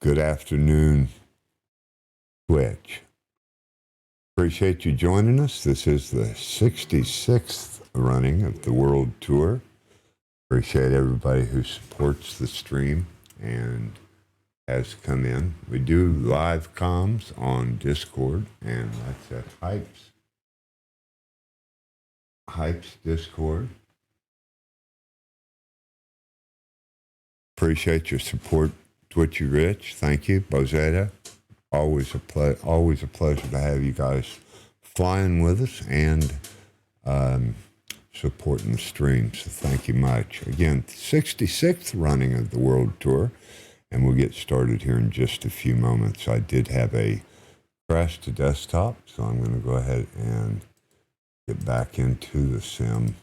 Good afternoon, Twitch. Appreciate you joining us. This is the 66th running of the World Tour. Appreciate everybody who supports the stream and has come in. We do live comms on Discord, and that's at Hype's Discord. Appreciate your support, Twitchy Rich. Thank you, Bozetta. Always a pleasure to have you guys flying with us and supporting the stream. So thank you much. Again, 66th running of the World Tour, and we'll get started here in just a few moments. I did have a crash to desktop, so I'm going to go ahead and get back into the sim.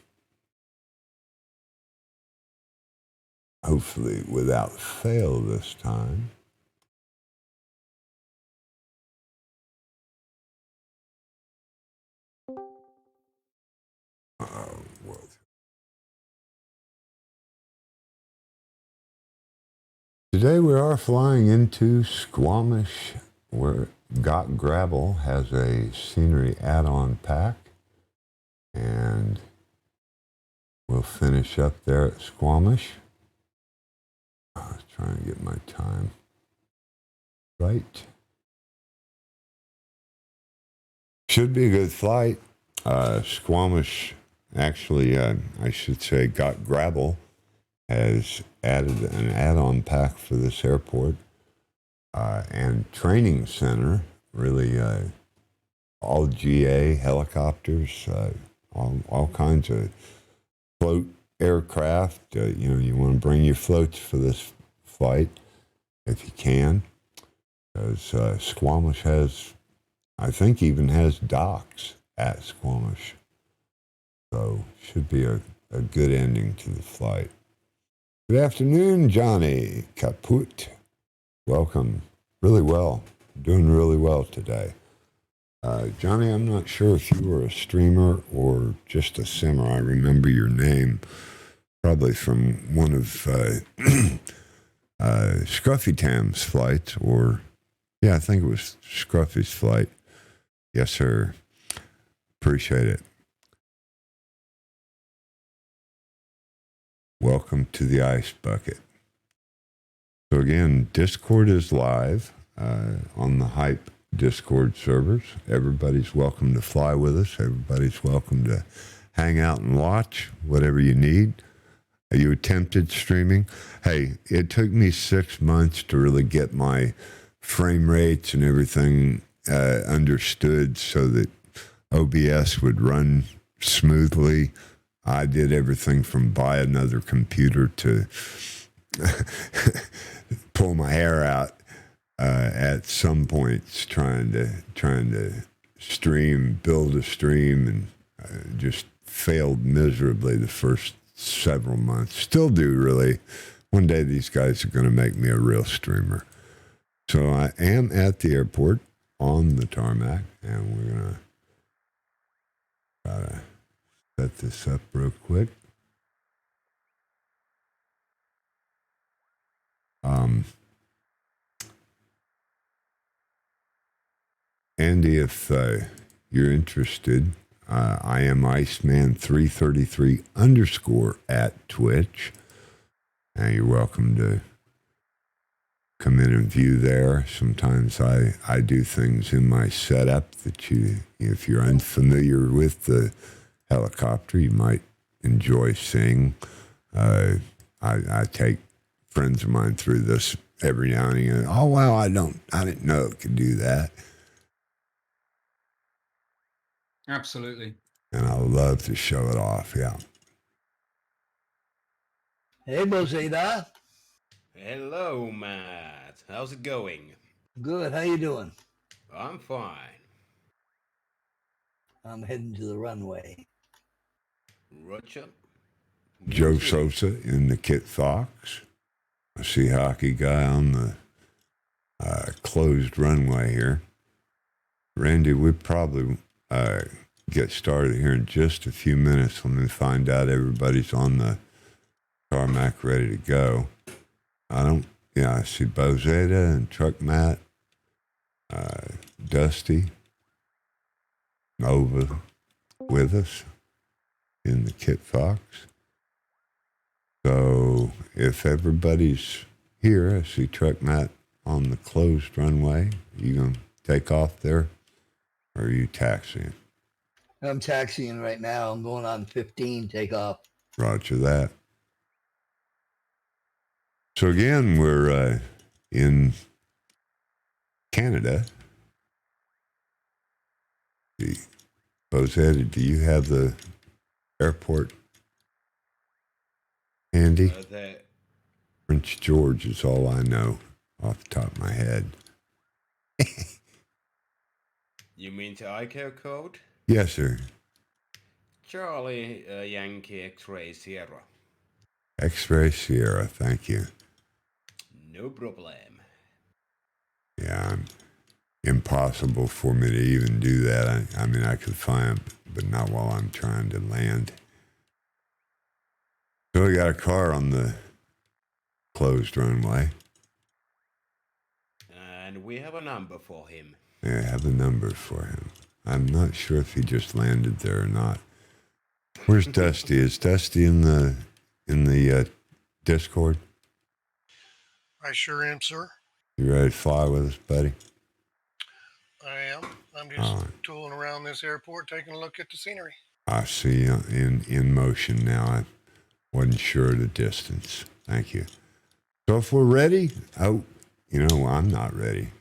Hopefully without fail this time. World. Today we are flying into Squamish, where Got Gravel has a scenery add-on pack, and we'll finish up there at Squamish. I was trying to get my time right. Should be a good flight. Squamish, actually, I should say, Got Gravel has added an add-on pack for this airport, and training center, really all GA helicopters, all kinds of float aircraft. You want to bring your floats for this flight if you can, because Squamish has, I think, even has docks at Squamish. So should be a good ending to the flight. Good afternoon, Johnny Caput. Welcome. Really well. Doing really well today. Johnny, I'm not sure if you were a streamer or just a simmer. I remember your name probably from one of Scruffy Tam's flights, or, yeah, I think it was Scruffy's flight. Yes, sir. Appreciate it. Welcome to the Ice Bucket. So again, Discord is live on the Hype Discord servers. Everybody's welcome to fly with us. Everybody's welcome to hang out and watch whatever you need. Are you attempted streaming? Hey, it took me 6 months to really get my frame rates and everything understood so that OBS would run smoothly. I did everything from buy another computer to pull my hair out at some points trying to stream, build a stream, and just failed miserably the first several months. Still do, really. One day these guys are going to make me a real streamer. So I am at the airport on the tarmac, and we're going to try to set this up real quick. Andy, if you're interested, I am IceMan333 _ at Twitch. And you're welcome to come in and view there. Sometimes I do things in my setup that if you're unfamiliar with the helicopter, you might enjoy seeing. I take friends of mine through this every now and again. Oh, wow, I didn't know it could do that. Absolutely. And I love to show it off, yeah. Hey, Bozeda. Hello, Matt. How's it going? Good. How you doing? I'm fine. I'm heading to the runway. Roger. Joe Sosa in the Kit Fox. A sea hockey guy on the closed runway here. Randy, we probably get started here in just a few minutes when we find out everybody's on the tarmac ready to go. Yeah, I see Bozetta and Truck Matt, Dusty, Nova with us in the Kit Fox. So if everybody's here, I see Truck Matt on the closed runway. You gonna take off there, or are you taxiing? I'm taxiing right now. I'm going on 15 takeoff. Roger that. So again, we're in Canada. Bozetta, do you have the airport handy? That Prince George is all I know off the top of my head. you mean the ICO code? Yes, sir. Charlie Yankee X-Ray Sierra. X-Ray Sierra, thank you. No problem. Yeah, impossible for me to even do that. I mean, I could find, but not while I'm trying to land. So we got a car on the closed runway. And we have a number for him. I have a number for him. I'm not sure if he just landed there or not. Where's Dusty? Is Dusty in the Discord? I sure am, sir. You ready to fly with us, buddy? I am. I'm just All right. tooling around this airport, taking a look at the scenery. I see you in motion now. I wasn't sure of the distance. Thank you. So if we're ready, I'm not ready.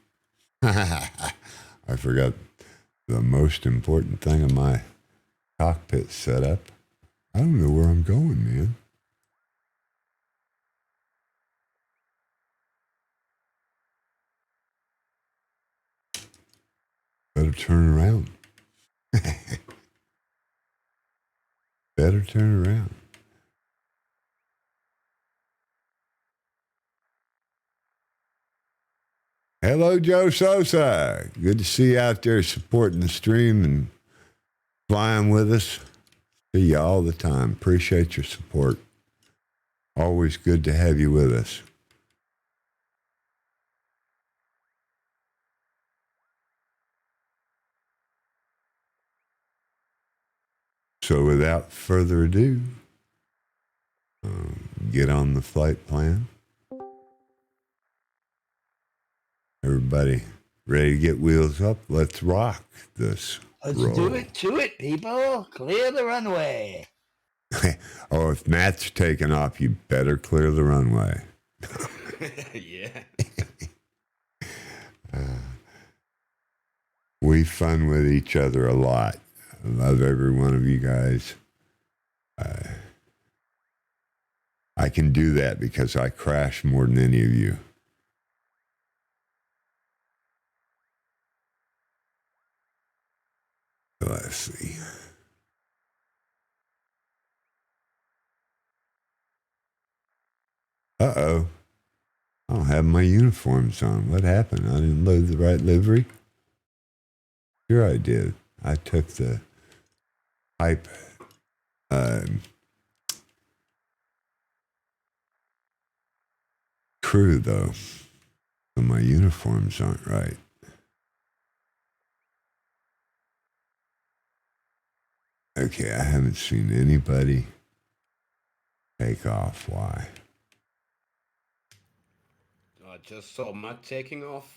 I forgot the most important thing in my cockpit setup. I don't know where I'm going, man. Better turn around. Better turn around. Hello, Joe Sosa. Good to see you out there supporting the stream and flying with us. See you all the time. Appreciate your support. Always good to have you with us. So without further ado, get on the flight plan. Everybody ready to get wheels up? Let's rock this. Let's roll. do it to it, people. Clear the runway. Oh, if Matt's taking off, you better clear the runway. Yeah. We fun with each other a lot. I love every one of you guys. I can do that because I crash more than any of you. Let's see. Uh-oh. I don't have my uniforms on. What happened? I didn't load the right livery? Sure I did. I took the hype crew, though. So my uniforms aren't right. Okay, I haven't seen anybody take off. Why? I just saw Matt taking off.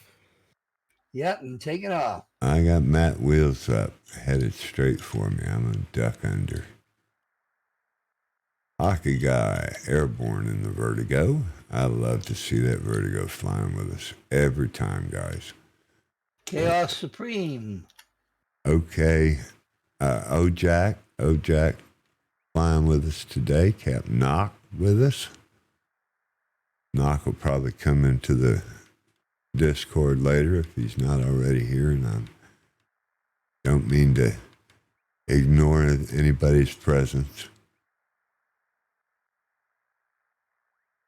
Yep, and take it off. I got Matt wheels up, headed straight for me. I'm gonna duck under. Hockey guy, airborne in the Vertigo. I love to see that Vertigo flying with us every time, guys. Chaos Supreme. Okay, Jack flying with us today. Captain Knock with us. Knock will probably come into the Discord later if he's not already here, and I don't mean to ignore anybody's presence.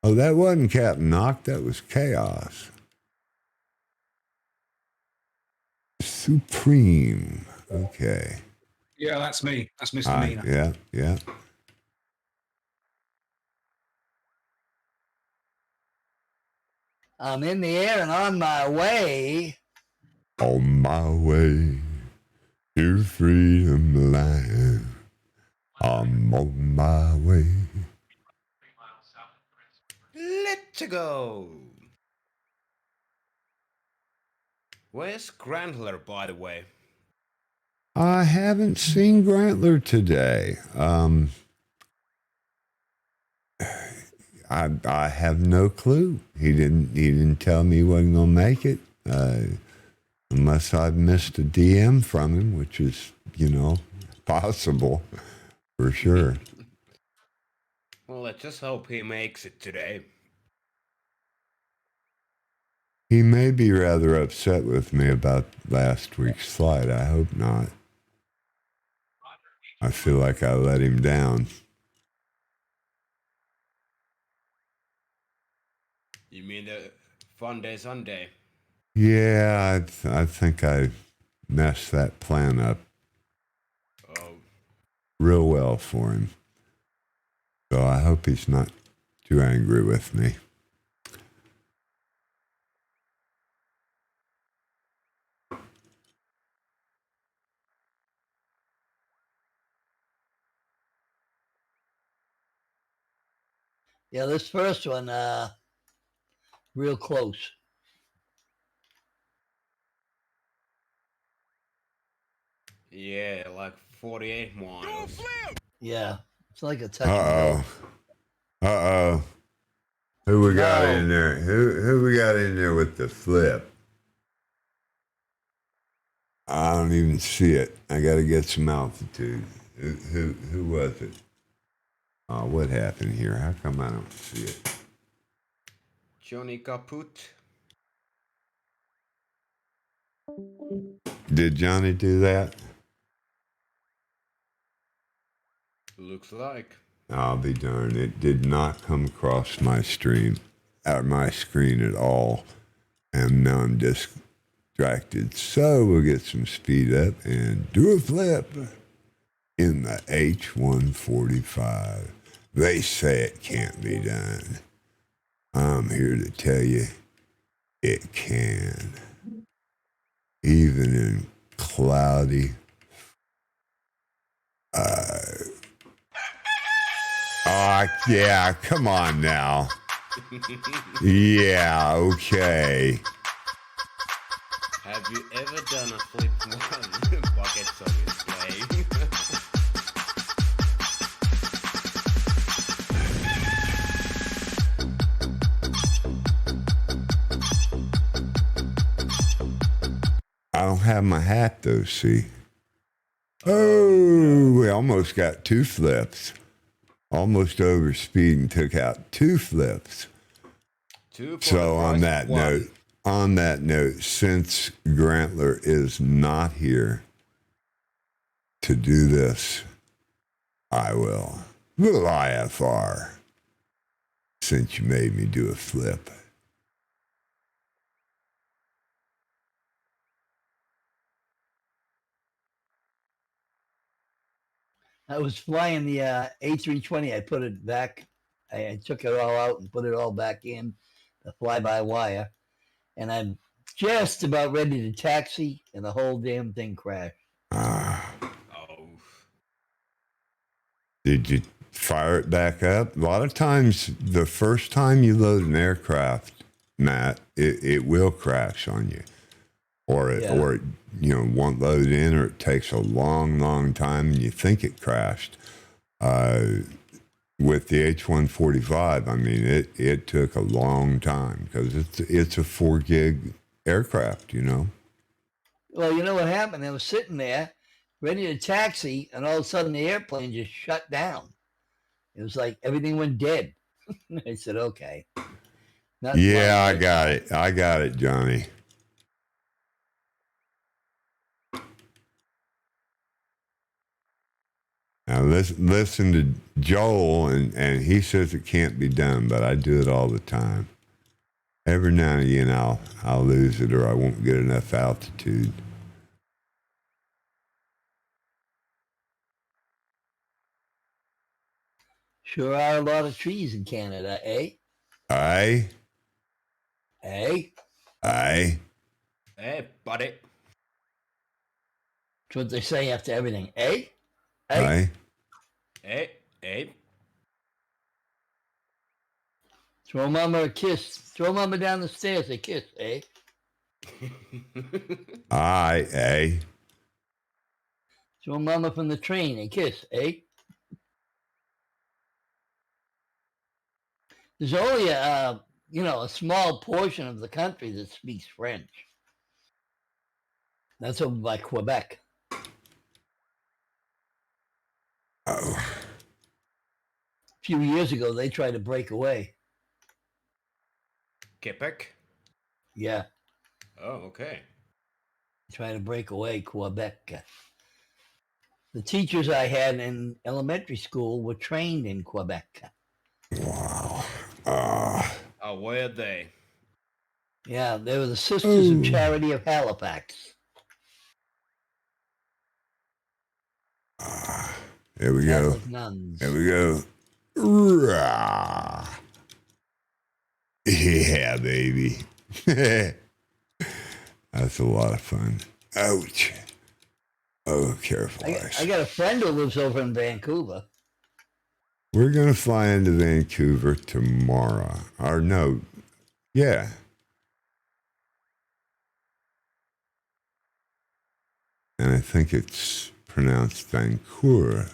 Oh, that wasn't Captain Knock, that was Chaos. Supreme. Okay. Yeah, that's me. That's Mr. Mina. Yeah. I'm in the air and on my way. On my way to freedom land. I'm on my way. Let's go. Where's Grandler, by the way? I haven't seen Grantler today. I have no clue. He didn't tell me he wasn't gonna make it. Unless I've missed a DM from him, which is, possible for sure. Well, let's just hope he makes it today. He may be rather upset with me about last week's flight. I hope not. I feel like I let him down. You mean the Fun Day Sunday? Yeah, I think I messed that plan up Oh, real well for him. So I hope he's not too angry with me. Yeah, this first one, real close. yeah, like 48 miles. Yeah, it's like a touch and Uh-oh. go. Uh-oh. Who we got No. in there? Who we got in there with the flip? I don't even see it. I got to get some altitude. Who was it? Oh, what happened here? How come I don't see it? Johnny Caput. Did Johnny do that? Looks like. I'll be darned. It did not come across my stream, or my screen at all. And now I'm distracted. So we'll get some speed up and do a flip in the H145. They say it can't be done. I'm here to tell you it can. Even in cloudy, yeah, come on now. Yeah, okay. Have you ever done a flip one buckets on your sleigh? I don't have my hat though, see? Oh, we almost got two flips. Almost over speed and took out two flips. So on that note, since Grantler is not here to do this, I will. Little IFR, since you made me do a flip. I was flying the A320. I put it back. I took it all out and put it all back in the fly-by-wire. And I'm just about ready to taxi, and the whole damn thing crashed. Oh. Did you fire it back up? A lot of times, the first time you load an aircraft, Matt, it will crash on you. Or it won't load in, or it takes a long, long time, and you think it crashed. With the H-145, I mean, it took a long time because it's a 4 gig aircraft, Well, you know what happened? I was sitting there, ready to taxi, and all of a sudden the airplane just shut down. It was like everything went dead. I said, okay. Yeah, I got it. I got it, Johnny. Now listen to Joel, and he says it can't be done, but I do it all the time. Every now and again, I'll lose it, or I won't get enough altitude. Sure are a lot of trees in Canada, eh? Aye. Eh? Aye. Hey, buddy. That's what they say after everything. Eh? Aye. Hey, hey. Throw mama a kiss. Throw mama down the stairs a kiss. Eh? Aye. Aye. Throw mama from the train a kiss. Eh? There's only a small portion of the country that speaks French. That's over by Quebec. Oh. A few years ago, they tried to break away. Quebec? Yeah, Oh, okay. trying to break away Quebec. The teachers I had in elementary school were trained in Quebec. Wow. Oh, were they? Yeah, they were the Sisters of Charity of Halifax. There we go. Catholic nuns. There we go. Rah. Yeah, baby. That's a lot of fun. Ouch. Oh, careful. I got a friend who lives over in Vancouver. We're going to fly into Vancouver tomorrow. Or no, yeah. And I think it's pronounced Vancouver.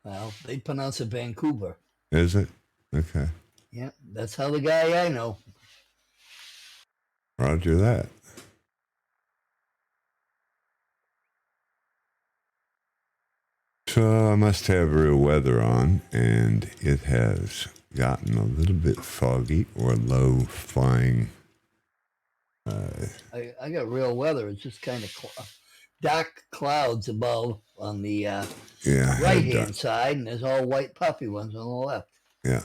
Well, they pronounce it Vancouver. Is it? Okay. Yeah, that's how the guy I know. Roger that. So I must have real weather on, and it has gotten a little bit foggy or low flying. I got real weather. It's just kind of dark clouds above on the right-hand side, and there's all white puffy ones on the left. Yeah.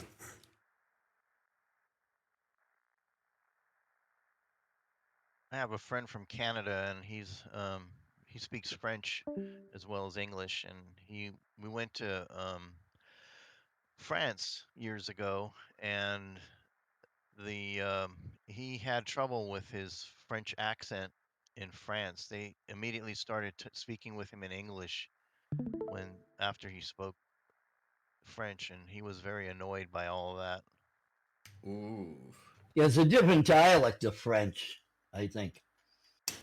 I have a friend from Canada, and he speaks French as well as English, and we went to France years ago, and he had trouble with his French accent in France. They immediately started speaking with him in English after he spoke French, and he was very annoyed by all of that. Ooh. Yeah, it's a different dialect of French, I think.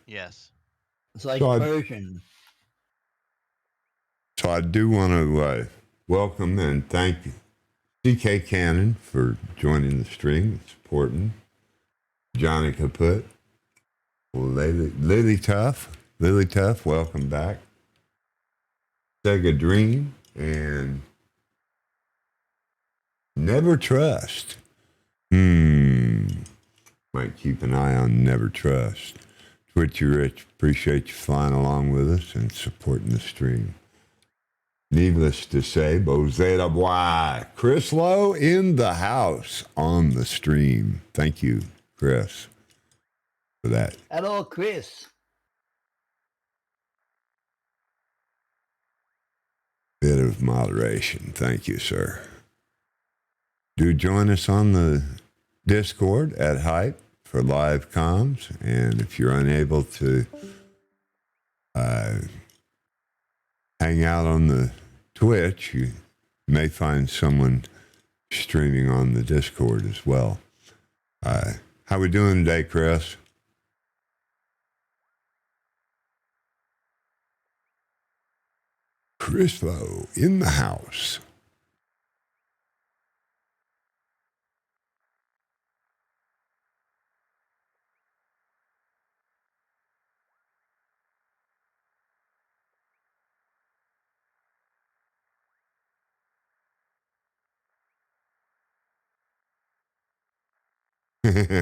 Yes. It's like Persian. So I do want to welcome and thank C.K. Cannon for joining the stream and supporting. Johnny Kaput. Lily Tuff, welcome back. Sega Dream and Never Trust. Might keep an eye on Never Trust. Twitchy Rich, appreciate you flying along with us and supporting the stream. Needless to say, Bozeta Boy, Chris Lowe in the house on the stream. Thank you, Chris, for that. Hello, Chris. Bit of moderation. Thank you, sir. Do join us on the Discord at Hype for live comms. And if you're unable to hang out on the Twitch, you may find someone streaming on the Discord as well. How we doing today, Chris? Chris Lowe in the house.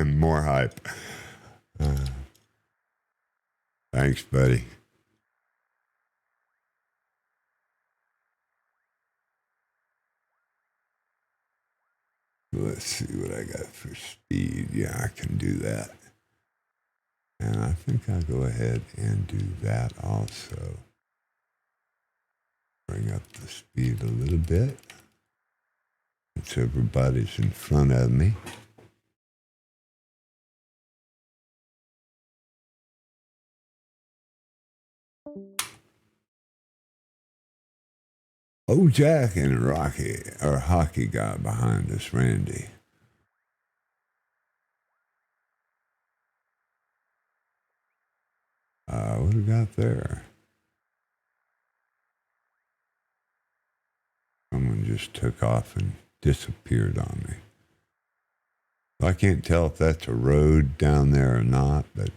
More hype. Thanks, buddy. Let's see what I got for speed. Yeah, I can do that. And I think I'll go ahead and do that also. Bring up the speed a little bit. Since everybody's in front of me. Oh, Jack and a hockey guy behind us, Randy. What do we got there? Someone just took off and disappeared on me. I can't tell if that's a road down there or not, but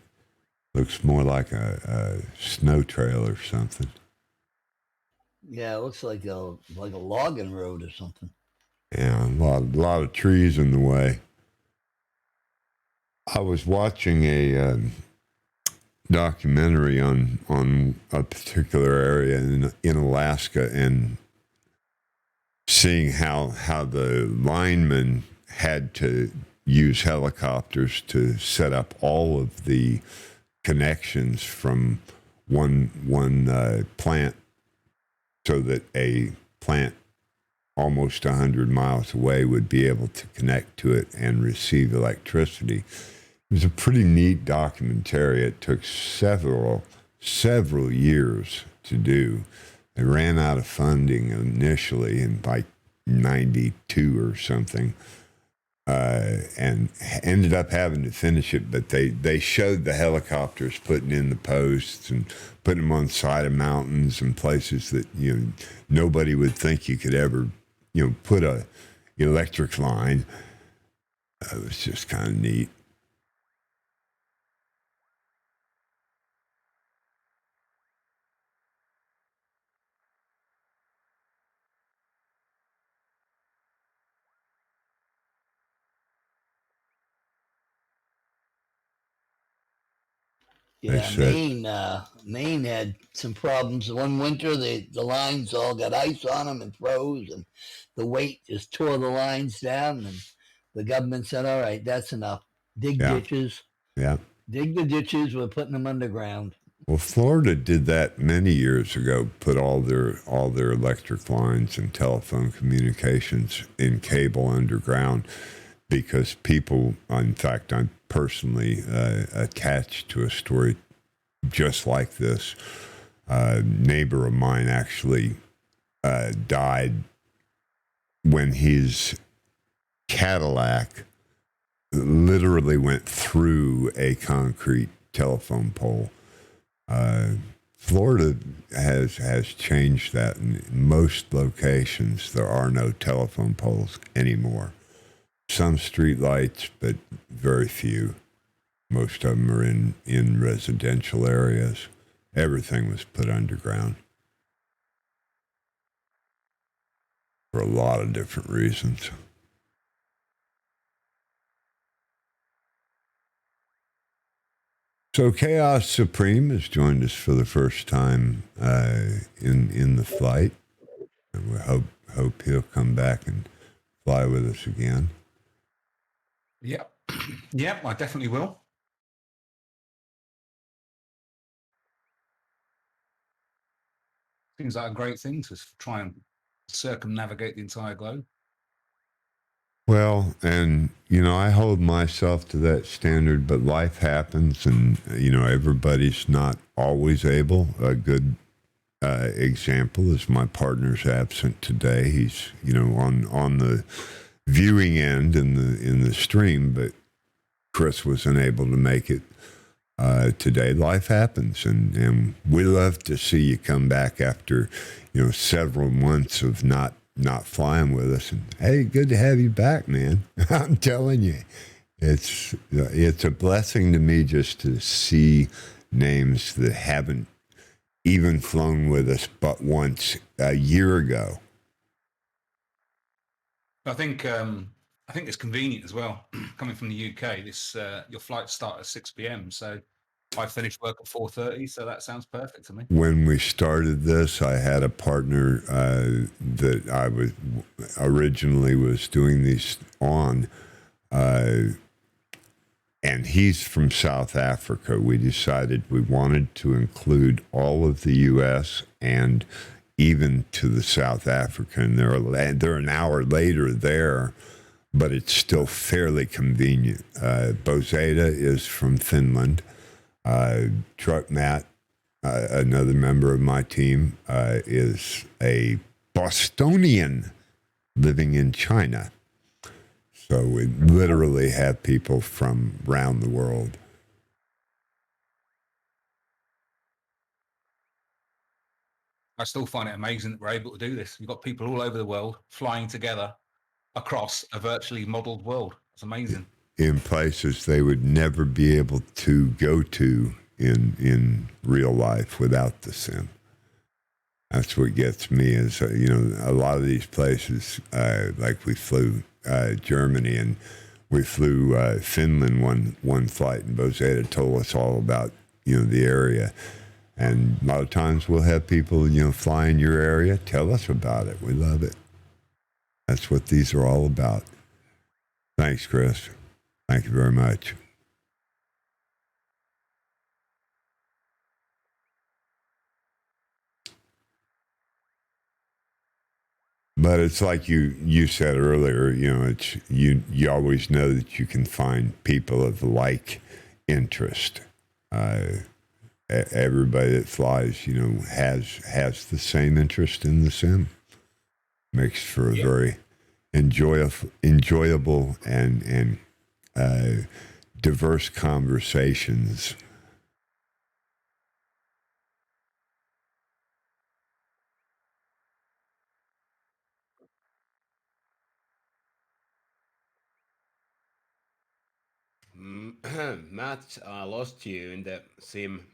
looks more like a snow trail or something. Yeah, it looks like a logging road or something. Yeah, a lot of trees in the way. I was watching a documentary on a particular area in Alaska and seeing how the linemen had to use helicopters to set up all of the connections from one plant so that a plant almost 100 miles away would be able to connect to it and receive electricity. It was a pretty neat documentary. It took several years to do. They ran out of funding initially in like 92 or something, and ended up having to finish it. But they showed the helicopters putting in the posts and putting them on the side of mountains and places that nobody would think you could ever put a electric line. It was just kind of neat. Yeah, Maine had some problems. One winter, the lines all got ice on them and froze, and the weight just tore the lines down. And the government said, "All right, that's enough. Dig ditches. Yeah. Dig the ditches. We're putting them underground." Well, Florida did that many years ago. Put all their electric lines and telephone communications in cable underground because people. In fact, I'm personally attached to a story just like this. A neighbor of mine actually died when his Cadillac literally went through a concrete telephone pole. Florida has changed that. In most locations, there are no telephone poles anymore. Some street lights, but very few. Most of them are in residential areas. Everything was put underground for a lot of different reasons. So Chaos Supreme has joined us for the first time in the flight. And we hope he'll come back and fly with us again. Yep. Yep, I definitely will. Seems like a great thing to try and circumnavigate the entire globe. Well, and, I hold myself to that standard, but life happens and, everybody's not always able. A good example is my partner's absent today. He's, on the viewing end in the stream, but Chris was unable to make it today. Life happens, and we love to see you come back after, several months of not flying with us. And hey, good to have you back, man. I'm telling you, it's a blessing to me just to see names that haven't even flown with us but once a year ago. I think it's convenient as well. Coming from the UK, your flights start at 6 p.m. So I finish work at 4:30. So that sounds perfect to me. When we started this, I had a partner that I was originally doing these on, and he's from South Africa. We decided we wanted to include all of the U.S. and even to the South African. They're an hour later there, but it's still fairly convenient. Bozeda is from Finland. Truck Matt, another member of my team, is a Bostonian living in China. So we literally have people from around the world. I still find it amazing that we're able to do this. You've got people all over the world flying together across a virtually modeled world. It's amazing. In places they would never be able to go to in real life without the sim. That's what gets me is, a lot of these places, like we flew Germany and we flew Finland one flight, and Bozeta told us all about, the area. And a lot of times we'll have people, fly in your area, tell us about it. We love it. That's what these are all about. Thanks, Chris. Thank you very much. But it's like you said earlier, it's you always know that you can find people of like interest. Everybody that flies, has the same interest in the sim. Makes for a very enjoyable and diverse conversations. Matt, I lost you in the sim.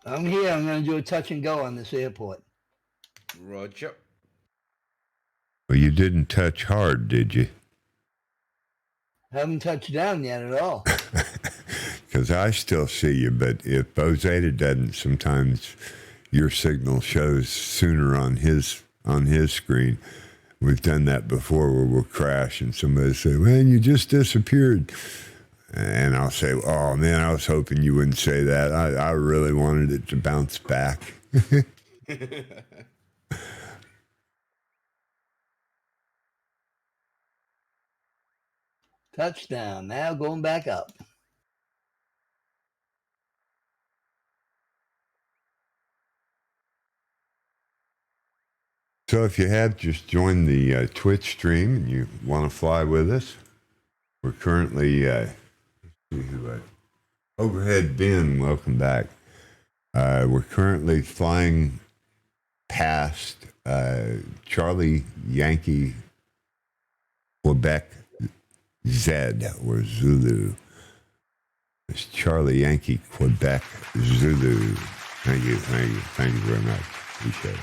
I'm here. I'm going to do a touch and go on this airport. Roger. Well, you didn't touch hard, did you? Haven't touched down yet at all. Because I still see you, but if Bozeta doesn't, sometimes your signal shows sooner on his screen. We've done that before where we'll crash and somebody say, man, you just disappeared. And I'll say, oh, man, I was hoping you wouldn't say that. I really wanted it to bounce back. Touchdown. Now going back up. So if you have just joined the Twitch stream and you want to fly with us, we're currently, Overhead Ben, welcome back. We're currently flying past Charlie Yankee Quebec Z or Zulu. It's Charlie Yankee Quebec Zulu. Thank you very much. Appreciate it.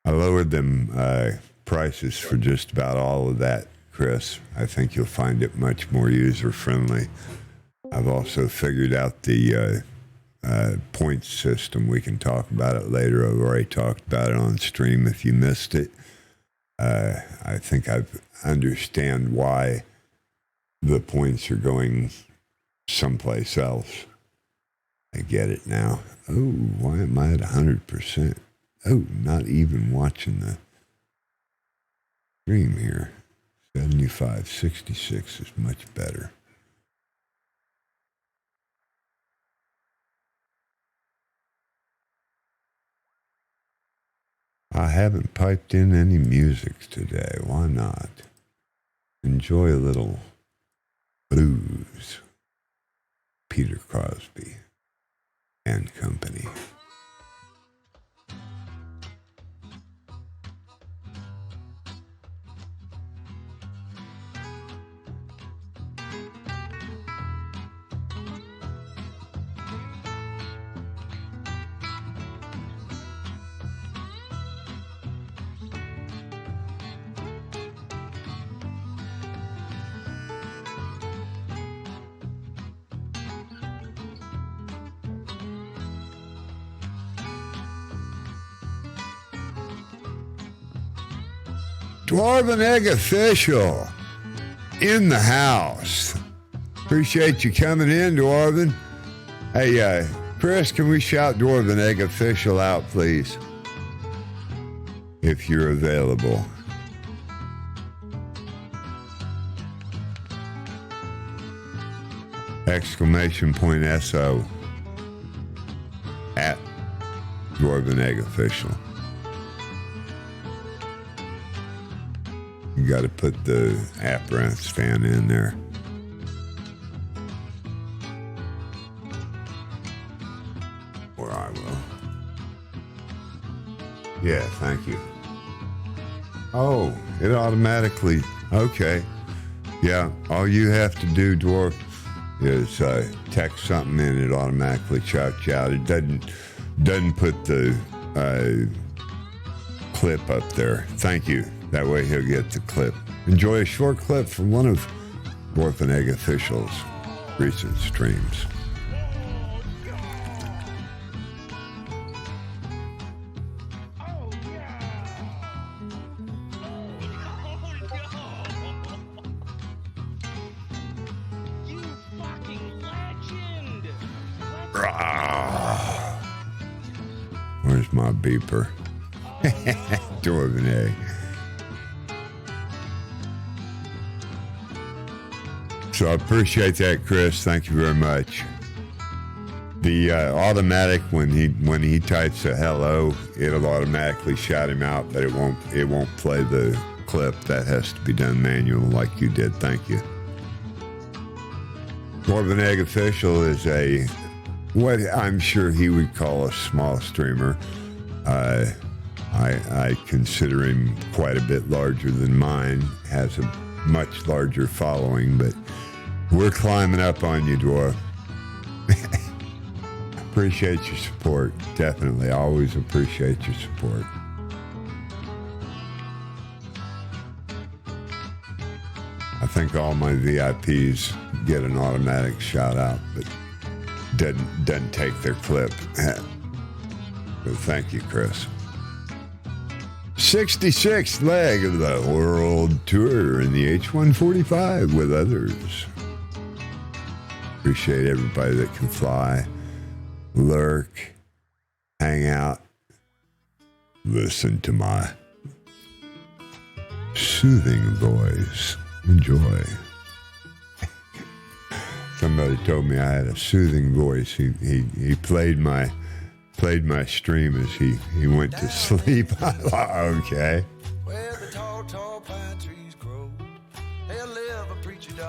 I lowered them prices for just about all of that, Chris. I think you'll find it much more user-friendly. I've also figured out the points system. We can talk about it later. I've already talked about it on stream if you missed it. I think I understand why the points are going someplace else. I get it now. Oh, why am I at 100%? Oh, not even watching the stream here. 75.66 is much better. I haven't piped in any music today. Why not? Enjoy a little blues. Peter Crosby and Company. Dwarven Egg Official in the house. Appreciate you coming in, Dwarven. Hey, Chris, can we shout Dwarven Egg Official out, please? If you're available. Exclamation point SO. Dwarven Egg Official. You got to put the apparatus fan in there. Or I will. Yeah, thank you. Oh, it automatically, okay. Yeah, all you have to do, Dwarf, is text something in, it automatically shouts you out. It doesn't put the clip up there. Thank you. That way he'll get the clip. Enjoy a short clip from one of Dwarf and Egg Official's recent streams. Where's my beeper? Dwarven Egg. So I appreciate that, Chris. Thank you very much. The automatic, when he types a hello, it'll automatically shout him out, but it won't play the clip. That has to be done manual, like you did. Thank you. Dwarven Egg Official is what I'm sure he would call a small streamer. I consider him quite a bit larger than mine. Has a much larger following, but we're climbing up on you, Dwarf. Appreciate your support. Definitely. Always appreciate your support. I think all my VIPs get an automatic shout out, but doesn't take their clip. So thank you, Chris. 66th leg of the world tour in the H-145 with others. Appreciate everybody that can fly, lurk, hang out, listen to my soothing voice. Enjoy. Somebody told me I had a soothing voice. He played my stream as he went to sleep. Okay.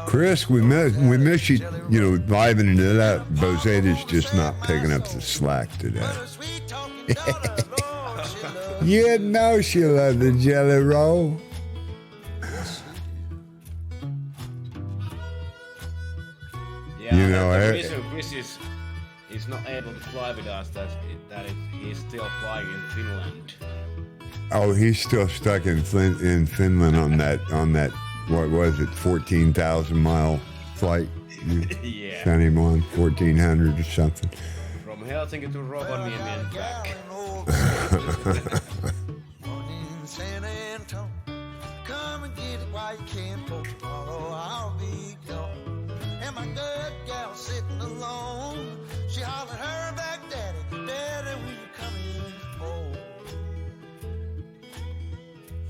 Chris, we miss you. You know, livening it up. Bozetta's just not picking up the slack today. You know she loved the jelly roll. Yeah, You know, the reason Chris is not able to fly with us, he's still flying in Finland. Oh, he's still stuck in Finland on that. What was it? 14,000 mile flight. Yeah. Sent him on 1,400 or something. From Helsinki to Rovaniemi and back. San Antonio, come and get it while you can, for tomorrow I'll be gone. And my good gal sitting alone, she hollered her back, Daddy, Daddy, will you come in home?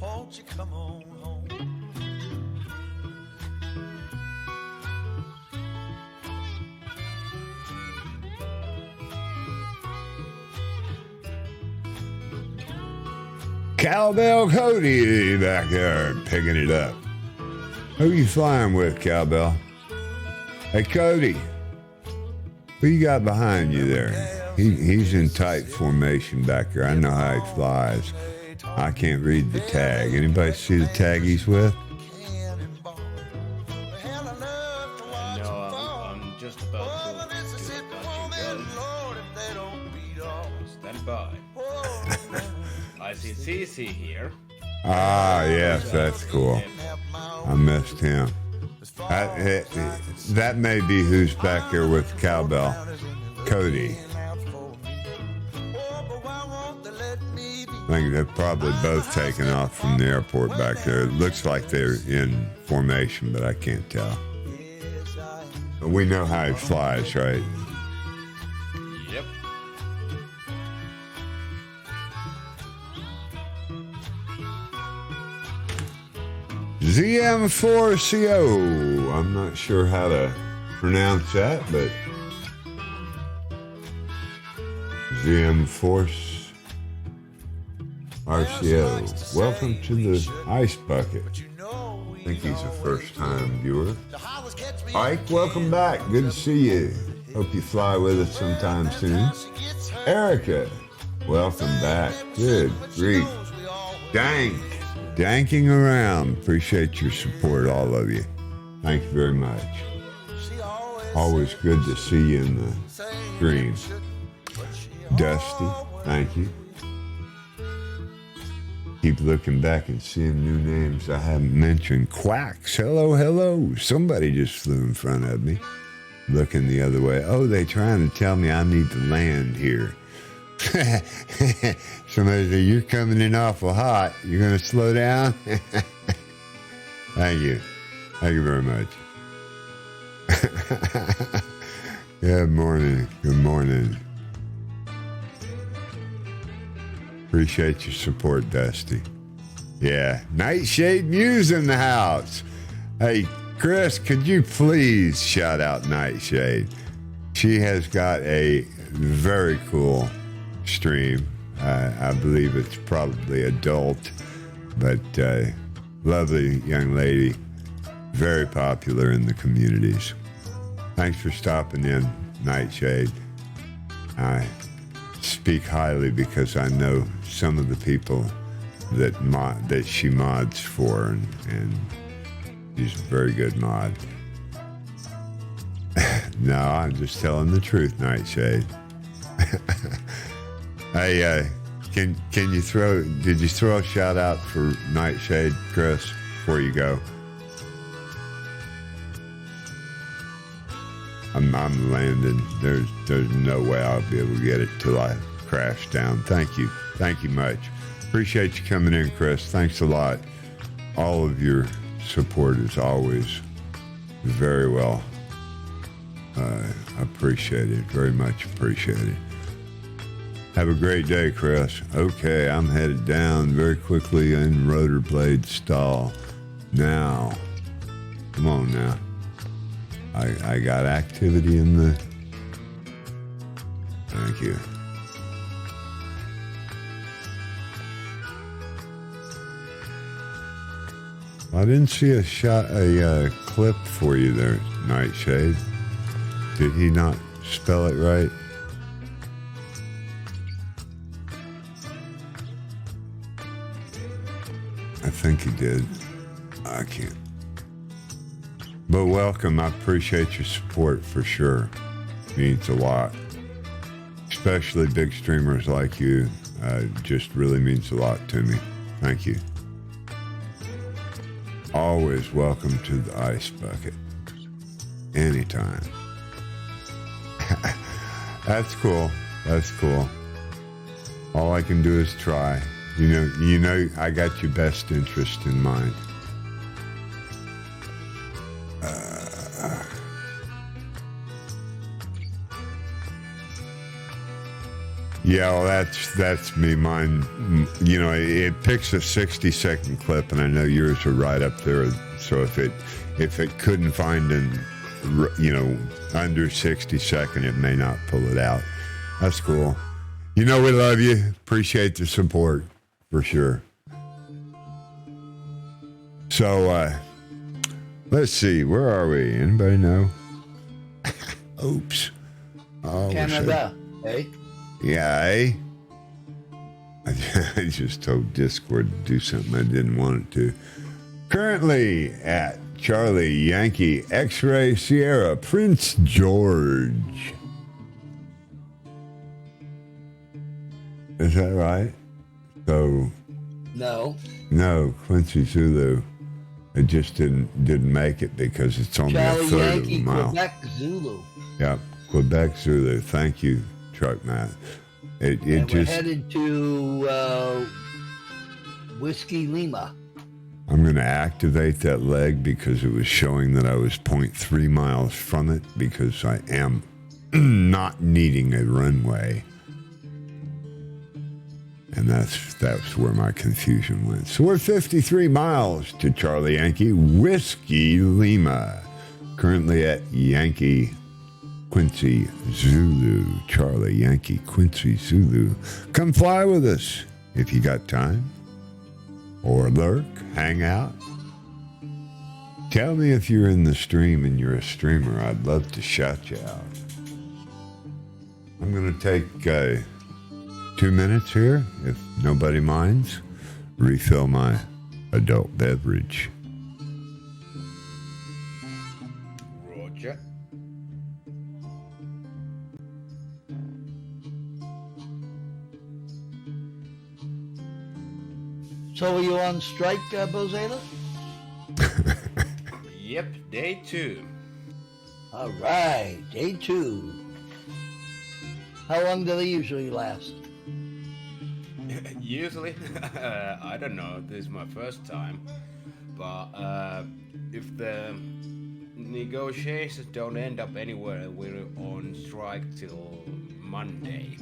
Won't you come on home? Cowbell Cody back there picking it up. Who you flying with, Cowbell? Hey, Cody. Who you got behind you there? He's in tight formation back there. I know how he flies. I can't read the tag. Anybody see the tag he's with? No, I'm just about to touch and go. Stand by. I see CC here. Ah, yes, that's cool. I missed him. That may be who's back here with Cowbell. Cody. I think they're probably both taken off from the airport back there. It looks like they're in formation, but I can't tell. But we know how he flies, right? Yep. ZM4CO. I'm not sure how to pronounce that, but ZM4 RCO, welcome to the Ice Bucket. But you know I we think he's a always first-time viewer. the highways catch me Ike, welcome back. Good to see you. Hope you fly with us sometime soon. Erica, welcome back. Good grief. Danking around. Appreciate your support, all of you. Thank you very much. Always good to see you in the stream. Dusty, thank you. Keep looking back and seeing new names I haven't mentioned. Quacks, hello, hello. Somebody just flew in front of me. Looking the other way. Oh, they trying to tell me I need to land here. Somebody said, you're coming in awful hot. You're going to slow down? Thank you. Thank you very much. Good morning. Good morning. Appreciate your support, Dusty. Yeah. Nightshade Muse in the house. Hey, Chris, could you please shout out Nightshade? She has got a very cool stream. I believe it's probably adult, but lovely young lady. Very popular in the communities. Thanks for stopping in, Nightshade. I speak highly because I know some of the people that she mods for, and she's a very good mod. No, I'm just telling the truth, Nightshade. Hey, did you throw a shout out for Nightshade, Chris, before you go? I'm landing. There's no way I'll be able to get it till I crash down. Thank you much. Appreciate you coming in, Chris. Thanks a lot. All of your support is always very well appreciated. Very much appreciated. Have a great day, Chris. Okay, I'm headed down very quickly in rotor blade stall. Now, come on now. I got activity in the... Thank you. I didn't see a clip for you there, Nightshade. Did he not spell it right? I think he did. I can't. But welcome. I appreciate your support for sure. Means a lot. Especially big streamers like you. Just really means a lot to me. Thank you. Always welcome to the Ice Bucket. Anytime. That's cool. That's cool. All I can do is try. You know, I got your best interest in mind. Yeah, well, that's me. Mine, you know, it picks a 60-second clip, and I know yours are right up there. So if it couldn't find under 60 second, it may not pull it out. That's cool. You know, we love you. Appreciate the support for sure. So let's see, where are we? Anybody know? Oops. Oh, Canada, eh? Yeah, eh? I just told Discord to do something I didn't want it to. Currently at Charlie Yankee X-Ray Sierra, Prince George. Is that right? So no, Quincy Zulu. It just didn't make it because it's only Charlie a third Yankee, of a mile. Quebec Zulu. Yep, Quebec Zulu. Thank you, Truck Matt. And we're headed to Whiskey Lima. I'm going to activate that leg because it was showing that I was 0.3 miles from it because I am not needing a runway. And that's where my confusion went. So we're 53 miles to Charlie Yankee Whiskey Lima. Currently at Yankee Quincy Zulu. Charlie Yankee Quincy Zulu. Come fly with us. if you got time. Or lurk, hang out. Tell me if you're in the stream and you're a streamer. I'd love to shout you out. I'm going to take 2 minutes here, if nobody minds. Refill my adult beverage. Roger. So were you on strike, Bozela? Yep, day 2. All right, day 2. How long do they usually last? Usually, I don't know, this is my first time, but if the negotiations don't end up anywhere, we're on strike till Monday.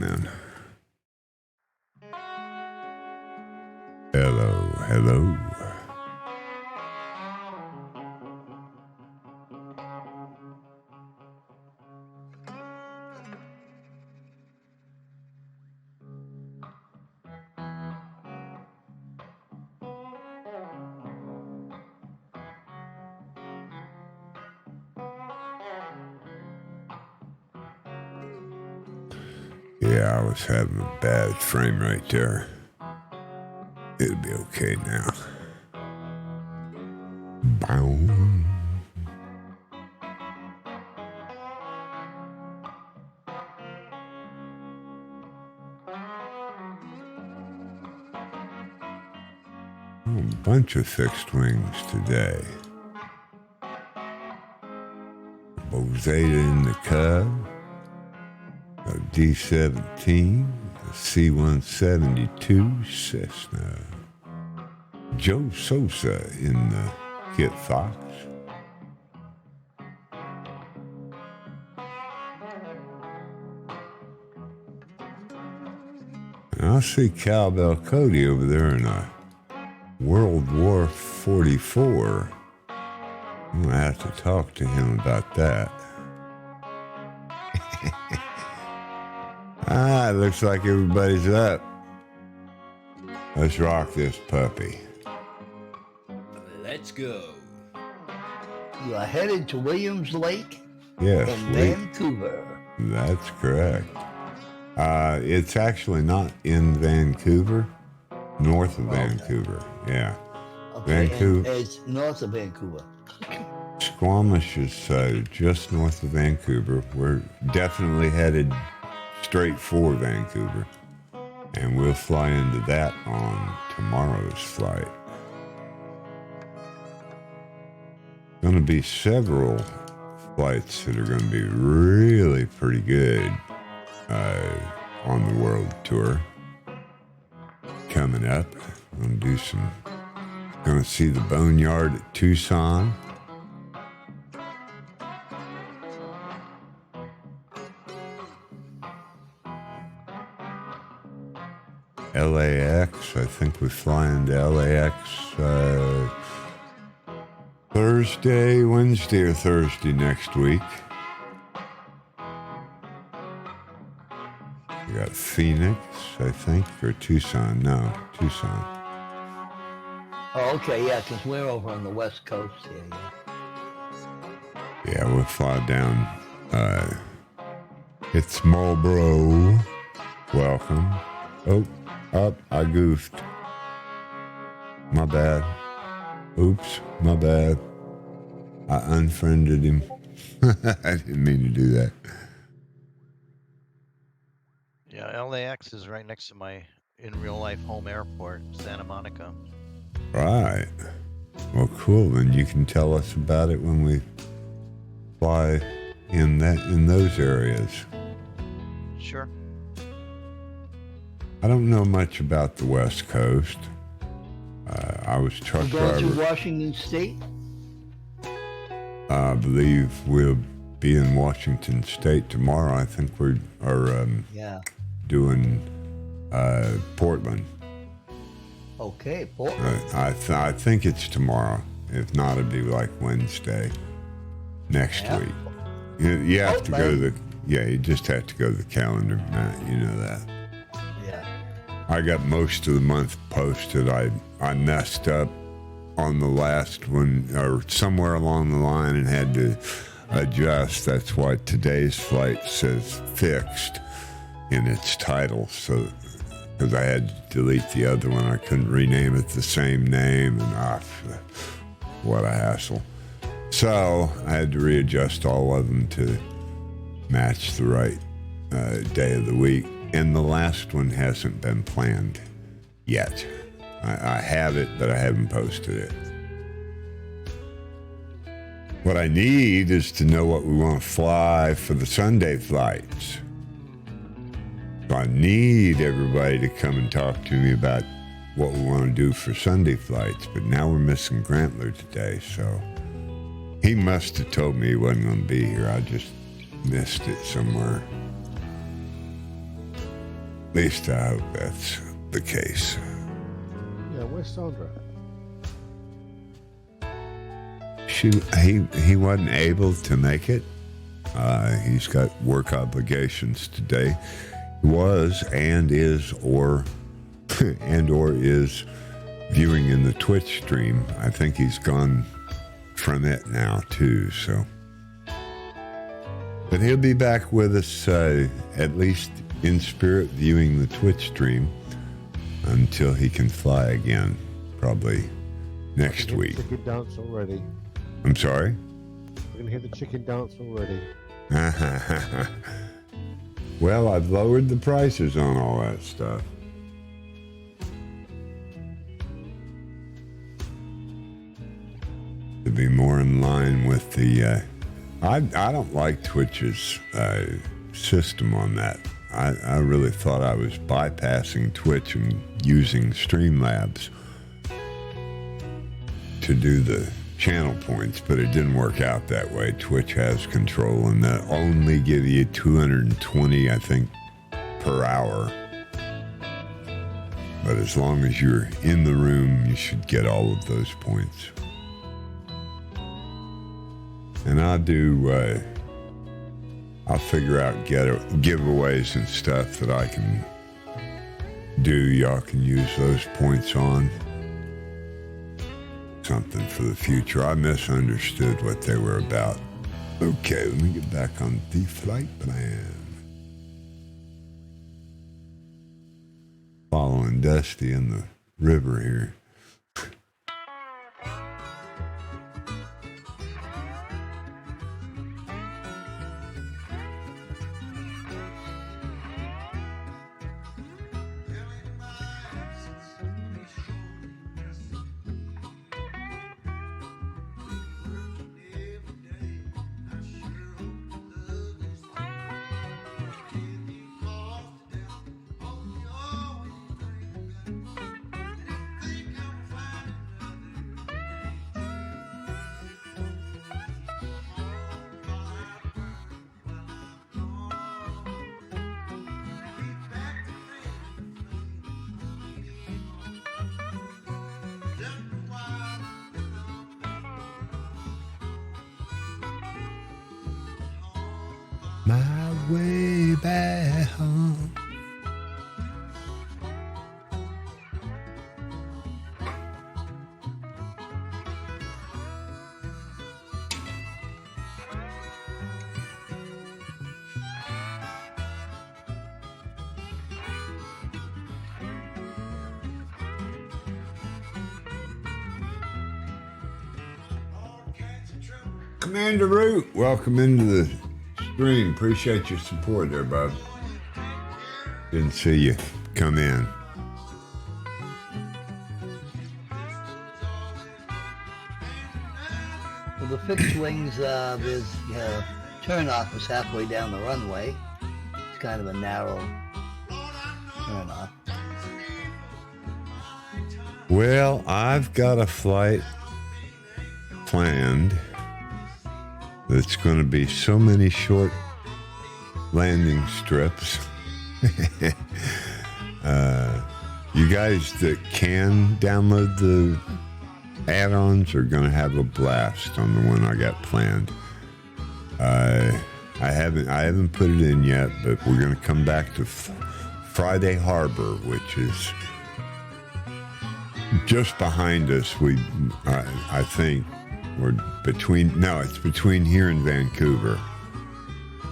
then. Hello. Yeah, I was having a bad frame right there. It'll be okay now. Bow. A bunch of fixed wings today. Bozeta in the Cub, a D-17, a C-172 Cessna, Joe Sosa in the Kit Fox, and I see Cowbell Cody over there in a World War 44. I'm gonna have to talk to him about that. It looks like everybody's up. Let's rock this puppy. Let's go. You are headed to Williams Lake Yes, in Lee. Vancouver. That's correct. It's actually not in Vancouver, north of Vancouver. Yeah. Okay, Vancouver. and it's north of Vancouver. Squamish is just north of Vancouver. We're definitely headed straight for Vancouver. And we'll fly into that on tomorrow's flight. Going to be several flights that are going to be really pretty good on the world tour coming up. Going to see the Boneyard at Tucson. LAX, I think we fly into LAX Wednesday or Thursday next week. We got Phoenix, I think, or Tucson. No, Tucson. Oh, okay, yeah, because we're over on the west coast here. Yeah. Yeah, we'll fly down. It's Marlboro. Welcome. Oh, up, I goofed. My bad. Oops, my bad. I unfriended him. I didn't mean to do that. Yeah, LAX is right next to my in real life home airport, Santa Monica. Right. Well, cool. Then you can tell us about it when we fly in those areas. Sure. I don't know much about the West Coast. I was truck We're going to driver. Washington State? I believe we'll be in Washington State tomorrow. I think we are Yeah. doing Portland. Okay, Portland. I think it's tomorrow. If not, it'd be like Wednesday next Yeah. week. You have to go to Portland. you just have to go to the calendar, Matt. You know that. Yeah. I got most of the month posted. I messed up on the last one or somewhere along the line and had to adjust. That's why today's flight says fixed in its title. So, because I had to delete the other one, I couldn't rename it the same name, and what a hassle. So I had to readjust all of them to match the right day of the week. And the last one hasn't been planned yet. I have it, but I haven't posted it. What I need is to know what we want to fly for the Sunday flights. So I need everybody to come and talk to me about what we want to do for Sunday flights. But now we're missing Grantler today, so he must have told me he wasn't going to be here. I just missed it somewhere. At least I hope that's the case. Yeah, where's Sandra? He wasn't able to make it. He's got work obligations today. He was and is or is viewing in the Twitch stream. I think he's gone from it now too. So, but he'll be back with us at least in spirit, viewing the Twitch stream until he can fly again, probably next week. Chicken dance already. I'm sorry? We're going to hear the chicken dance already. Well, I've lowered the prices on all that stuff. To be more in line with the... I don't like Twitch's system on that. I really thought I was bypassing Twitch and using Streamlabs to do the channel points, but it didn't work out that way. Twitch has control, and they only give you 220, I think, per hour. But as long as you're in the room, you should get all of those points. And I'll figure out giveaways and stuff that I can do. Y'all can use those points on. Something for the future. I misunderstood what they were about. Okay, let me get back on the flight plan. Following Dusty in the river here. My way back home. Commander Root, welcome into the stream. Appreciate your support there, bud. Didn't see you come in. Well, the fixed wings, there's turnoff was halfway down the runway. It's kind of a narrow turnoff. Well, I've got a flight planned that's going to be so many short landing strips. You guys that can download the add-ons are going to have a blast on the one I got planned. I haven't put it in yet, but we're going to come back to Friday Harbor, which is just behind us. I think we're it's between here and Vancouver,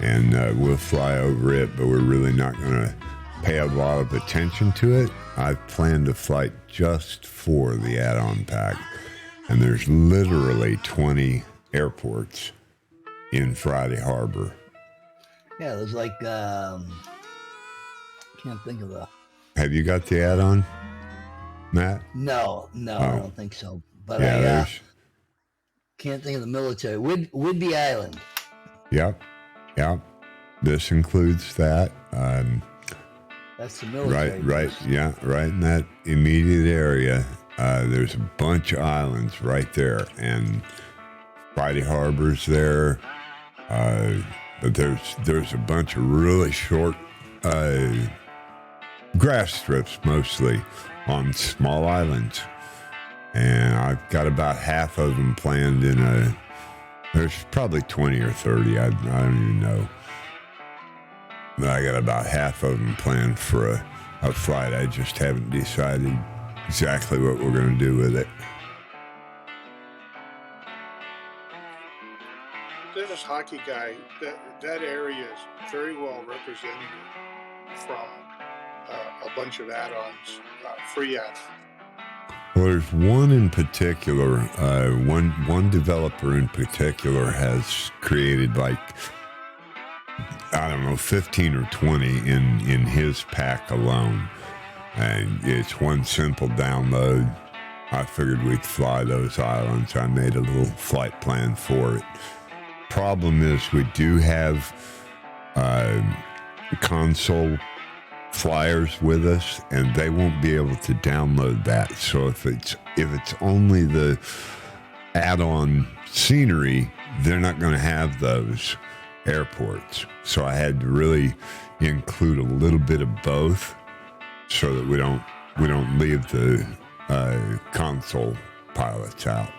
and we'll fly over it, but we're really not going to pay a lot of attention to it. I've planned a flight just for the add-on pack, and there's literally 20 airports in Friday Harbor. Yeah, there's like can't think of the. Have you got the add-on, Matt? No, I don't think so. But Yeah, I can't think of the military. Whidbey Island. Yep. This includes that. That's the military. Right in that immediate area. There's a bunch of islands right there, and Friday Harbor's there. But there's a bunch of really short grass strips mostly on small islands. And I've got about half of them planned in there's probably 20 or 30, I don't even know. But I got about half of them planned for a flight. I just haven't decided exactly what we're going to do with it. This hockey guy, that area is very well represented from a bunch of add-ons, free add-ons. Well, there's one in particular, one developer in particular has created like, I don't know, 15 or 20 in his pack alone. And it's one simple download. I figured we'd fly those islands. I made a little flight plan for it. Problem is we do have console flyers with us, and they won't be able to download that. So if it's only the add-on scenery, they're not going to have those airports. So I had to really include a little bit of both, so that we don't leave the console pilots out.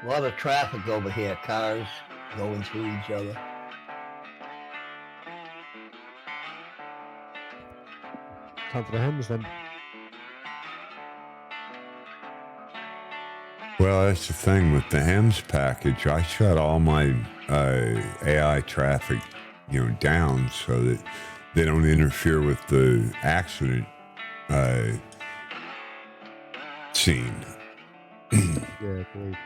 A lot of traffic over here, cars going through each other. Time for the hymns then. Well, that's the thing with the HEMS package. I shut all my AI traffic, down so that they don't interfere with the accident scene. Yeah, agreed.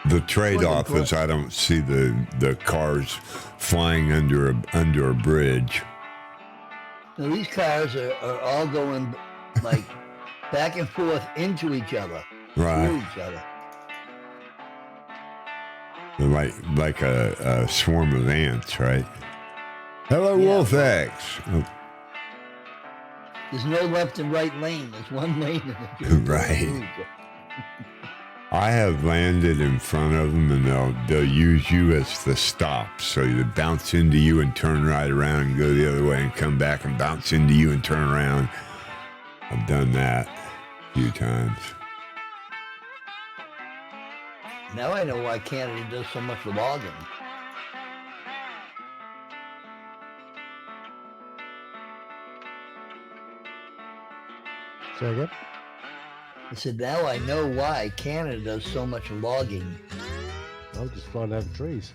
The trade-off is I don't see the cars flying under a bridge. Now, these cars are all going like back and forth into each other, Right. through each other. They're like a swarm of ants, right? Hello, Yeah. Wolf X. Oh, There's no left and right lane. There's one lane. And they're just going Right. through each other. I have landed in front of them, and they'll use you as the stop, so they bounce into you and turn right around and go the other way and come back and bounce into you and turn around. I've done that a few times. Now I know why Canada does so much logging. Say again? I said, now I know why Canada does so much logging. I'm just flying over trees.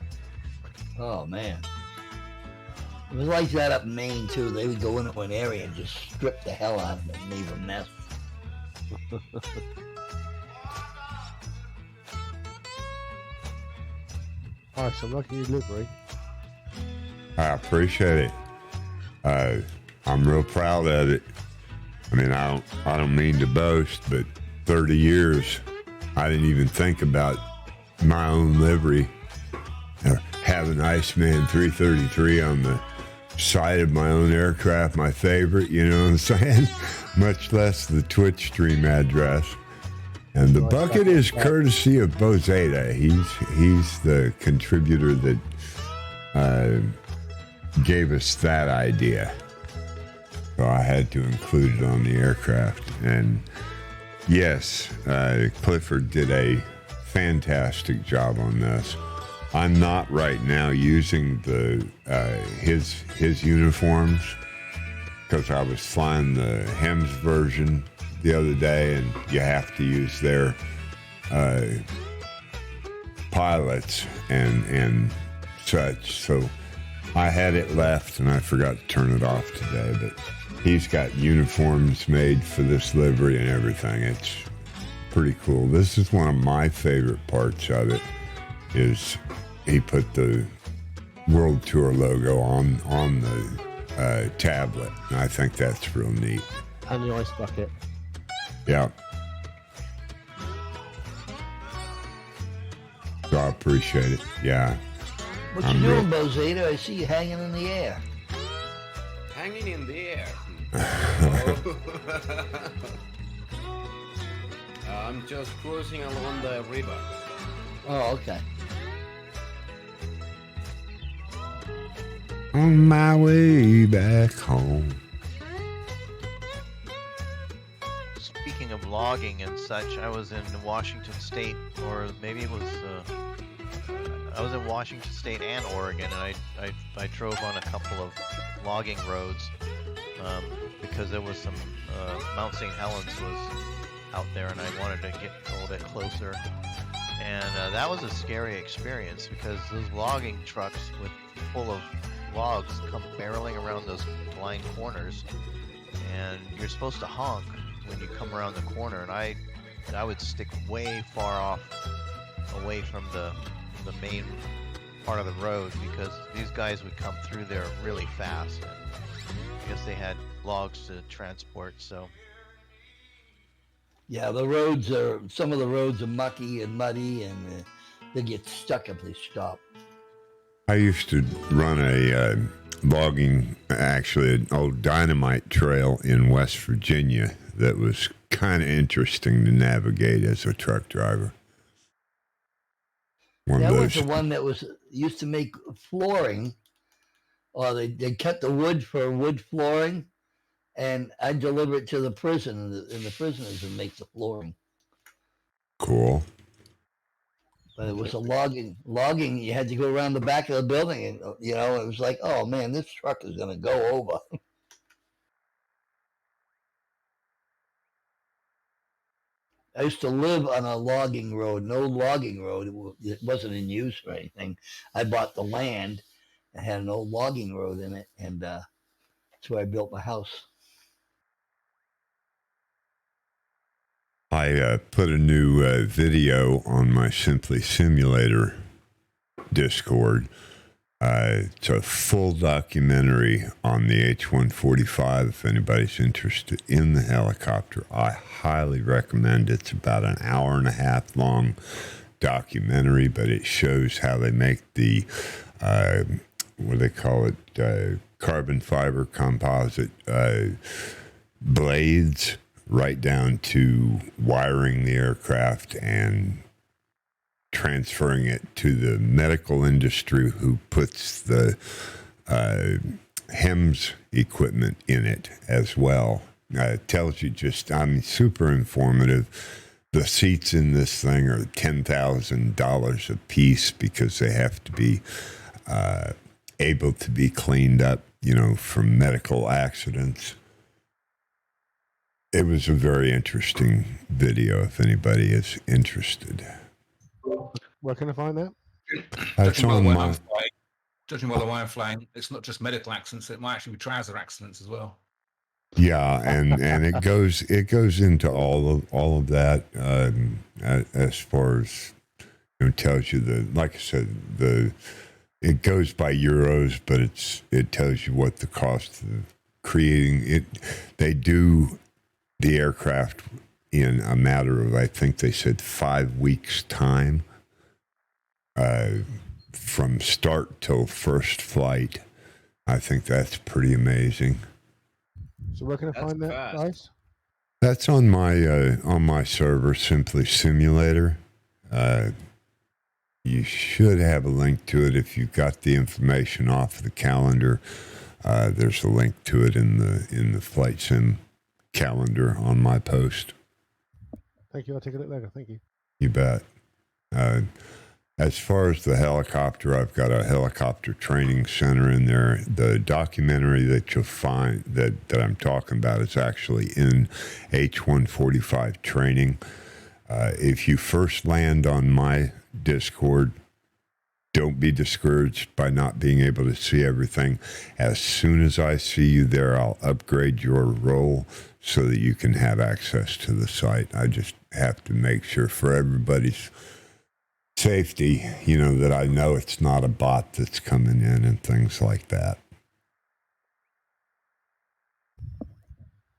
Oh, man. It was like that up in Maine, too. They would go into an area and just strip the hell out of it and leave a mess. Alright, so I'm liking your livery. I appreciate it. I'm real proud of it. I mean, I don't mean to boast, but 30 years, I didn't even think about my own livery. Having ICE333 on the side of my own aircraft, my favorite, you know what I'm saying? Much less the Twitch stream address. And the bucket is courtesy of Bozeta. He's the contributor that gave us that idea. So I had to include it on the aircraft. And yes, Clifford did a fantastic job on this. I'm not right now using his uniforms because I was flying the HEMS version the other day, and you have to use their pilots and such. So I had it left, and I forgot to turn it off today. But he's got uniforms made for this livery and everything. It's pretty cool. This is one of my favorite parts of it. Is he put the World Tour logo on the tablet, and I think that's real neat. And the ice bucket. Yeah. So I appreciate it. Yeah. What I'm you real- doing, Bozeta? I see you hanging in the air. Hanging in the air. I'm just cruising along the river. Oh, okay. on my way back home. Speaking of logging and such, I was in Washington State, or maybe it was, I was in Washington State and Oregon, and I drove on a couple of logging roads because there was some, Mount St. Helens was out there, and I wanted to get a little bit closer. And that was a scary experience because those logging trucks full of logs come barreling around those blind corners, and you're supposed to honk when you come around the corner, and I would stick way far off away from the main part of the road because these guys would come through there really fast. And I guess they had logs to transport, so. Yeah, some of the roads are mucky and muddy, and they get stuck if they stop. I used to run a logging, actually an old dynamite trail in West Virginia that was kind of interesting to navigate as a truck driver. That was the one that was used to make flooring, or they cut the wood for wood flooring, and I deliver it to the prison, and the prisoners would make the flooring. Cool. But it was a logging. You had to go around the back of the building, and it was like, oh man, this truck is going to go over. I used to live on a logging road, no logging road. It wasn't in use or anything. I bought the land and had an old logging road in it, and that's where I built my house. I put a new video on my Simply Simulator Discord. It's a full documentary on the H-145. If anybody's interested in the helicopter, I highly recommend it. It's about an hour and a half long documentary, but it shows how they make the, what do they call it, carbon fiber composite blades, right down to wiring the aircraft and transferring it to the medical industry who puts the HEMS equipment in it as well. It tells you super informative. The seats in this thing are $10,000 a piece because they have to be able to be cleaned up, from medical accidents. It was a very interesting video if anybody is interested. Where can I find that? That's on my... Judging by the way I'm flying, it's not just medical accidents; it might actually be trouser accidents as well. Yeah, and it goes into all of that as far as tells you like I said, it goes by euros, but it tells you what the cost of creating it. They do the aircraft in a matter of, I think they said 5 weeks time. From start till first flight. I think that's pretty amazing. So where can I find that, guys? That's on my server, Simply Simulator. You should have a link to it if you've got the information off the calendar. There's a link to it in the flight sim calendar on my post. Thank you. I'll take a look later. Thank you. You bet. As far as the helicopter, I've got a helicopter training center in there. The documentary that you'll find that I'm talking about is actually in H-145 training. If you first land on my Discord, don't be discouraged by not being able to see everything. As soon as I see you there, I'll upgrade your role so that you can have access to the site. I just have to make sure for everybody's safety, that I know it's not a bot that's coming in and things like that.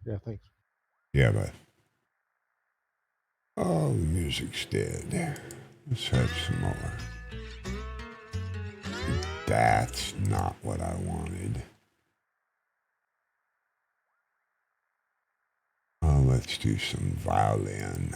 Yeah, thanks. Yeah, but the music's dead. Let's have some more. That's not what I wanted. Oh, let's do some violin.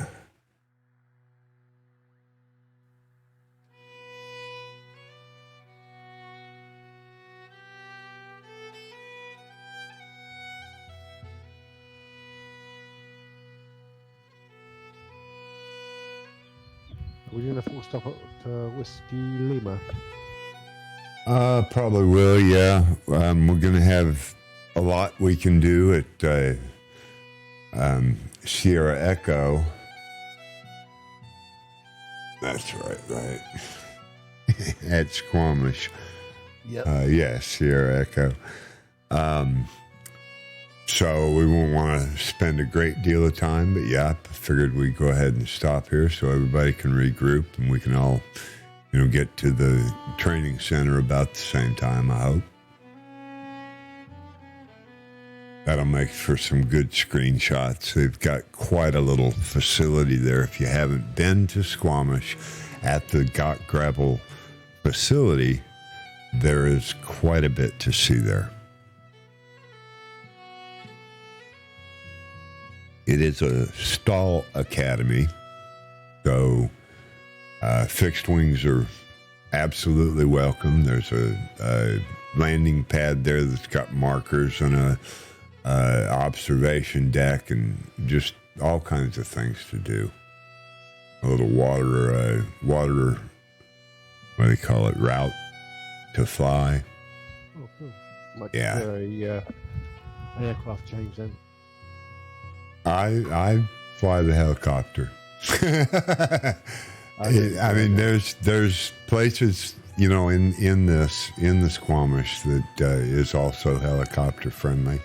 We're doing a full stop at Whiskey Lima. Probably will, yeah. We're going to have a lot we can do at Sierra Echo. That's right. At Squamish. Yep. Yeah, Sierra Echo. So we won't want to spend a great deal of time, but yeah, I figured we'd go ahead and stop here so everybody can regroup and we can all, get to the training center about the same time, I hope. That'll make for some good screenshots. They've got quite a little facility there. If you haven't been to Squamish at the Got Gravel facility, there is quite a bit to see there. It is a stall academy, so fixed wings are absolutely welcome. There's a landing pad there that's got markers and a observation deck and just all kinds of things to do. A little water, what do they call it, route to fly. Oh, cool. Might Yeah. a aircraft change then. I fly the helicopter. I mean, there's places, in the Squamish that is also helicopter friendly.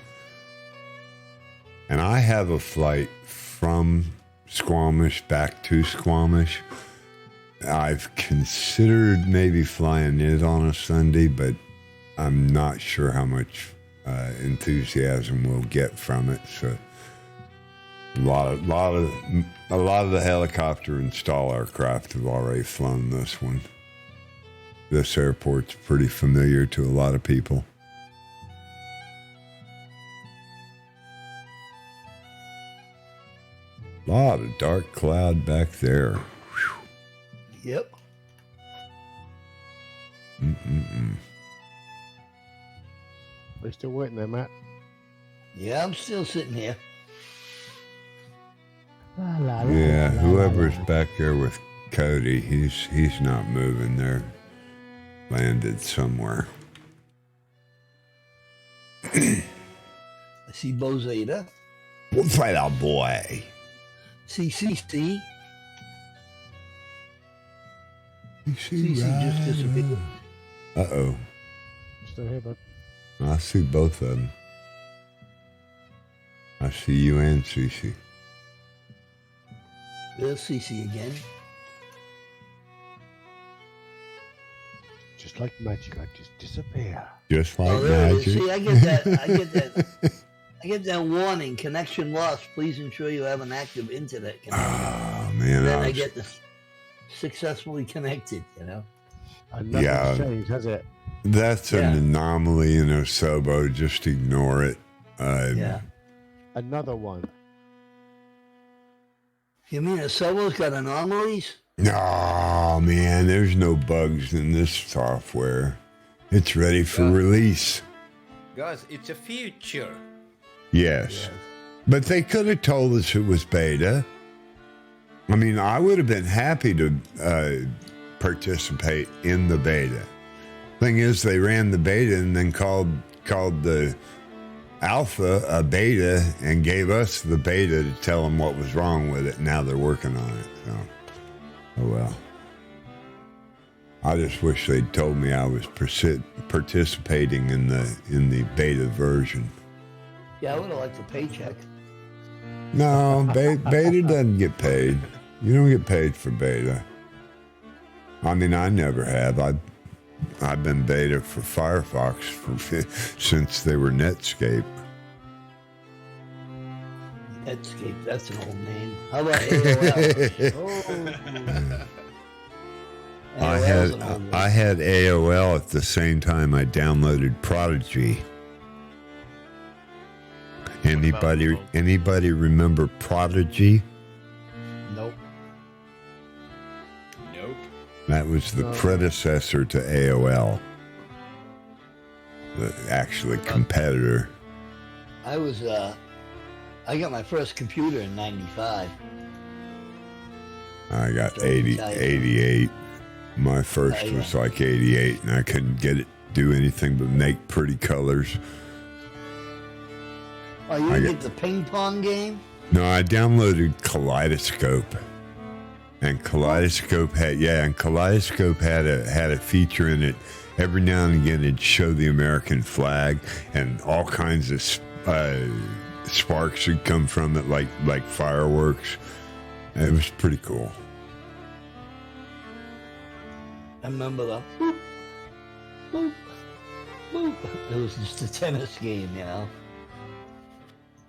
And I have a flight from Squamish back to Squamish. I've considered maybe flying it on a Sunday, but I'm not sure how much enthusiasm we'll get from it. So a lot of the helicopter and stall aircraft have already flown this one. This airport's pretty familiar to a lot of people. A lot of dark cloud back there. Yep. Are you still waiting there, Matt? Yeah, I'm still sitting here. Yeah, whoever's back there with Cody, he's not moving there. Landed somewhere. I see Bozada. What's that, boy? CCC. CC just disappeared. Uh-oh. Still here, bud. I see both of them. I see you and CC. There's CC again. Just like magic, I just disappear. Just like There it is. magic. See, I get that. I get that warning. Connection lost. Please ensure you have an active internet connection. Oh, man. And then I get this successfully connected, And nothing's changed, has it? That's an anomaly in Osobo. Just ignore it. Another one. You mean Osobo's got anomalies? No, man, there's no bugs in this software. It's ready for release. Guys, it's a future. Yes. But they could have told us it was beta. I mean, I would have been happy to participate in the beta. Thing is, they ran the beta and then called the alpha a beta and gave us the beta to tell them what was wrong with it. Now they're working on it. So, oh well. I just wish they'd told me I was participating in the beta version. Yeah, I would have liked a paycheck. No, beta doesn't get paid. You don't get paid for beta. I mean, I never have. I've been beta for Firefox since they were Netscape. Netscape, that's an old name. How about AOL? I had AOL at the same time I downloaded Prodigy. Anybody remember Prodigy? Nope. That was the predecessor to AOL. The actually competitor. I got my first computer in '95. I got So 80, excited. 88. My first yeah. was like 88, and I couldn't get it do anything but make pretty colors. Oh, you I didn't get the ping pong game? No, I downloaded Kaleidoscope, and Kaleidoscope had a feature in it. Every now and again, it'd show the American flag, and all kinds of sparks would come from it, like fireworks. It was pretty cool. I remember the boop, boop, boop. It was just a tennis game, you know.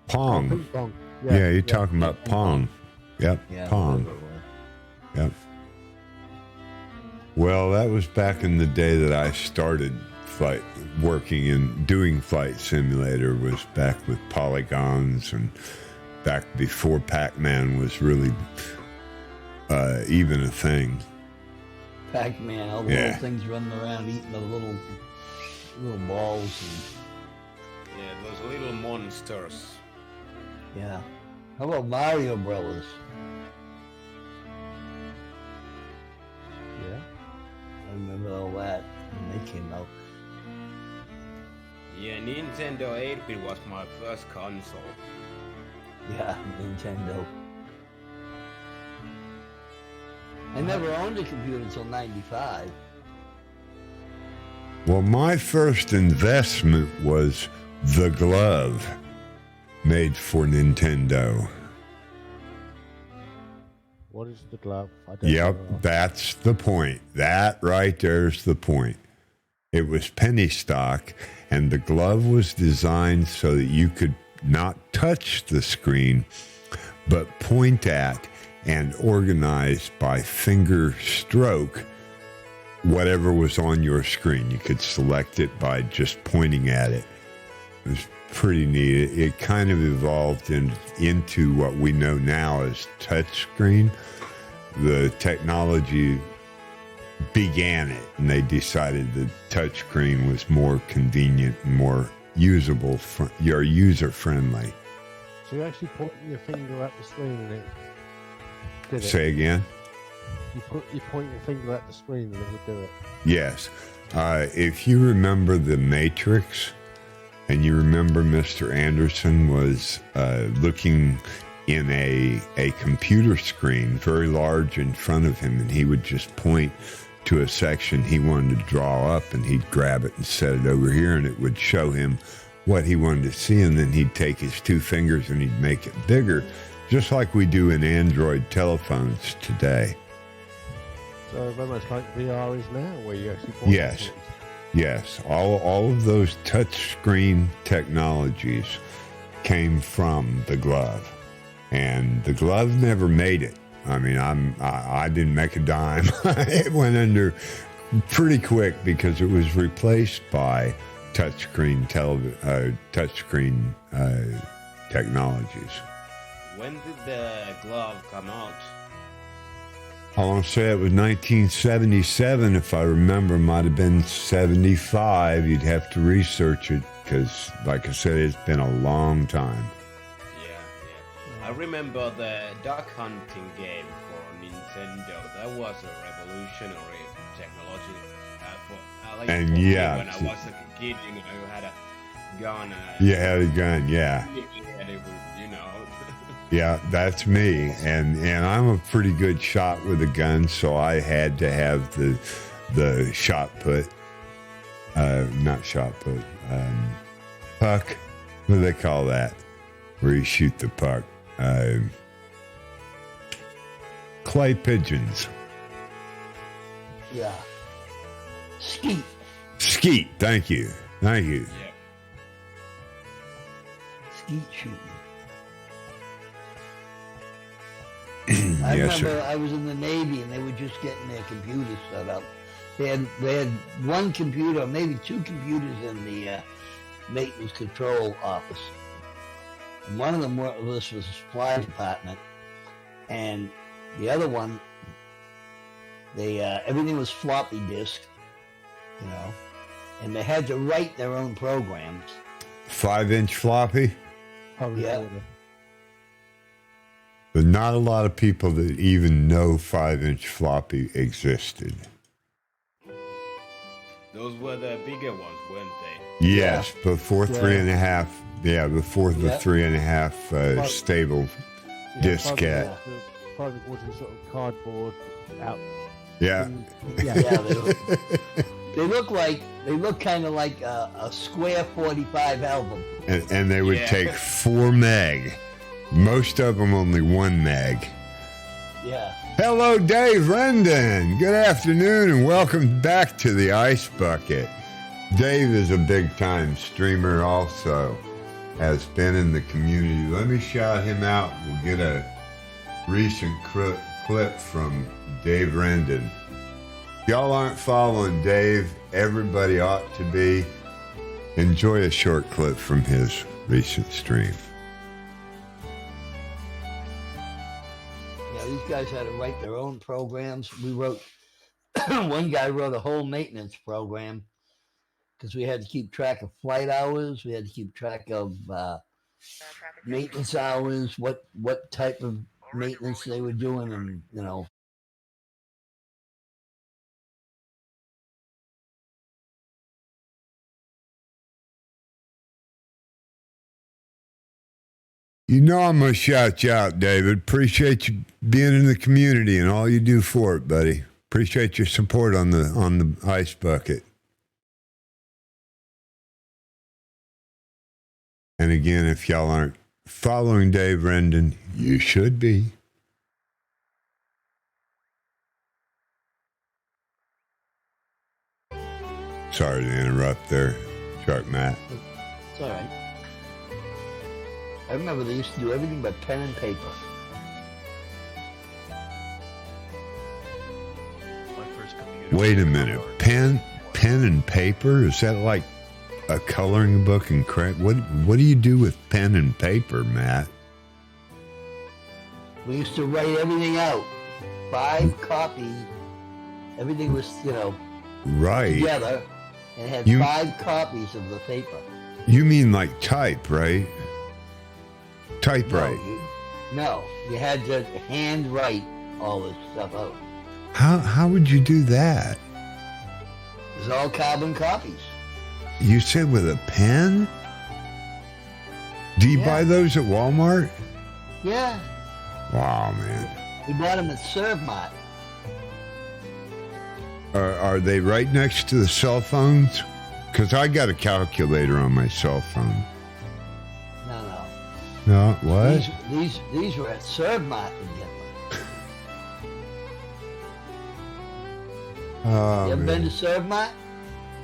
Pong. Ping pong. Yeah, you're talking about Pong. Yep, Yeah, Pong. whatever it was. Yep. Well, that was back in the day that I started working and doing Flight Simulator, was back with polygons and back before Pac-Man was really even a thing. Pac-Man, all the Yeah. little things running around eating the little balls Yeah, those little monsters. and yeah. How about Mario Brothers? Yeah. I remember all that when they came out. Yeah, Nintendo 8-bit was my first console. Yeah, Nintendo. I never owned a computer until '95. Well, my first investment was the glove made for Nintendo. What is the glove? I don't Yep, know. that's the point. That right there's the point. It was penny stock, and the glove was designed so that you could not touch the screen, but point at and organize by finger stroke whatever was on your screen. You could select it by just pointing at it. It was pretty neat. It kind of evolved into what we know now as touchscreen. The technology began it, and they decided that touchscreen was more convenient and more usable, user-friendly. So you're actually pointing your finger at the screen and it did it. Say again? You point your finger at the screen and it would do it. Yes. If you remember The Matrix, and you remember Mr. Anderson was looking in a computer screen very large in front of him, and he would just point to a section he wanted to draw up, and he'd grab it and set it over here, and it would show him what he wanted to see, and then he'd take his two fingers and he'd make it bigger, just like we do in Android telephones today. So very much like VR is now, where you actually point Yes. things. Yes, all of those touchscreen technologies came from the glove, and the glove never made it. I mean, I didn't make a dime. It went under pretty quick because it was replaced by touchscreen technologies. When did the glove come out? I want to say it was 1977, if I remember. Might have been 75. You'd have to research it because, like I said, it's been a long time. Yeah. I remember the duck hunting game for Nintendo. That was a revolutionary technology. And for me, yeah, when I was a kid, you had a gun. You had a gun, yeah. And it would, Yeah, that's me, and I'm a pretty good shot with a gun, so I had to have the shot put, not shot put, puck. What do they call that? Where you shoot the puck? Clay pigeons. Yeah. Skeet. Skeet. Thank you. Yeah. Skeet shooting. I Yes, remember sir. I was in the Navy and they were just getting their computers set up. They had one computer, maybe two computers in the maintenance control office. And one of them was the supply department, and the other one, they everything was floppy disk, and they had to write their own programs. 5-inch floppy. Holy Yeah. order. But not a lot of people that even know 5-inch floppy existed. Those were the bigger ones, weren't they? Yes, before Yeah. 3.5. Yeah, before the Yep. 3.5 stable diskette. Private wasn't sort of cardboard out. Yeah. Yeah, they look kind of like a square 45 album. And they would Yeah. take 4 meg. Most of them only 1 meg. Yeah. Hello, Dave Rendon. Good afternoon and welcome back to the Ice Bucket. Dave is a big-time streamer also, has been in the community. Let me shout him out. We'll get a recent clip from Dave Rendon. If y'all aren't following Dave, everybody ought to be. Enjoy a short clip from his recent stream. Yeah, these guys had to write their own programs. We wrote, one guy wrote a whole maintenance program because we had to keep track of flight hours. We had to keep track of maintenance hours, what type of maintenance they were doing, and You know I'm going to shout you out, David. Appreciate you being in the community and all you do for it, buddy. Appreciate your support on the Ice Bucket. And again, if y'all aren't following Dave Rendon, you should be. Sorry to interrupt there, Shark Matt. it's all right. I remember they used to do everything but pen and paper. My first computer. Wait a was minute. Commodore Pen and paper? Is that like a coloring book and crayon? What do you do with pen and paper, Matt? We used to write everything out. 5 copies. Everything was, Right. together, and had You- 5 copies of the paper. You mean like type, right? Typewrite. No, you had to hand write all this stuff out. How would you do that? It was all carbon copies. You said with a pen? Do you Yeah. buy those at Walmart? Yeah, Wow, man. we bought them at ServMart. Are they right next to the cell phones? Because I got a calculator on my cell phone. No. No, what? These were at ServMart to get them. Oh, You ever man. been to ServMart?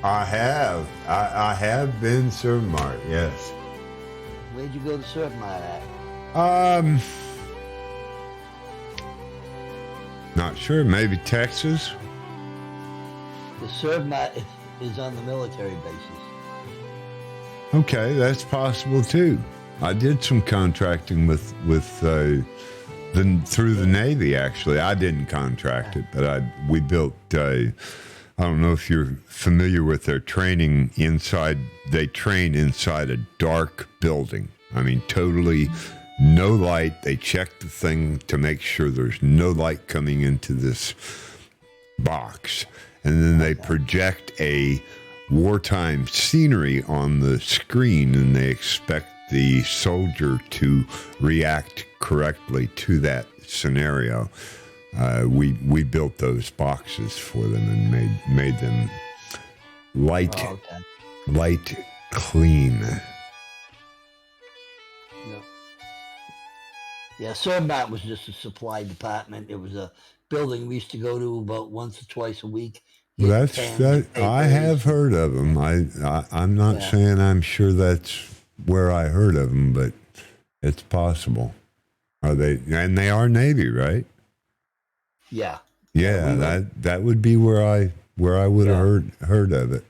I have. I have been Smart, yes. Where'd you go to ServMart at? Not sure. Maybe Texas. The ServMart is on the military bases. Okay, that's possible too. I did some contracting with through the Navy. Actually, I didn't contract it, but we built. I don't know if you're familiar with their training inside. They train inside a dark building. I mean, totally no light. They check the thing to make sure there's no light coming into this box. And then they project a wartime scenery on the screen, and they expect the soldier to react correctly to that scenario. We built those boxes for them and made them light clean. Yeah, ServMart was just a supply department. It was a building we used to go to about once or twice a week. Well, Get pens, I papers. have heard of them. I'm not Yeah. saying I'm sure that's where I heard of them, but it's possible. Are they? And they are Navy, right? Yeah. Yeah, we that would be where I would have heard of it.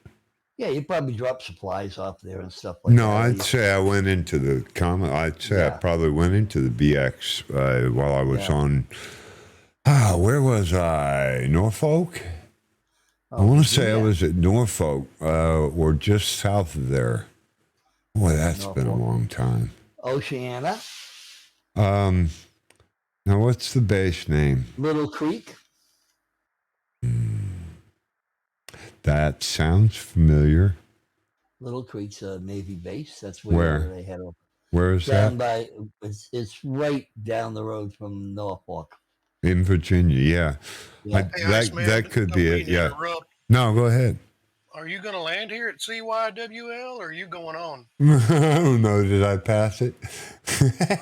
Yeah, you probably drop supplies off there and stuff like No, that. I'd say I went into the I'd say I Yeah. probably went into the BX while I was Yeah. on. Where was I? Norfolk. I want to say I was at Norfolk or just south of there. Boy, that's been a Norfolk. long time. Oceana. Now, what's the base name? Little Creek. That sounds familiar. Little Creek's a Navy base. That's Where? where they had a Where is down that? by. It's right down the road from Norfolk. In Virginia, yeah. Yeah. Hey, Iceman, That could don't be mean it, to yeah. interrupt. No, go ahead. Are you going to land here at CYWL or are you going on? I don't know. Did I pass it?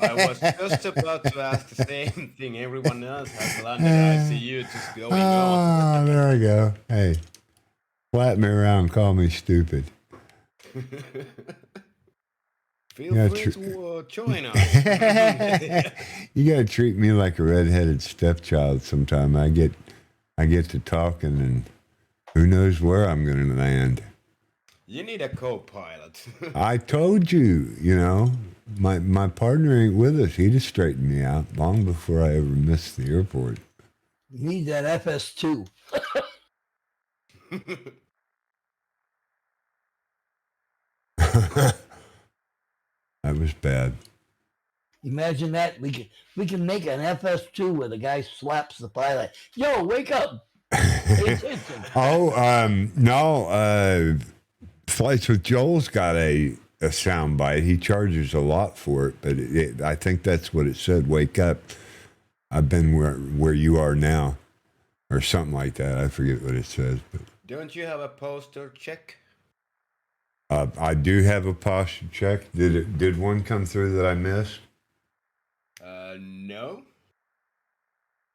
I was just about to ask the same thing. Everyone else has landed. I see you just going on. There I go. Hey, flat me around, call me stupid. Feel Yeah, free to join us. You gotta treat me like a redheaded stepchild sometime. I get to talking, and who knows where I'm gonna land. You need a co-pilot. I told you, my partner ain't with us. He'd have straightened me out long before I ever missed the airport. You need that FS2. That was bad. Imagine that. We can make an FS2 where the guy slaps the pilot. Yo, wake up! Pay attention. No. Flights with Joel's got a sound bite. He charges a lot for it, but I think that's what it said. Wake up! I've been where you are now, or something like that. I forget what it says, but Don't you have a poster check? I do have a posture check. Did one come through that I missed? No.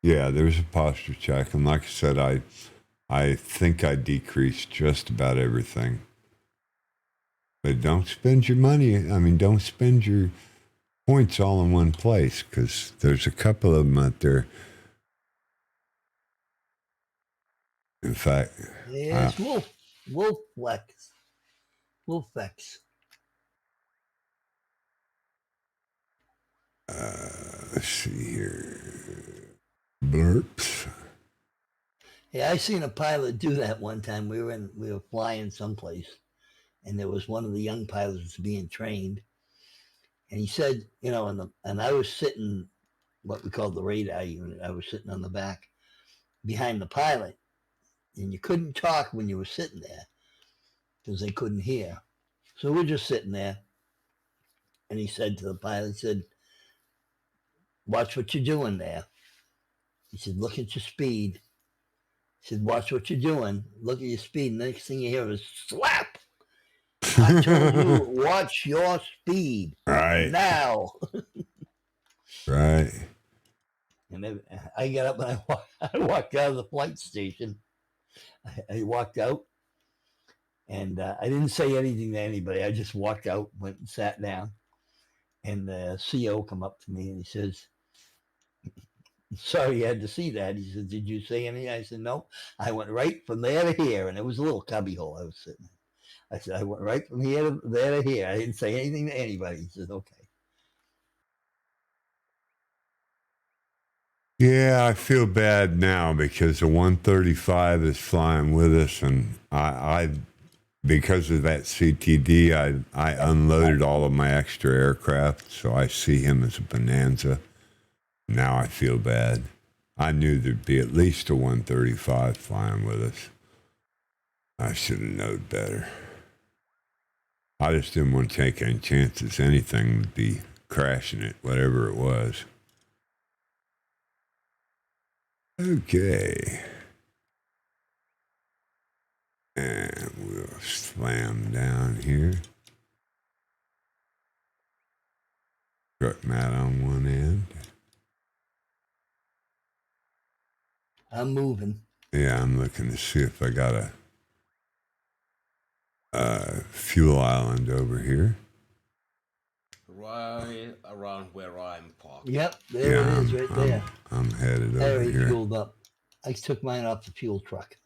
Yeah, there's a posture check, and like I said, I think I decreased just about everything. But don't spend your money. I mean, don't spend your points all in one place, because there's a couple of them out there. In fact, Yes, Wolflex. let's see here. Blurps. Yeah, I seen a pilot do that one time. We were flying someplace, and there was one of the young pilots being trained, and he said, and I was sitting what we call the radar unit. I was sitting on the back behind the pilot, and you couldn't talk when you were sitting there because they couldn't hear. So we're just sitting there, and he said to the pilot, he said, "Watch what you're doing there." He said, "Look at your speed." He said, "Watch what you're doing. Look at your speed." Next thing you hear is slap. I told you, watch your speed. Right. Now. Right. And then I got up and I walked out of the flight station. I walked out, and I didn't say anything to anybody. I just walked out, went and sat down. And the CO come up to me and he says, "Sorry you had to see that." He said, "Did you say anything?" I said, "No. I went right from there to here." And it was a little cubby hole I was sitting in. I said, "I went right from here to there to here. I didn't say anything to anybody." He said, "Okay." Yeah, I feel bad now because the 135 is flying with us, and I because of that CTD, I unloaded all of my extra aircraft, so I see him as a bonanza. Now I feel bad. I knew there'd be at least a 135 flying with us. I should have known better. I just didn't want to take any chances. Anything would be crashing it, whatever it was. Okay. And we'll slam down here. Strut mat on one end. I'm moving. Yeah, I'm looking to see if I got a fuel island over here. Right around where I'm parked. Yep, there it is right there. I'm headed There over he here. fueled up. I took mine off the fuel truck.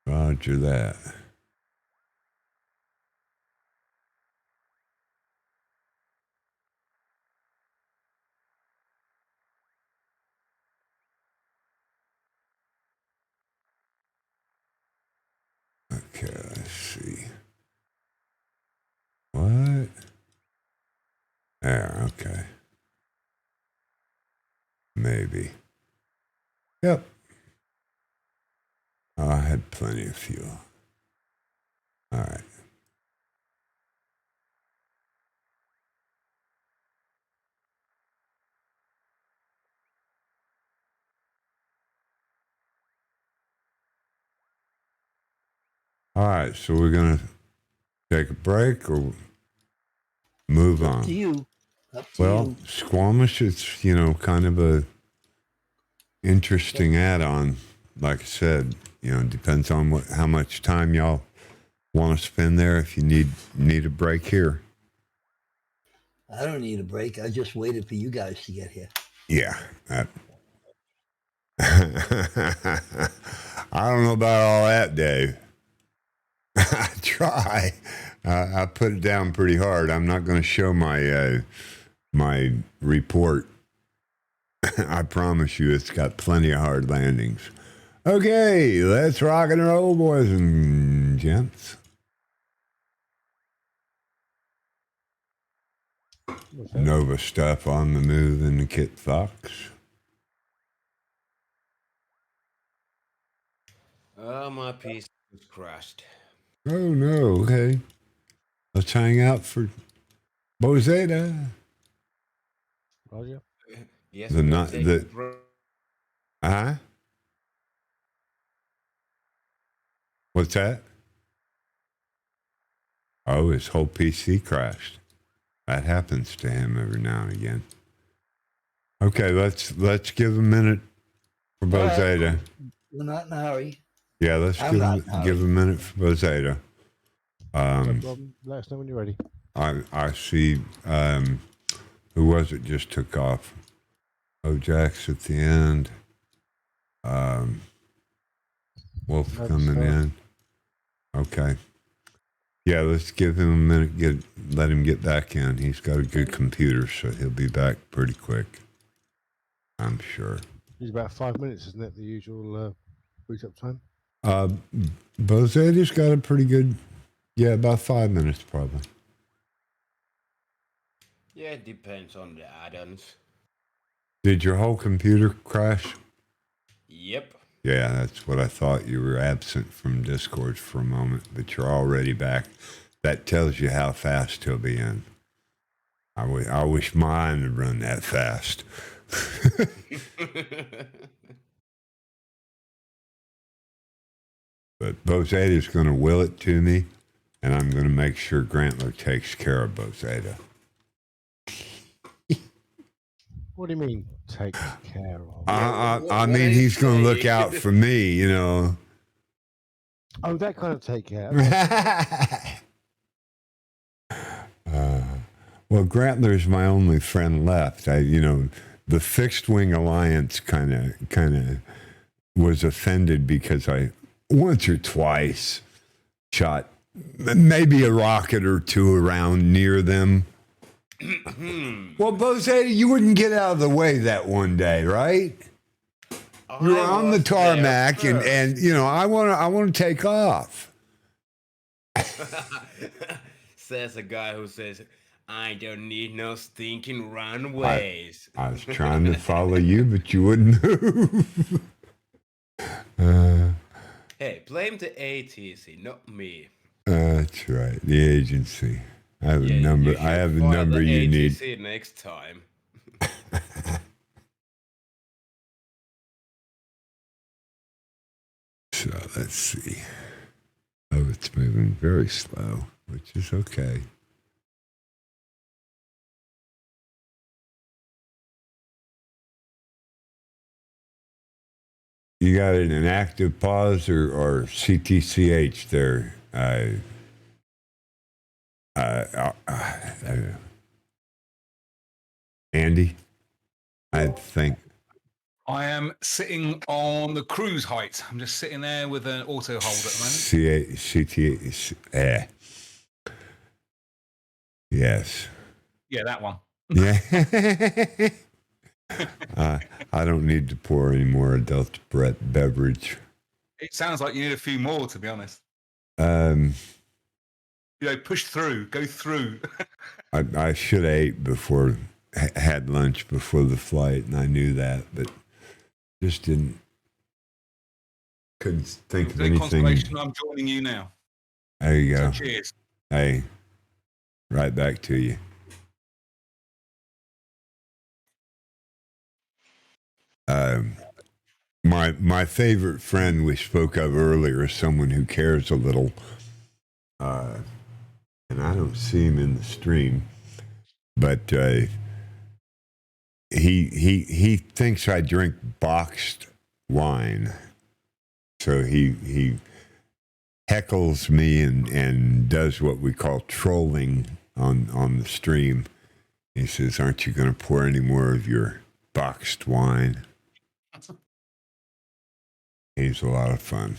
Roger that. Okay, let's see. What? There, okay. maybe. Yep. I had plenty of fuel. All right. All right, so we're going to take a break or move Up on? to you. Up to Well, you. Squamish, it's, kind of a interesting add-on. Like I said, depends on how much time y'all want to spend there. If you need a break here. I don't need a break. I just waited for you guys to get here. Yeah. I don't know about all that, Dave. I try. I put it down pretty hard. I'm not going to show my my report. I promise you, it's got plenty of hard landings. Okay, let's rock and roll, boys and gents. Nova stuff on the move in the Kit Fox. My PC was crashed. Oh no, okay. Let's hang out for Bozeta. Roger. Yes, The we're not taking the a break. What's that? Oh, his whole PC crashed. That happens to him every now and again. Okay, let's give a minute for Bozeta. We're not in a hurry. Yeah, let's I'm not give a minute for Bozeta. No problem. Let us know when you're ready. I see. Who was it? Just took off. Ojax at the end. Wolf coming in. Okay. Yeah, let's give him a minute. Let him get back in. He's got a good computer, so he'll be back pretty quick. I'm sure. It's about 5 minutes, isn't it? The usual boot up time. Bozeta's got a pretty good. Yeah, about 5 minutes probably. Yeah, it depends on the add-ons. Did your whole computer crash? Yep. Yeah, that's what I thought. You were absent from Discord for a moment, but you're already back. That tells you how fast he'll be in. I wish mine would run that fast. But Bozeta's going to will it to me, and I'm going to make sure Grantler takes care of Bozeta. What do you mean, take care of? I mean, he's going to look out for me, Oh, that kind of take care. Well, Grantler's my only friend left. The Fixed Wing Alliance kind of was offended because I once or twice shot maybe a rocket or two around near them. Well, Bozeta, you wouldn't get out of the way that one day, right? You were on the tarmac, and I want to take off. Says a guy who says, "I don't need no stinking runways." I was trying to follow you, but you wouldn't move. Hey, blame the ATC, not me. That's right, the agency. I have a number. I have a number the you need. ATC next time. So let's see. Oh, it's moving very slow, which is okay. You got it in active pause or CTCH there. Andy, I think. I am sitting on the cruise height. I'm just sitting there with an auto hold at the moment. Yes. Yeah, that one. Yeah. I don't need to pour any more adult beverage. It sounds like you need a few more, to be honest. Push through, go through. I should have ate before had lunch before the flight, and I knew that, but just couldn't think of Any anything. consolation, I'm joining you now. There you So go. cheers. Hey, right back to you. My favorite friend we spoke of earlier is someone who cares a little, and I don't see him in the stream, but he thinks I drink boxed wine, so he heckles me and does what we call trolling on the stream. He says, "Aren't you going to pour any more of your boxed wine?" He's a lot of fun.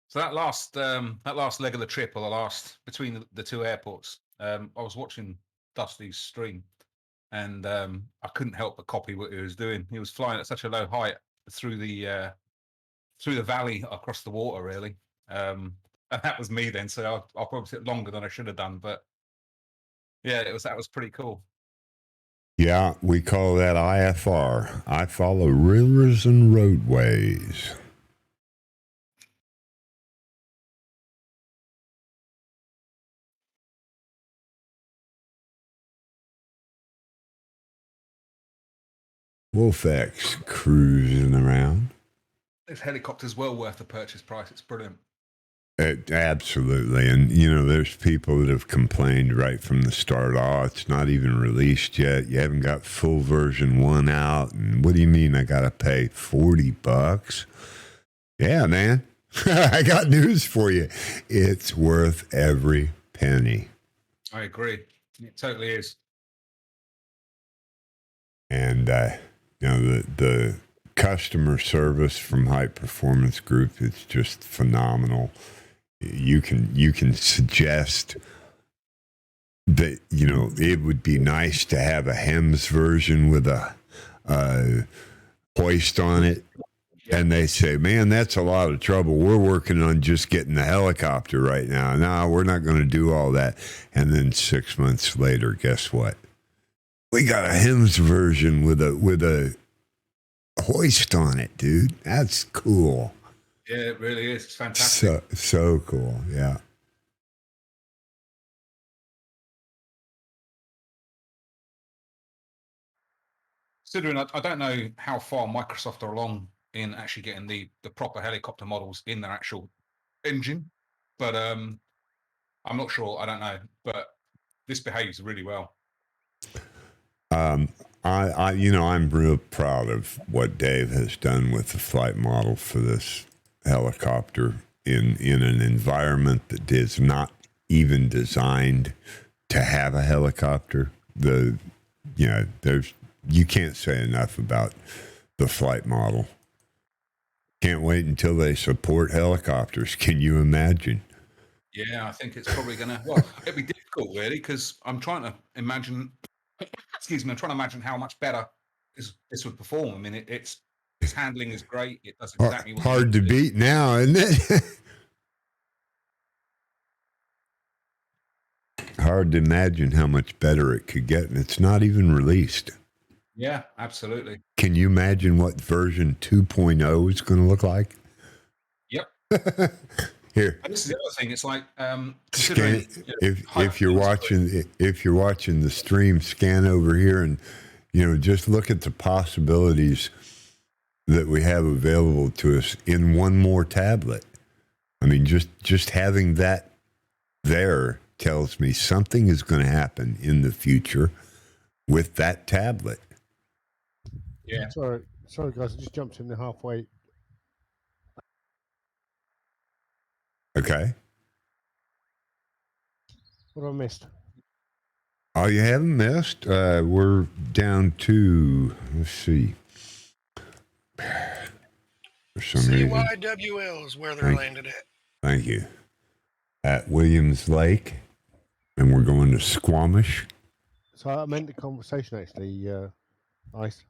So that last leg of the trip, or the last between the two airports, I was watching Dusty's stream, and I couldn't help but copy what he was doing. He was flying at such a low height through the valley across the water, really, and that was me then. So I probably took longer than I should have done, but yeah, that was pretty cool. Yeah, we call that IFR. I follow rivers and roadways. Wolfx cruising around. This helicopter's well worth the purchase price. It's brilliant. Absolutely. And, there's people that have complained right from the start, it's not even released yet. You haven't got full version 1 out. And what do you mean I got to pay $40? Yeah, man. I got news for you. It's worth every penny. I agree. It totally is. And, the customer service from High Performance Group is just phenomenal. You can suggest that it would be nice to have a HEMS version with a hoist on it, and they say, "Man, that's a lot of trouble. We're working on just getting the helicopter right now. No, we're not going to do all that." And then 6 months later, guess what? We got a HEMS version with a hoist on it, dude. That's cool. Yeah, it really is. It's fantastic. So cool. Yeah. Considering I don't know how far Microsoft are along in actually getting the proper helicopter models in their actual engine, but I'm not sure. I don't know, but this behaves really well. I'm real proud of what Dave has done with the flight model for this helicopter in an environment that is not even designed to have a helicopter. You can't say enough about the flight model. Can't wait until they support helicopters. Can you imagine? Yeah, I think it's probably gonna. Well, it'd be difficult really because I'm trying to imagine. Excuse me, I'm trying to imagine how much better this would perform. I mean, its handling is great. It does exactly what hard to beat now, isn't it? Hard to imagine how much better it could get, and it's not even released. Yeah, absolutely. Can you imagine what version 2.0 is going to look like? Yep. Here. And this is the other thing. It's like scan, if you're watching the stream, scan over here and just look at the possibilities that we have available to us in one more tablet. I mean, just having that there tells me something is going to happen in the future with that tablet. Yeah. Sorry, guys. I just jumped in there halfway. Okay. What have I missed? Oh, you haven't missed. We're down to, let's see. For some reason. CYWL is where they're landed at. Thank you. At Williams Lake, and we're going to Squamish. So I meant the conversation actually, ICE.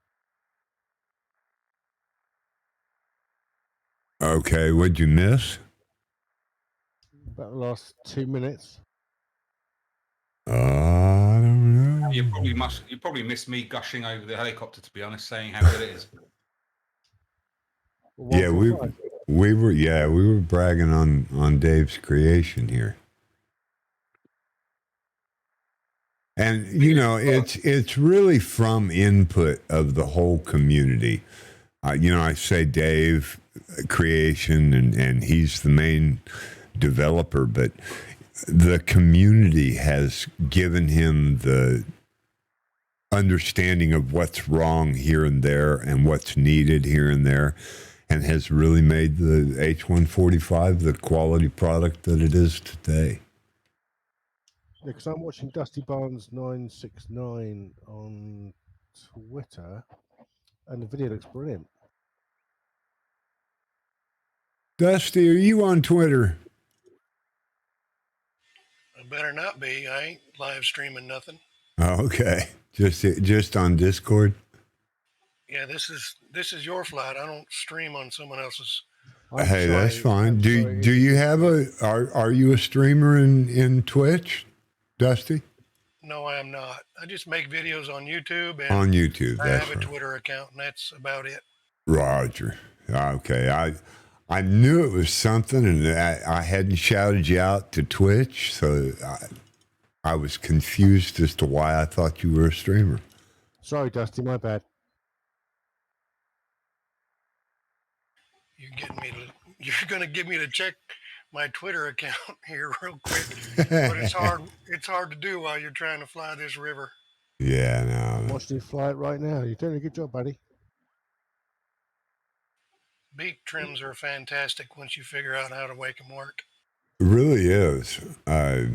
Okay, what'd you miss? About the last 2 minutes. I don't know. You probably missed me gushing over the helicopter, to be honest, saying how good it is. Yeah, we were bragging on Dave's creation here. And it's really from input of the whole community. I say Dave creation, and he's the main developer, but the community has given him the understanding of what's wrong here and there and what's needed here and there, and has really made the H145 the quality product that it is today. Because I'm watching Dusty Barnes 969 on Twitter, and the video looks brilliant. Dusty, are you on Twitter? I better not be. I ain't live streaming nothing. Oh, okay. Just on Discord? Yeah, this is your flight. I don't stream on someone else's. Hey, that's fine. Do you have are you a streamer in Twitch, Dusty? No, I am not. I just make videos on YouTube. And on YouTube, I that's have a right. Twitter account, and that's about it. Roger. Okay, I knew it was something, and I hadn't shouted you out to Twitch, so I was confused as to why I thought you were a streamer. Sorry, Dusty, my bad. You're gonna get me to check my Twitter account here real quick, but it's hard to do while you're trying to fly this river. Yeah, no. Watch you fly it right now. You're doing a good job, buddy. Beak trims are fantastic once you figure out how to make them work. It really is. I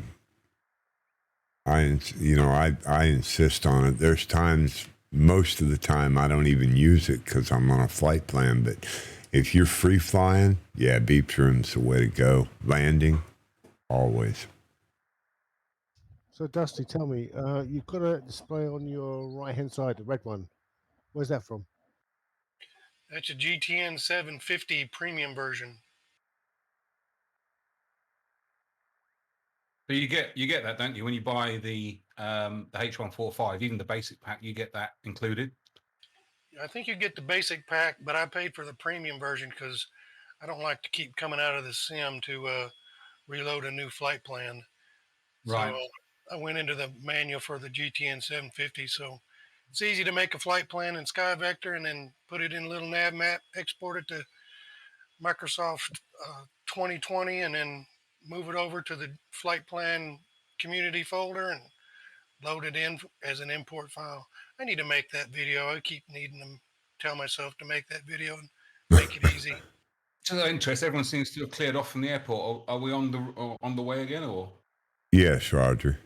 insist on it. There's times, most of the time, I don't even use it because I'm on a flight plan. But if you're free flying, yeah, beep trim's the way to go. Landing, always. So, Dusty, tell me, you've got a display on your right-hand side, the red one. Where's that from? That's a GTN 750 premium version. But you get that, don't you? When you buy the H145, even the basic pack, you get that included. I think you get the basic pack, but I paid for the premium version because I don't like to keep coming out of the sim to reload a new flight plan. Right. So I went into the manual for the GTN 750. So it's easy to make a flight plan in SkyVector and then put it in a little nav map, export it to Microsoft 2020, and then move it over to the flight plan community folder and load it in as an import file. I need to make that video. I keep needing to tell myself to make that video and make it easy. Just out of interest, everyone seems to have cleared off from the airport. Are we on the way again, or? Yes, Roger.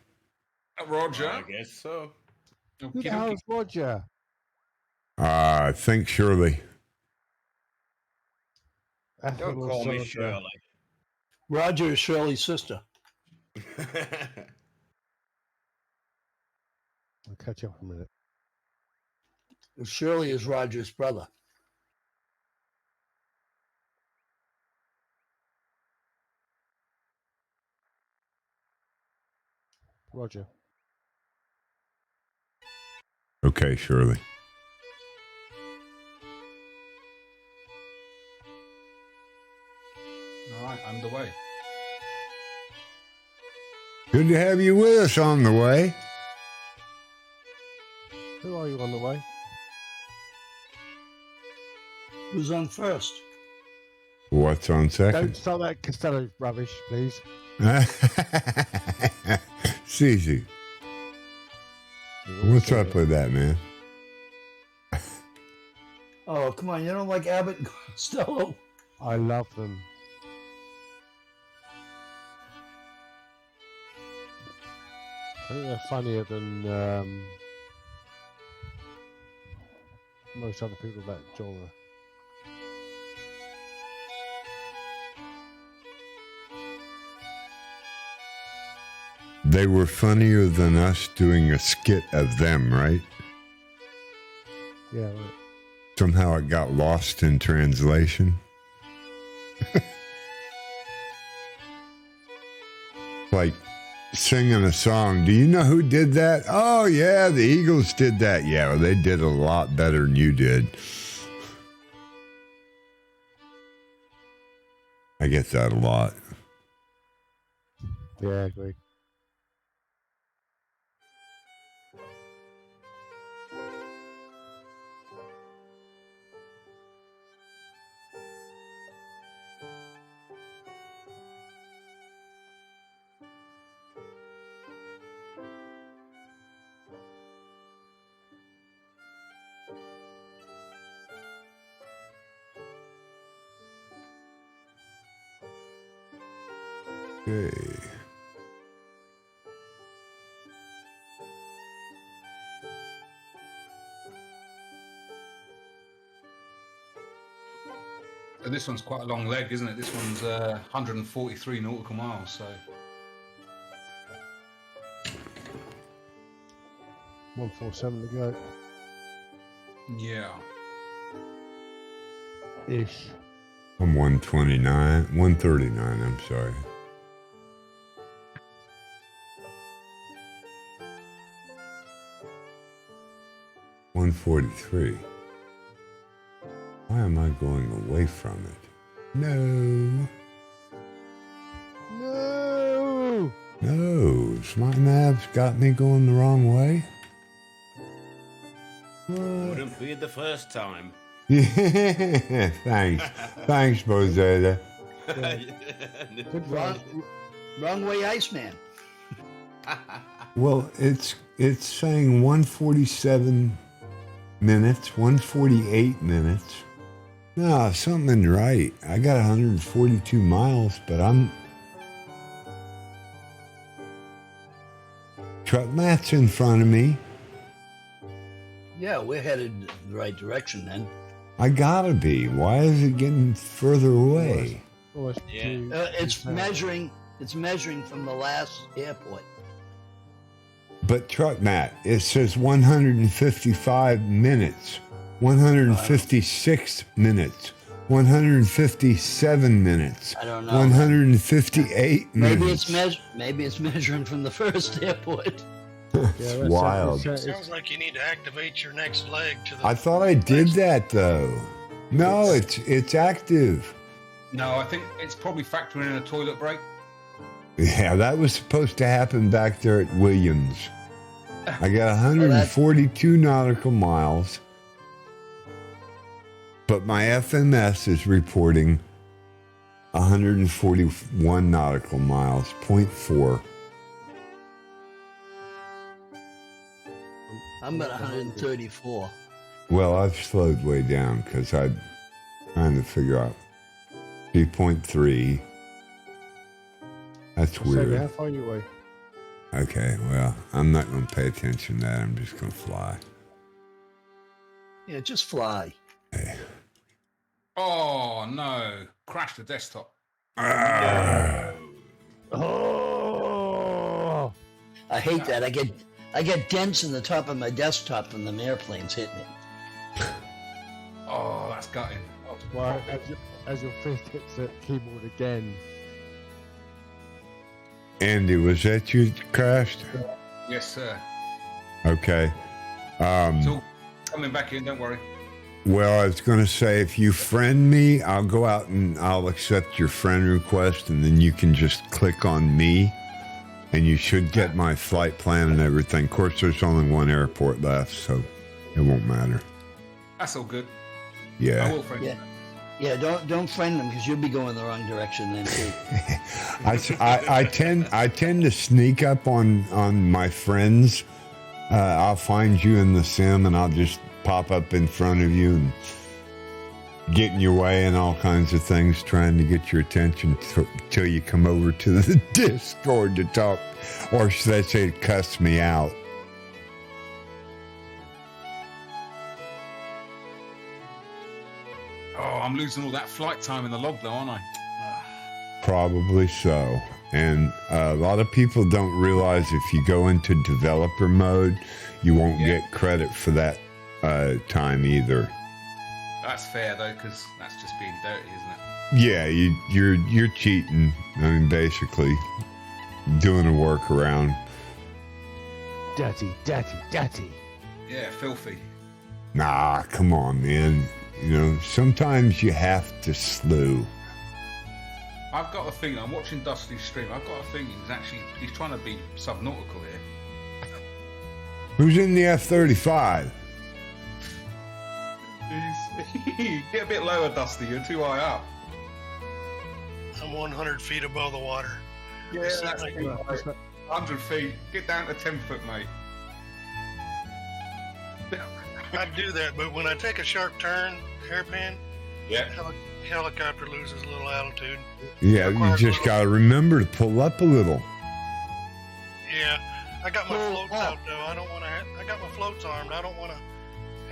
Roger. I guess so. Who the hell is Roger? I think Shirley. Don't call me Shirley. Roger is Shirley's sister. I'll catch up in a minute. Shirley is Roger's brother. Roger. Okay, Shirley. All right, underway. Good to have you with us on the way. Who are you on the way? Who's on first? What's on second? Don't start that Costello rubbish, please. Cece. What's up with that, man? Oh, come on. You don't like Abbott and Costello? I love them. I think they're funnier than most other people of that genre. They were funnier than us doing a skit of them, right? Yeah, right. Somehow it got lost in translation. Like singing a song. Do you know who did that? Oh, yeah, the Eagles did that. Yeah, well, they did a lot better than you did. I get that a lot. Yeah, I agree. Okay. So this one's quite a long leg, isn't it? This one's 143 nautical miles. So 147 to go. yeah. Ish. I'm 139, I'm sorry. $143. Why am I going away from it? No. No! No. Smart Nav's got me going the wrong way. What? Wouldn't be the first time. Yeah, thanks. Thanks, Bozetta. Good Wrong, one. wrong way, Iceman. Well, it's saying 147 minutes, 148 minutes. No, something right. I got 142 miles, but I'm... Truck Matt's in front of me. Yeah, we're headed the right direction then. I gotta be. Why is it getting further away? Almost Yeah. two- It's two measuring. It's measuring from the last airport. But Truck Matt, it says 155 minutes, 156 minutes, 157 minutes, I don't know. 158 Maybe minutes. maybe it's measuring from the first airport. Yeah, It's that's wild. Sounds like you need to activate your next leg to the. I thought I did that though. No, it's active. No, I think it's probably factoring in a toilet break. Yeah, that was supposed to happen back there at Williams. I got 142 nautical miles, but my FMS is reporting 141 nautical miles, 0.4. I'm at 134. Well, I've slowed way down because I'm trying to figure out 3.3. That's So weird. how far are you away? Okay, well, I'm not going to pay attention to that. I'm just going to fly. Yeah, just fly. Hey. Oh no! Crashed the desktop. Oh! I hate that. I get dents in the top of my desktop from the airplanes hitting it. Oh, that's gutting. Oh, Well, as your fist hits the keyboard again. Andy, was that you that crashed? yes, sir. Okay. It's all coming back in. Don't worry. Well, I was going to say, if you friend me, I'll go out and I'll accept your friend request, and then you can just click on me, and you should get my flight plan and everything. Of course, there's only one airport left, so it won't matter. That's all good. I Yeah. will, friend. Yeah. Yeah, don't friend them because you'll be going the wrong direction then too. I tend to sneak up on my friends. I'll find you in the sim, and I'll just pop up in front of you and get in your way and all kinds of things, trying to get your attention till you come over to the Discord to talk, or should I say, cuss me out. Oh, I'm losing all that flight time in the log, though, aren't I? Probably so. And a lot of people don't realize if you go into developer mode, you won't get credit for that time either. That's fair though, because that's just being dirty, isn't it? Yeah, you're cheating. I mean, basically. doing a workaround. Dirty. Yeah, filthy. Nah, come on, man. You know, sometimes you have to slew. I've got a feeling, I'm watching Dusty's stream, I've got a feeling he's trying to be subnautical here. Who's in the F-35? Get a bit lower, Dusty, you're too high up. I'm 100 feet above the water. Yeah, It's that's like- 100 feet. Get down to 10 foot, mate. I do that, but when I take a sharp turn, hairpin, Yeah. helicopter loses a little altitude. Yeah, you just got to remember to pull up a little. Yeah, I got my Pull floats up. out though. I don't want to. I got my floats armed. I don't want to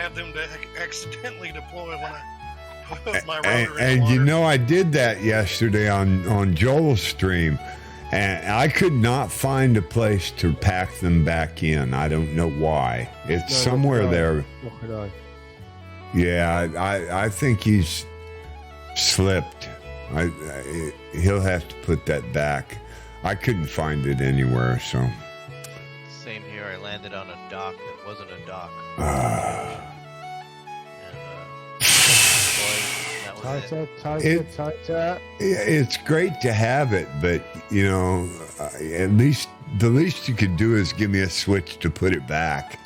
have them to accidentally deploy when I put my rotor in the And water. you know, I did that yesterday on Joel's stream, and I could not find a place to pack them back in. I don't know why. It's No, somewhere look at there. What could I? Yeah, I think he's slipped. He'll have to put that back. I couldn't find it anywhere, so. Same here. I landed on a dock that wasn't a dock. And, that was it. Tighter. It's great to have it, but you know, at least the least you could do is give me a switch to put it back.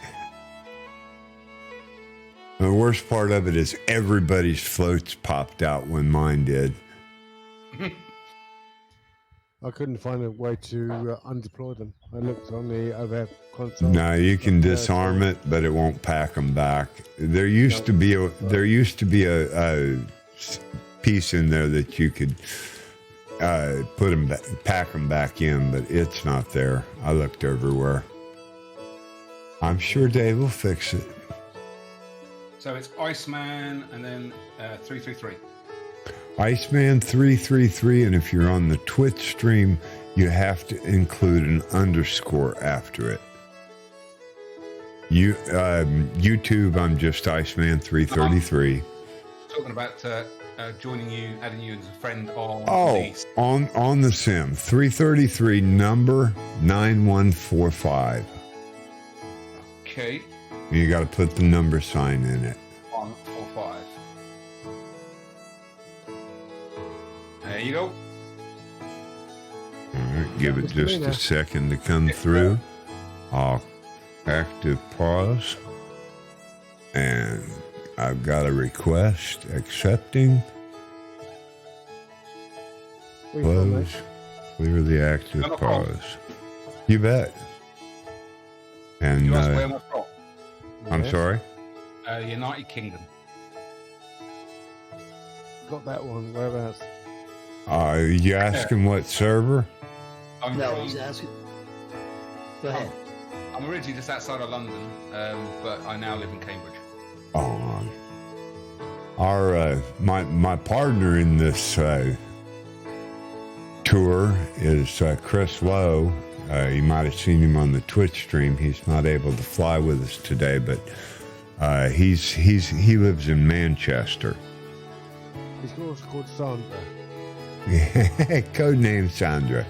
The worst part of it is everybody's floats popped out when mine did. I couldn't find a way to undeploy them. I looked on the overhead console. No, you can disarm it, but it won't pack them back. There used to be a piece in there that you could put them pack them back in, but it's not there. I looked everywhere. I'm sure Dave will fix it. So it's Iceman and then 333. Iceman 333, and if you're on the Twitch stream, you have to include an underscore after it. YouTube, I'm just Iceman 333. Talking about joining you, adding you as a friend on Oh, on the sim 333 number 9145. Okay. You got to put the number sign in it. 145. There you go. All right, give it just a second to come through. I'll active pause. And I've got a request accepting. Close. Clear the active No problem. pause. You bet. And You asked where am I from? I'm sorry. United Kingdom. Got that one. Whereabouts? You asking what server? I'm No, from- he's asking. Go ahead. I'm originally just outside of London, but I now live in Cambridge. Oh, my partner in this tour is Chris Lowe. You might have seen him on the Twitch stream. He's not able to fly with us today, but he lives in Manchester. His girl's called Sandra. Codename Sandra.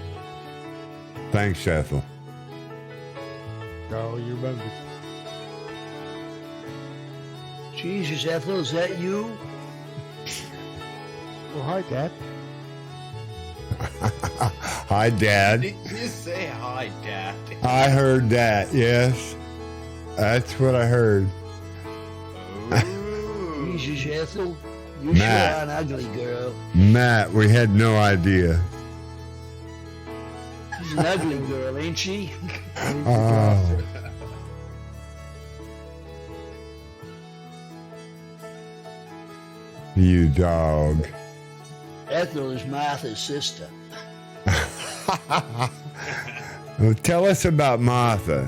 Thanks, Ethel. Oh, you remember? Jesus, Ethel, is that you? Oh, hi, Dad. Hi, Dad. Did you say hi, Dad? I heard that. Yes, that's what I heard. Ooh. Jesus, Ethel, you Matt. sure are an ugly girl. Matt, we had no idea. She's an ugly girl, ain't she? Oh. You dog. Ethel is Martha's sister. Well, tell us about Martha.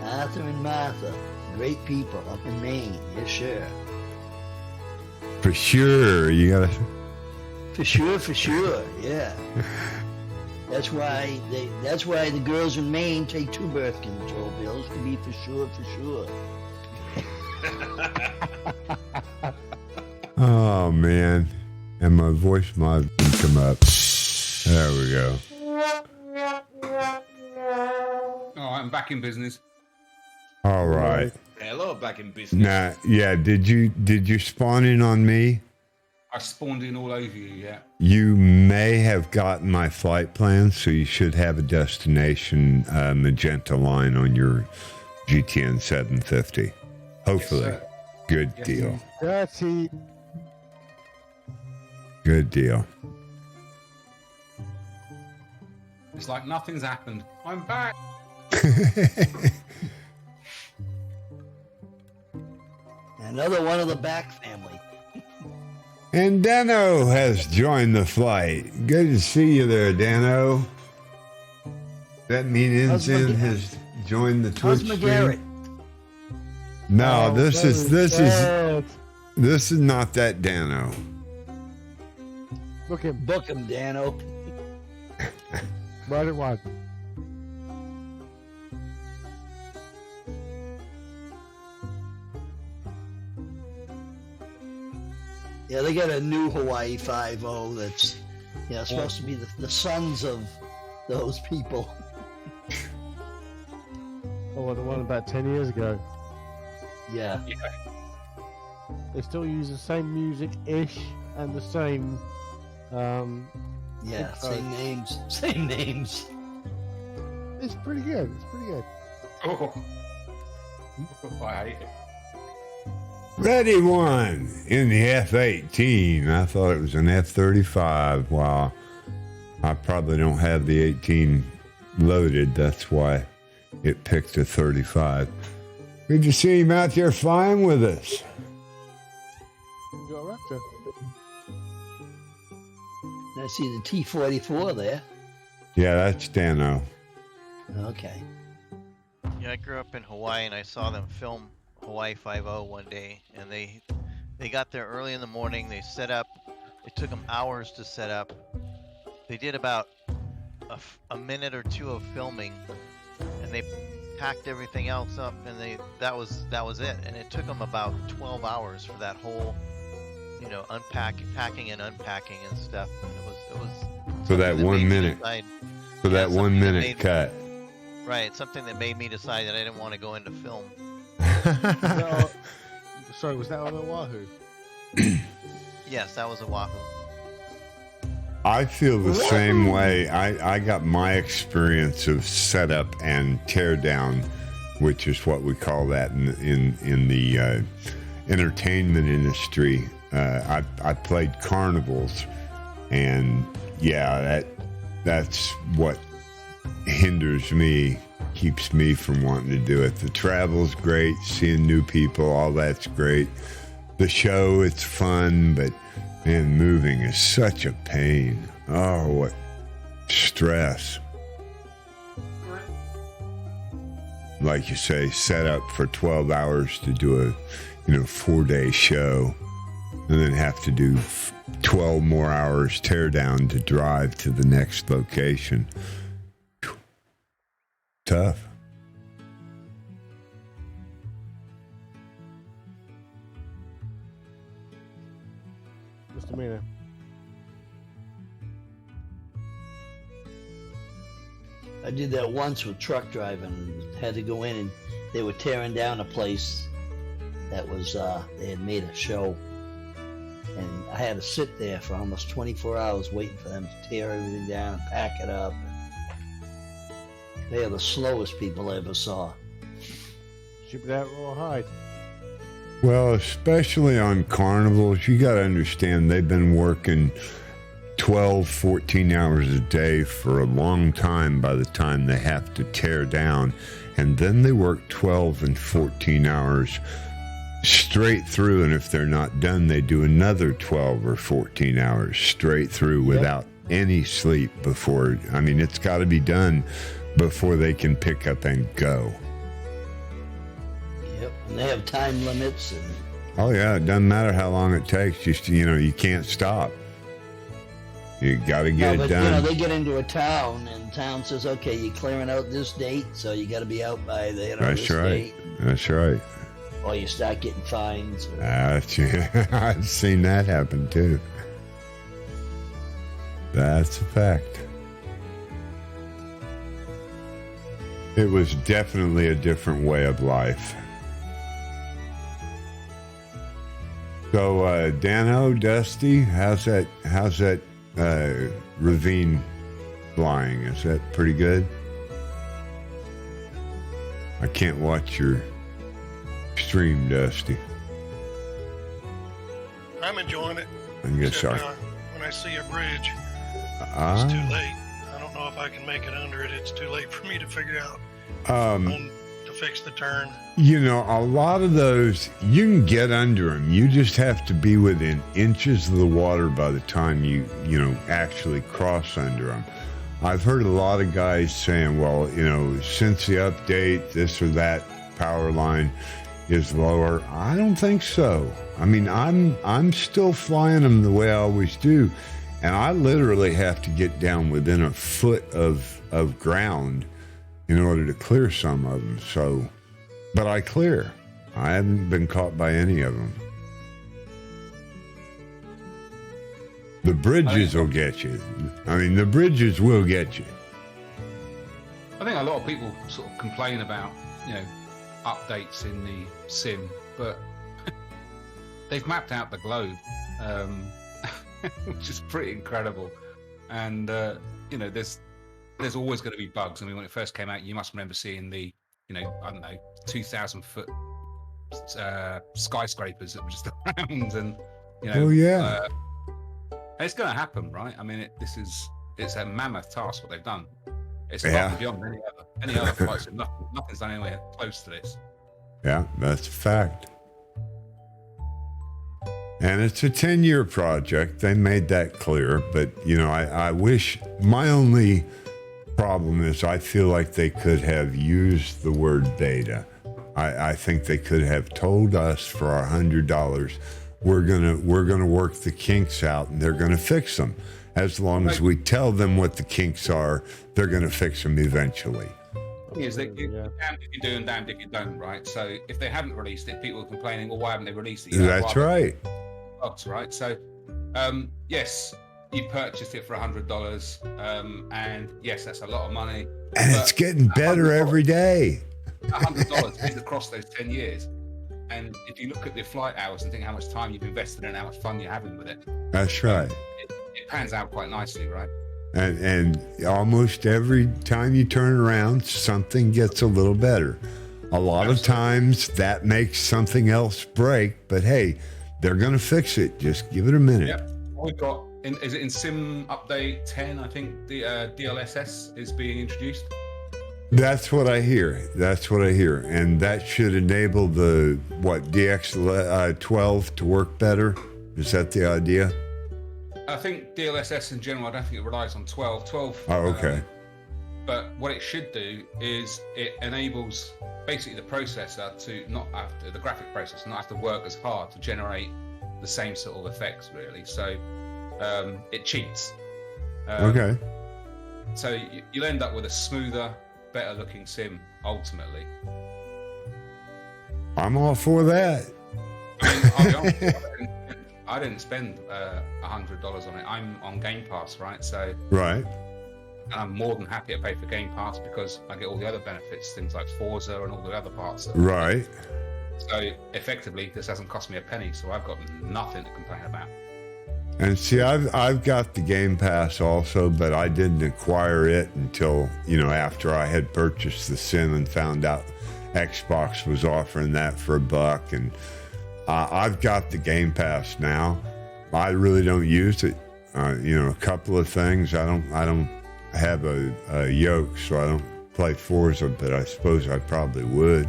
Arthur and Martha, great people up in Maine. Yes, sir. For sure. You gotta. For sure. Yeah. That's why the girls in Maine take 2 birth control pills to be for sure. Oh, man. And my voice mod didn't come up. There we go. I'm back in business. All right. Hello, back in business. Now, yeah, did you spawn in on me? I spawned in all over you, yeah. You may have gotten my flight plan, so you should have a destination magenta line on your GTN 750. Hopefully. Yes, sir. Good Yes, deal. Dirty. Good deal. It's like nothing's happened. I'm back. Another one of the back family. And Dano has joined the flight. Good to see you there, Dano. That mean Ensign has joined the Twitch How's stream. McGarrett? No, Oh, this is bad. not that Dano. Look him. Book him, Dano. Right at one. Yeah, they got a new Hawaii 5-0 that's supposed to be the sons of those people. Oh, the one about 10 years ago. Yeah. They still use the same music-ish and the same... Yeah, intro. same names. Same names. It's pretty good. It's pretty good. Oh. I hate it. Ready one in the F-18. I thought it was an F-35. Wow. I probably don't have the 18 loaded. That's why it picked a 35. Good to see him out there flying with us. You got a Raptor. I see the T-44 there. Yeah, that's Dano. Okay. Yeah, I grew up in Hawaii and I saw them film Hawaii 5-0 one day, and they got there early in the morning. They set up. It took them hours to set up. They did about a minute or two of filming, and they packed everything else up, and that was it. And it took them about 12 hours for that whole, packing and unpacking and stuff. And it was For that something 1 made me minute. decide- For that something 1 that minute made- cut. Right, something that made me decide that I didn't want to go into film. No, sorry, was that on Oahu? Yes, that was Oahu. I feel the same way. I got my experience of setup and teardown, which is what we call that in the entertainment industry. I played carnivals, and yeah, that's what hinders me, keeps me from wanting to do it. The travel's great, seeing new people, all that's great. The show, it's fun, but man, moving is such a pain. Oh, what stress. Like you say, set up for 12 hours to do a 4-day show, and then have to do 12 more hours tear down to drive to the next location. Whew. Tough. Just a minute. I did that once with truck driving. Had to go in and they were tearing down a place that was they had made a show, and I had to sit there for almost 24 hours waiting for them to tear everything down, pack it up. They are the slowest people I ever saw. Ship it out raw hide. Well, especially on carnivals, you got to understand they've been working 12, 14 hours a day for a long time by the time they have to tear down. And then they work 12 and 14 hours straight through. And if they're not done, they do another 12 or 14 hours straight through without any sleep before. I mean, it's got to be done before they can pick up and go. Yep, and they have time limits, and Oh yeah, it doesn't matter how long it takes. Just you can't stop. You got to get it done. they get into a town, and town says, "Okay, you're clearing out this date, so you got to be out by the That's this right. date." That's right. Or you start getting fines. Or, I've seen that happen too. That's a fact. It was definitely a different way of life. So, Dano, Dusty, how's that ravine flying? Is that pretty good? I can't watch your stream, Dusty. I'm enjoying it. I guess Except, when I see a bridge, it's too late. I don't know if I can make it under it. It's too late for me to figure out to fix the turn. You know, a lot of those, you can get under them. You just have to be within inches of the water by the time you actually cross under them. I've heard a lot of guys saying, well, since the update, this or that power line is lower. I don't think so. I mean, I'm still flying them the way I always do, and I literally have to get down within a foot of ground in order to clear some of them. So, but I clear. I haven't been caught by any of them. The bridges will get you. I mean, the bridges will get you. I think a lot of people sort of complain about, updates in the sim, but they've mapped out the globe, which is pretty incredible. And there's always going to be bugs. I mean, when it first came out, you must remember seeing the 2,000-foot skyscrapers that were just around, and oh yeah. It's going to happen, right? I mean, it's a mammoth task what they've done. It's far beyond any other flights. Nothing's done anywhere close to this. Yeah, that's a fact. And it's a 10-year project. They made that clear. But, I wish, my only problem is I feel like they could have used the word beta. I think they could have told us for our $100, we're gonna work the kinks out and they're gonna fix them. As long as we tell them what the kinks are, they're gonna fix them eventually. Is that damned if you do and damned if you don't, right? So if they haven't released it, people are complaining, well, why haven't they released it? That's right. Bugs, right? So, yes, you purchased it for $100, and yes, that's a lot of money. And it's getting better every day. $100 is across those 10 years. And if you look at the flight hours and think how much time you've invested and how much fun you're having with it, that's right. It pans out quite nicely, right? And almost every time you turn around, something gets a little better. A lot of times that makes something else break, but hey, they're going to fix it. Just give it a minute. Yep. We've got, is it in Sim Update 10, I think the DLSS is being introduced? That's what I hear. And that should enable the, DX12 to work better? Is that the idea? I think DLSS in general, I don't think it relies on 12. 12. Oh, okay. But what it should do is it enables basically the processor to not have to, the graphic processor not have to work as hard to generate the same sort of effects, really. So it cheats. Okay. So you'll end up with a smoother, better looking sim ultimately. I'm all for that. I mean, I'll be honest, I didn't spend $100 on it. I'm on Game Pass, right? So right. And I'm more than happy to pay for Game Pass because I get all the other benefits, things like Forza and all the other parts. Right. So effectively, this hasn't cost me a penny, so I've got nothing to complain about. And see, I've got the Game Pass also, but I didn't acquire it until, after I had purchased the sim and found out Xbox was offering that for $1. And I've got the Game Pass now. I really don't use it. A couple of things. I don't have a yoke, so I don't play Forza, but I suppose I probably would.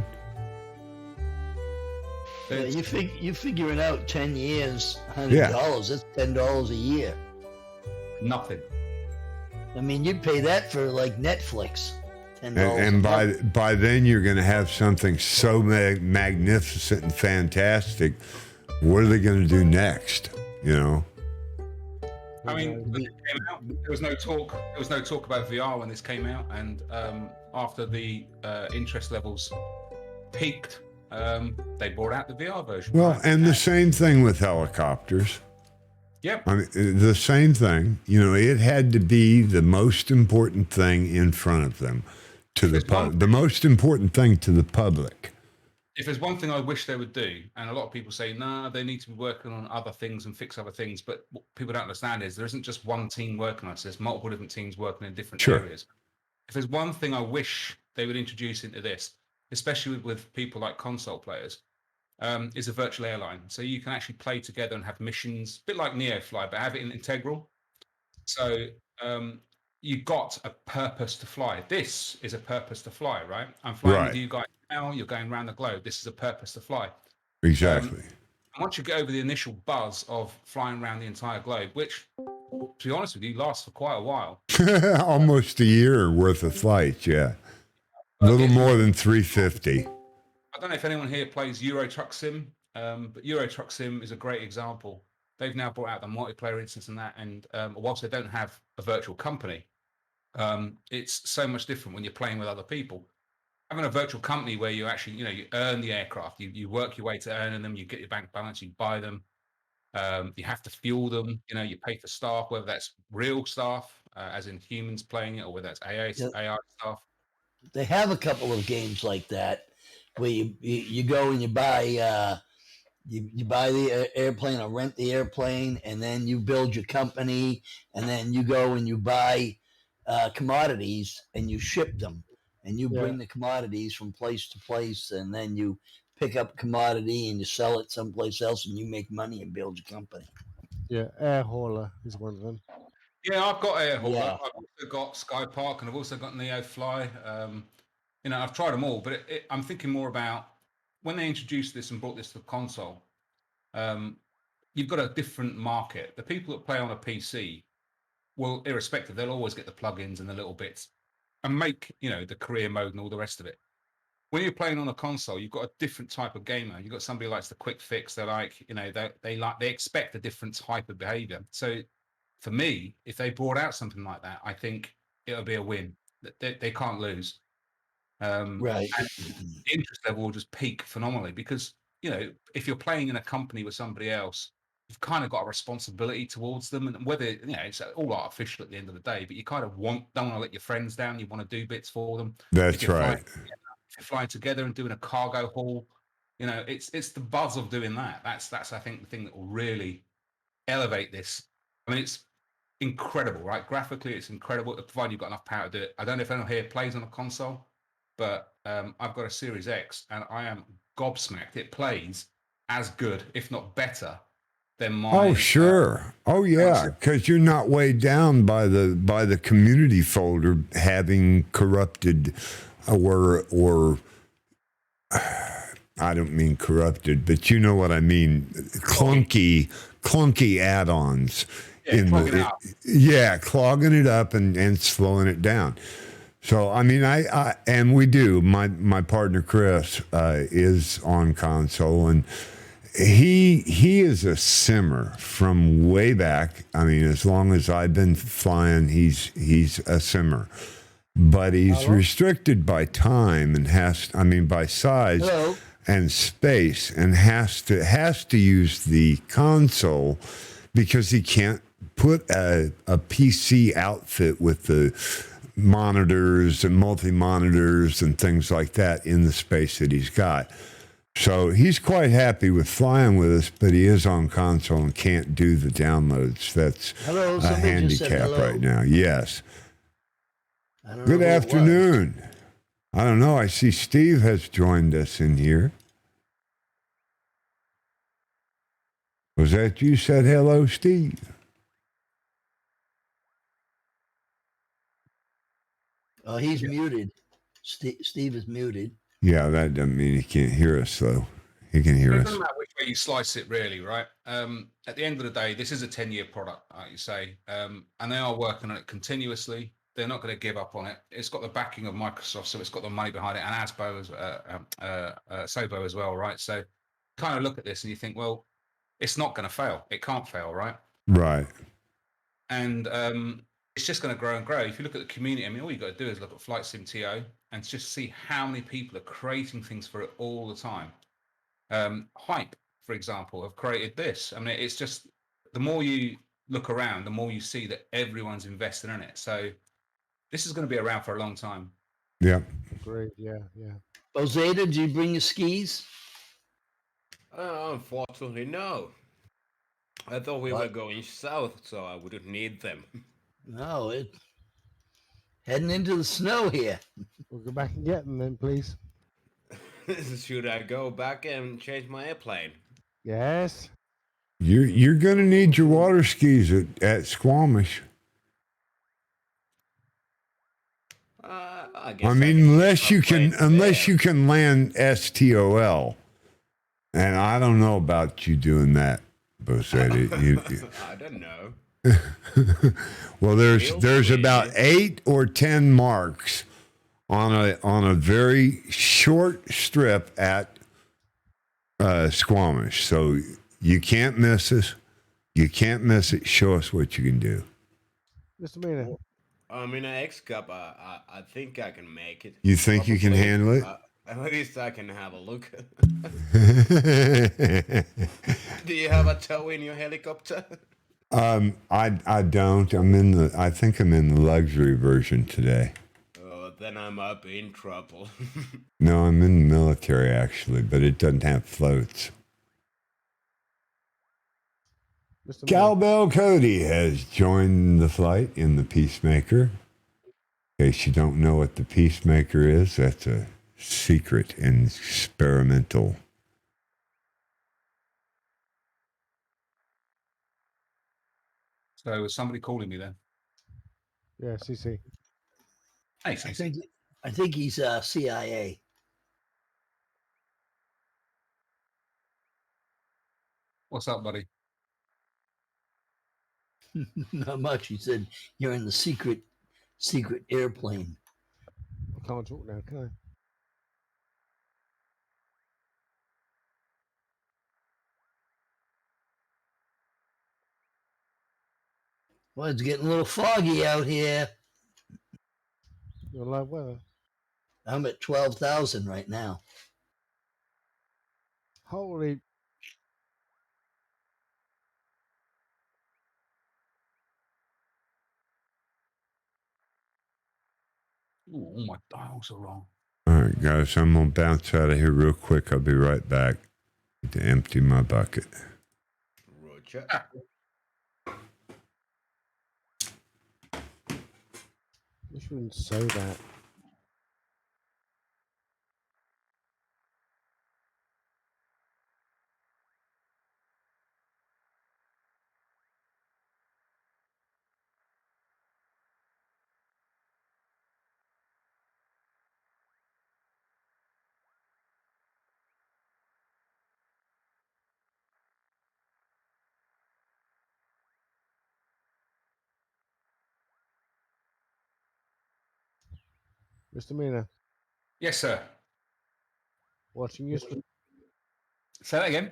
Yeah, you figure it out 10 years, $100, Yeah. That's $10 a year. Nothing. I mean, you'd pay that for like Netflix. $10. And by then you're going to have something so magnificent and fantastic. What are they going to do next? I mean, when it came out, there was no talk about VR when this came out, and after the interest levels peaked, they brought out the VR version. Well, right? and the same thing with helicopters. Yep. I mean, the same thing. It had to be the most important thing in front of them to the public. The most important thing to the public. If there's one thing I wish they would do, and a lot of people say, no, they need to be working on other things and fix other things, but what people don't understand is there isn't just one team working on it. There's multiple different teams working in different areas. If there's one thing I wish they would introduce into this, especially with people like console players, is a virtual airline. So you can actually play together and have missions, a bit like Neofly, but have it in integral. So you've got a purpose to fly. This is a purpose to fly, right? I'm flying with you guys now. You're going around the globe. This is a purpose to fly. Exactly. And once you get over the initial buzz of flying around the entire globe, which, to be honest with you, lasts for quite a while. Almost a year worth of flights, yeah. A little more than 350. I don't know if anyone here plays Euro Truck Sim, but Euro Truck Sim is a great example. They've now brought out the multiplayer instance and that, and whilst they don't have a virtual company, it's so much different when you're playing with other people. Having a virtual company where you actually, you earn the aircraft, you work your way to earning them, you get your bank balance, you buy them, you have to fuel them, you pay for staff, whether that's real staff, as in humans playing it, or whether that's AI staff. They have a couple of games like that where you go and you buy you buy the airplane or rent the airplane, and then you build your company, and then you go and you buy commodities and you ship them, and you bring the commodities from place to place, and then you pick up commodity and you sell it someplace else, and you make money and build your company. Yeah, Air Hauler is one of them. Yeah, I've got Air Hauler. Yeah. I've also got Sky Park, and I've also got Neofly. I've tried them all, but I'm thinking more about when they introduced this and brought this to the console. You've got a different market. The people that play on a PC, well, irrespective, they'll always get the plugins and the little bits and make, the career mode and all the rest of it. When you're playing on a console, you've got a different type of gamer. You've got somebody who likes the quick fix. They're like, they expect a different type of behavior. So for me, if they brought out something like that, I think it'll be a win. They can't lose. Right. And the interest level will just peak phenomenally because, if you're playing in a company with somebody else, you've kind of got a responsibility towards them. And whether, it's all artificial at the end of the day, but you kind of don't want to let your friends down. You want to do bits for them. That's right. If you're flying together and doing a cargo haul, it's the buzz of doing that. That's I think the thing that will really elevate this. I mean, it's incredible, right? Graphically, it's incredible, provided you've got enough power to do it. I don't know if anyone here plays on a console, but I've got a Series X, and I am gobsmacked. It plays as good, if not better, than my. Oh sure. Oh yeah, because you're not weighed down by the community folder having corrupted, or I don't mean corrupted, but you know what I mean. Clunky add-ons. Clogging it up and slowing it down. So I mean, I and we do. My partner Chris is on console, and he is a simmer from way back. I mean, as long as I've been flying, he's a simmer, but he's restricted by time and by size. Hello. And space, and has to use the console because he can't put a PC outfit with the monitors and multi-monitors and things like that in the space that he's got. So he's quite happy with flying with us, but he is on console and can't do the downloads. That's a handicap right now. Yes. Good afternoon. I don't know. I see Steve has joined us in here. Was that you said hello, Steve? Oh, he's muted. Steve is muted. Yeah, that doesn't mean he can't hear us, though. He can hear us. It doesn't matter which way you slice it, really, right? At the end of the day, this is a 10-year product, like you say, and they are working on it continuously. They're not going to give up on it. It's got the backing of Microsoft, so it's got the money behind it, and Asbo, Sobo as well, right? So kind of look at this and you think, well, it's not going to fail. It can't fail, right? Right. And it's just going to grow and grow. If you look at the community, I mean, all you got to do is look at Flight Sim TO and just see how many people are creating things for it all the time. Hype, for example, have created this. I mean, it's just the more you look around, the more you see that everyone's invested in it. So this is going to be around for a long time. Yep. Agreed. Yeah, yeah. Bozeda, did you bring your skis? Unfortunately, no. I thought we were What? going south, so I wouldn't need them. No, it heading into the snow here. We'll go back and get them then, please. Should I go back and change my airplane? Yes. You're gonna need your water skis at Squamish. I guess I mean, can unless you can upgrade land STOL, and I don't know about you doing that, Bossetti. I don't know. Well, Feel there's free. about 8 or 10 marks on a very short strip at Squamish, so you can't miss us. You can't miss it. Show us what you can do. Mr. Mina. I'm in an X Cup. I think I can make it. You think you can Probably. handle it? At least I can have a look. Do you have a tow in your helicopter? I don't. I think I'm in the luxury version today. Oh, then I'm up in trouble. No, I'm in the military actually, but it doesn't have floats. Mr. Mina. Cowbell Cody has joined the flight in the Peacemaker. In case you don't know what the Peacemaker is, that's a secret and experimental. So is somebody calling me then? Yeah, CC. Hey, I Stacey. think he's CIA. What's up, buddy? Not much. He said you're in the secret airplane. I can't talk now, can I? Well, it's getting a little foggy out here. You're live weather. I'm at 12,000 right now. Holy. Ooh, all my dials are wrong. All right, guys, I'm going to bounce out of here real quick. I'll be right back to empty my bucket. Roger. You shouldn't say that. Mr. Mina, Yes, sir. watching your Say that again.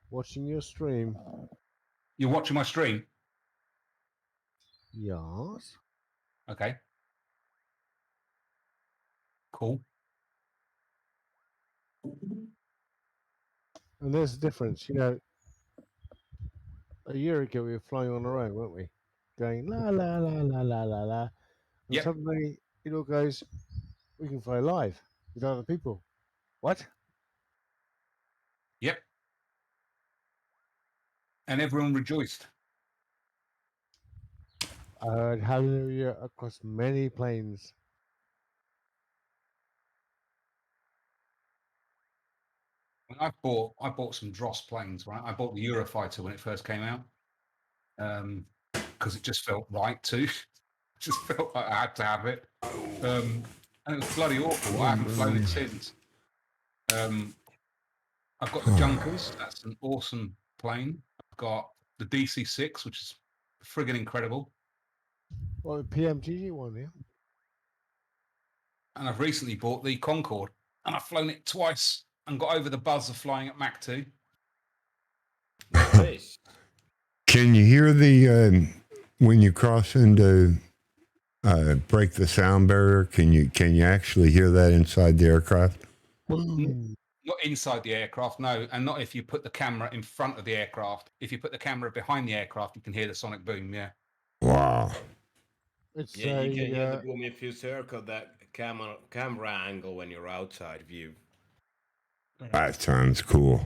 watching your stream. You're watching my stream? Yes. Okay. Cool. And there's a difference, you know. A year ago we were flying on our own, weren't we? Going la la la la la la la. And Yep. suddenly it all goes, we can fly live with other people. What? Yep. And everyone rejoiced. I heard hallelujah across many planes. I bought some Dross planes, right? I bought the Eurofighter when it first came out, because it just felt right too. Just felt like I had to have it, and it was bloody awful. I haven't flown it since. I've got the Junkers. That's an awesome plane. I've got the DC-6, which is friggin' incredible. Well, the PMGG one, yeah. And I've recently bought the Concorde, and I've flown it twice and got over the buzz of flying at Mach 2. Nice. Can you hear the when you cross into break the sound barrier? Can you actually hear that inside the aircraft? Not inside the aircraft, no, and not if you put the camera in front of the aircraft. If you put the camera behind the aircraft, you can hear the sonic boom. Yeah. Wow. It's Yeah, you can hear the a boom if you circle that camera angle when you're outside view. That sounds cool.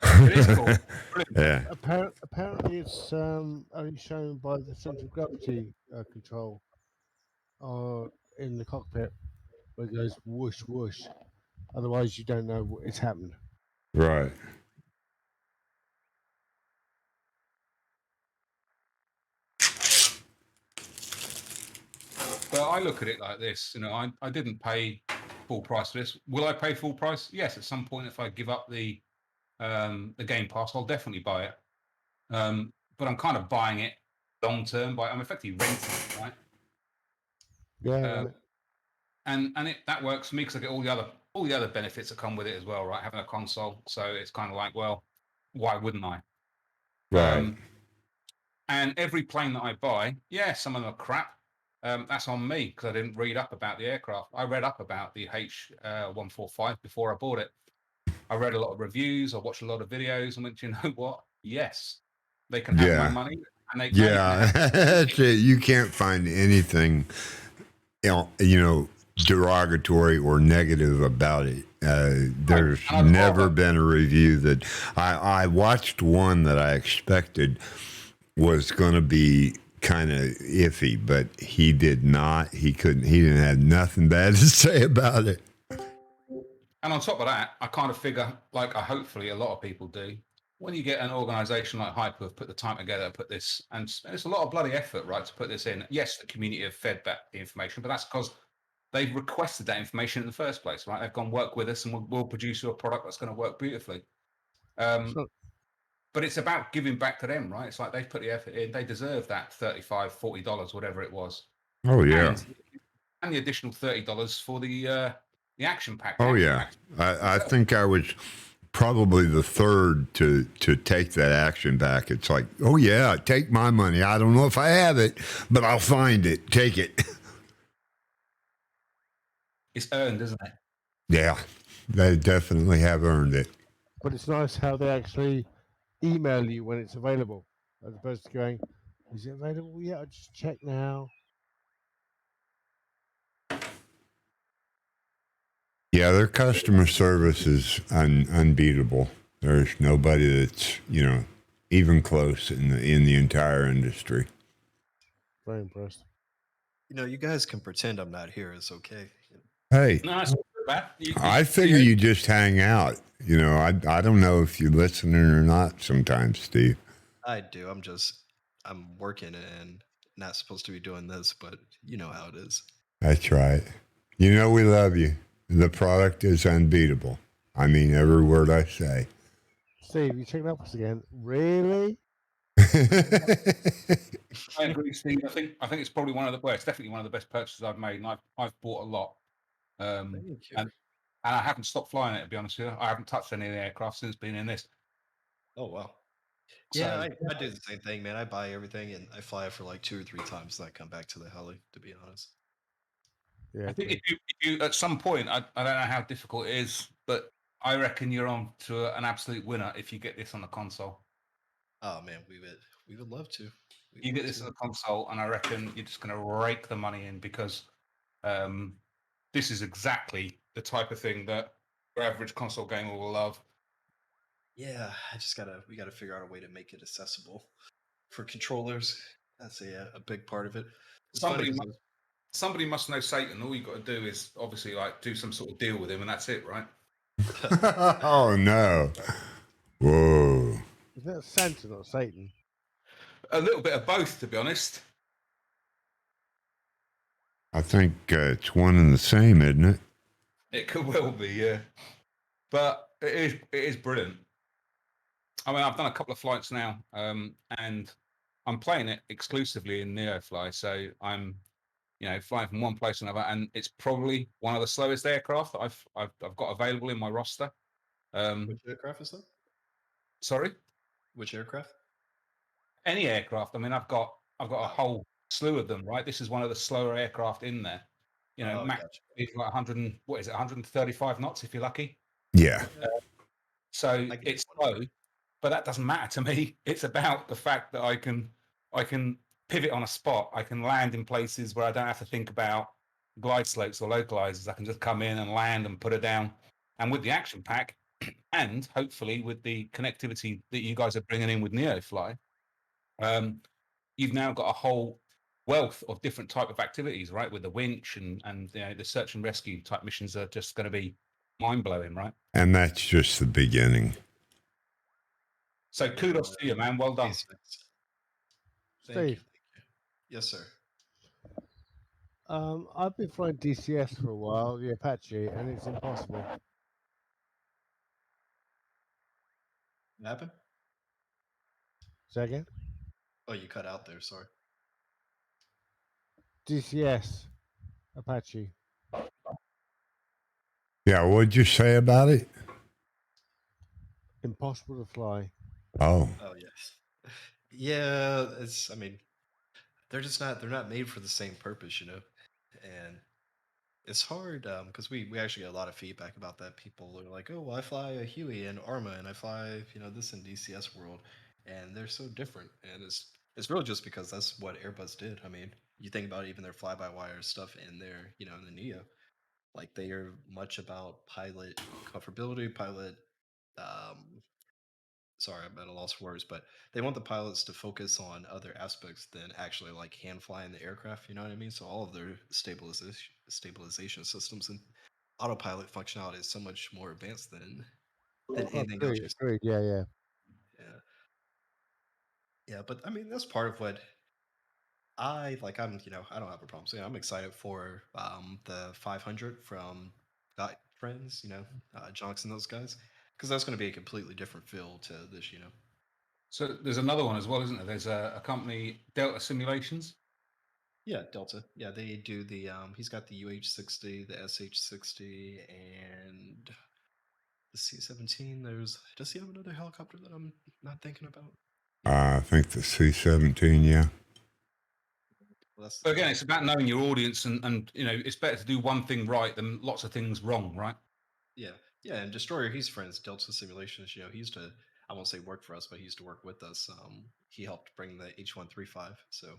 It is cool. Brilliant. Yeah. apparently it's only shown by the central gravity control in the cockpit, where it goes whoosh whoosh. Otherwise, you don't know what it's happened. Right. But I look at it like this, you know, I didn't pay full price for this. Will I pay full price? Yes, at some point if I give up the Game Pass, I'll definitely buy it. But I'm kind of buying it long term. I'm effectively renting it, right? Yeah, And that works for me because I get all the other benefits that come with it as well, right? Having a console, so it's kind of like, well, why wouldn't I? Right. And every plane that I buy, yeah, some of them are crap. That's on me because I didn't read up about the aircraft. I read up about the H145 before I bought it. I read a lot of reviews. I watched a lot of videos, and went, you know what? Yes, they can have my Yeah. money, and they can Yeah. have. That's it. You can't find anything, derogatory or negative about it. There's and I'd never rather- been a review that I watched one that I expected was going to be kind of iffy, but he did not. He didn't have nothing bad to say about it. And on top of that, I kind of figure, like hopefully a lot of people do, when you get an organization like Hyper have put the time together to put this, and it's a lot of bloody effort, right, to put this in. Yes, the community have fed back the information, but that's because they've requested that information in the first place, right? They've gone work with us, and we'll produce you a product that's going to work beautifully. But it's about giving back to them, right? It's like they've put the effort in; they deserve that $35, $40, whatever it was. Oh yeah. And the additional $30 for the action pack. Oh action yeah. pack. I think I was probably the third to take that action back. It's like, oh yeah, take my money. I don't know if I have it, but I'll find it. Take it. It's earned, isn't it? Yeah, they definitely have earned it. but it's nice how they actually email you when it's available, as opposed to going, "Is it available? Yeah, I'll just check now." Yeah, their customer service is unbeatable. There's nobody that's even close in the entire industry. Very impressed. You guys can pretend I'm not here. It's okay. Hey, No, it's not bad. I figure you just hang out. I don't know if you're listening or not sometimes, Steve. I do. I'm working and not supposed to be doing this, but you know how it is. That's right. We love you. The product is unbeatable. I mean every word I say. Steve, you checking up us again? Really? I agree, Steve. I think it's probably it's definitely one of the best purchases I've made, and I've bought a lot. Thank you. And I haven't stopped flying it, to be honest with you. I haven't touched any of the aircraft since being in this. Oh wow. Yeah, So- I do the same thing, man. I buy everything and I fly it for like 2 or 3 times, and I come back to the heli. To be honest. Yeah. I think if you at some point, I don't know how difficult it is, but I reckon you're on to an absolute winner if you get this on the console. Oh man, we would love to. We'd You get love this to. on the console, and I reckon you're just going to rake the money in because this is exactly the type of thing that your average console gamer will love. Yeah, we gotta figure out a way to make it accessible for controllers. That's a big part of it. It's funny 'cause Somebody must know Satan. All you got to do is obviously like do some sort of deal with him, and that's it, right? Oh no! Whoa! Is that Santa, not Satan? A little bit of both, to be honest. I think it's one and the same, isn't it? It could well be, yeah. But it is brilliant. I mean, I've done a couple of flights now, and I'm playing it exclusively in NeoFly. So I'm, flying from one place to another, and it's probably one of the slowest aircraft that I've got available in my roster. which aircraft is that? Sorry, Which aircraft? any aircraft. I mean, I've got a Oh. whole slew of them. Right, this is one of the slower aircraft in there. Oh, max gotcha. is like 135 knots if you're lucky. Yeah. So I get it's one. slow, but that doesn't matter to me. It's about the fact that I can pivot on a spot, I can land in places where I don't have to think about glide slopes or localizers. I can just come in and land and put it down. And with the action pack, and hopefully with the connectivity that you guys are bringing in with NeoFly, you've now got a whole wealth of different type of activities, right? With the winch and the search and rescue type missions are just going to be mind blowing, right? And that's just the beginning. So kudos to you, man. Well done. Thank you. Steve, Yes, sir. I've been flying DCS for a while, the Apache, and it's impossible. What happened? Say again? Oh, you cut out there. Sorry. DCS Apache. Yeah, what'd you say about it? Impossible to fly. Oh, Oh yes. Yeah, it's. I mean, they're just not. They're not made for the same purpose, you know. And it's hard because we actually get a lot of feedback about that. People are like, "Oh, well, I fly a Huey and Arma, and I fly this in DCS world, and they're so different." And it's really just because that's what Airbus did. I mean, you think about even their fly-by-wire stuff in their in the Neo, like they are much about pilot comfortability, pilot. Um, sorry, I'm at a loss for words, but they want the pilots to focus on other aspects than actually like hand flying the aircraft. You know what I mean? So all of their stabilization systems and autopilot functionality is so much more advanced than anything else. Agreed. Yeah. Yeah, yeah. But I mean, that's part of what I like. I don't have a problem saying I'm excited for the 500 from Dot Friends. Johnson, those guys, because that's going to be a completely different feel to this. So there's another one as well, isn't there? There's a company, Delta Simulations. Yeah, Delta. Yeah, they do the he's got the UH-60, the SH-60, and the C-17. Does he have another helicopter that I'm not thinking about? I think the C-17, yeah. Well, that's But again, it's about knowing your audience, and it's better to do one thing right than lots of things wrong, right? yeah. Yeah, and Destroyer, he's friends. Delta Simulations, he used to, I won't say work for us, but he used to work with us. He helped bring the H135, so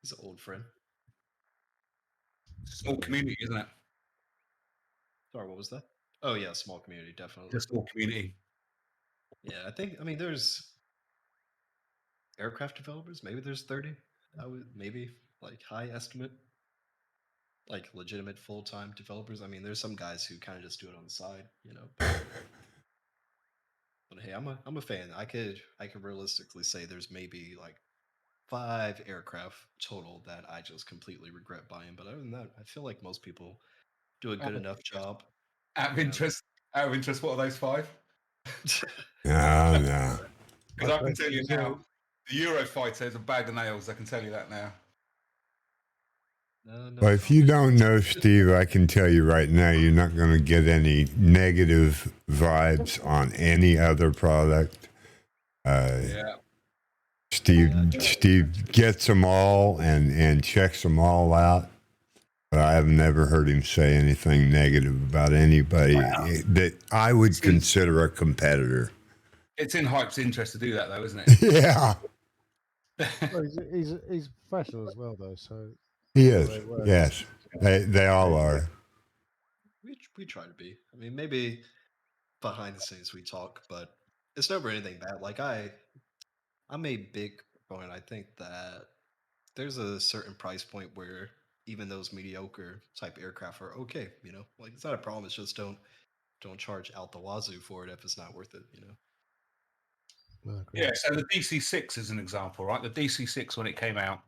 he's an old friend. It's a small community, isn't it? Sorry, what was that? Oh yeah, small community, definitely. Just a small community. Yeah, I mean there's aircraft developers, maybe there's 30. I would maybe like high estimate. Like legitimate full-time developers. I mean, there's some guys who kind of just do it on the side, but hey, I'm a fan. I could realistically say there's maybe like 5 aircraft total that I just completely regret buying. But other than that, I feel like most people do a good enough job. Out of interest, what are those 5? No. Because I can tell you now, the Eurofighter is a bag of nails. I can tell you that now. No Well, if you don't know Steve, I can tell you right now, you're not going to get any negative vibes on any other product. Yeah. Steve gets them all and checks them all out. But I have never heard him say anything negative about anybody that I would consider a competitor. It's in Hype's interest to do that, though, isn't it? Yeah, Well, he's professional as well, though. So he that's is. the way it works. Yes, they all are. we try to be. I mean, maybe behind the scenes we talk, but it's never anything bad. Like I'm a big proponent. I think that there's a certain price point where even those mediocre type aircraft are okay. Like it's not a problem. It's just don't charge out the wazoo for it if it's not worth it. Yeah. So the DC-6 is an example, right? The DC-6 when it came out.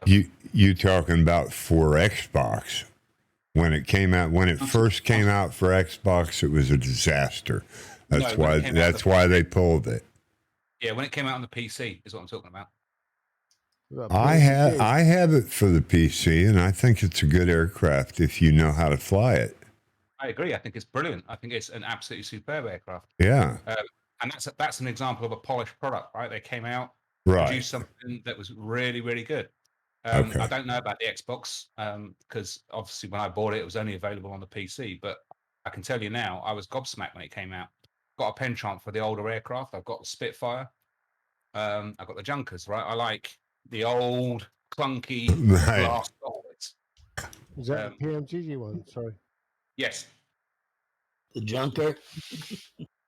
You talking about for Xbox? When it came out, when it first came out for Xbox, it was a disaster. That's why they pulled it. Yeah, when it came out on the PC is what I'm talking about. I have it for the PC, and I think it's a good aircraft if you know how to fly it. I agree. I think it's brilliant. I think it's an absolutely superb aircraft. Yeah. And that's an example of a polished product, right? They came out, Right. produced something that was really, really good. Okay. I don't know about the Xbox because obviously when I bought it, it was only available on the PC. But I can tell you now, I was gobsmacked when it came out. Got a penchant for the older aircraft. I've got the Spitfire. I've got the junkers, right? I like the old clunky Right. glass goblets. Is that Um, the PMGG one? Sorry. Yes. The junker.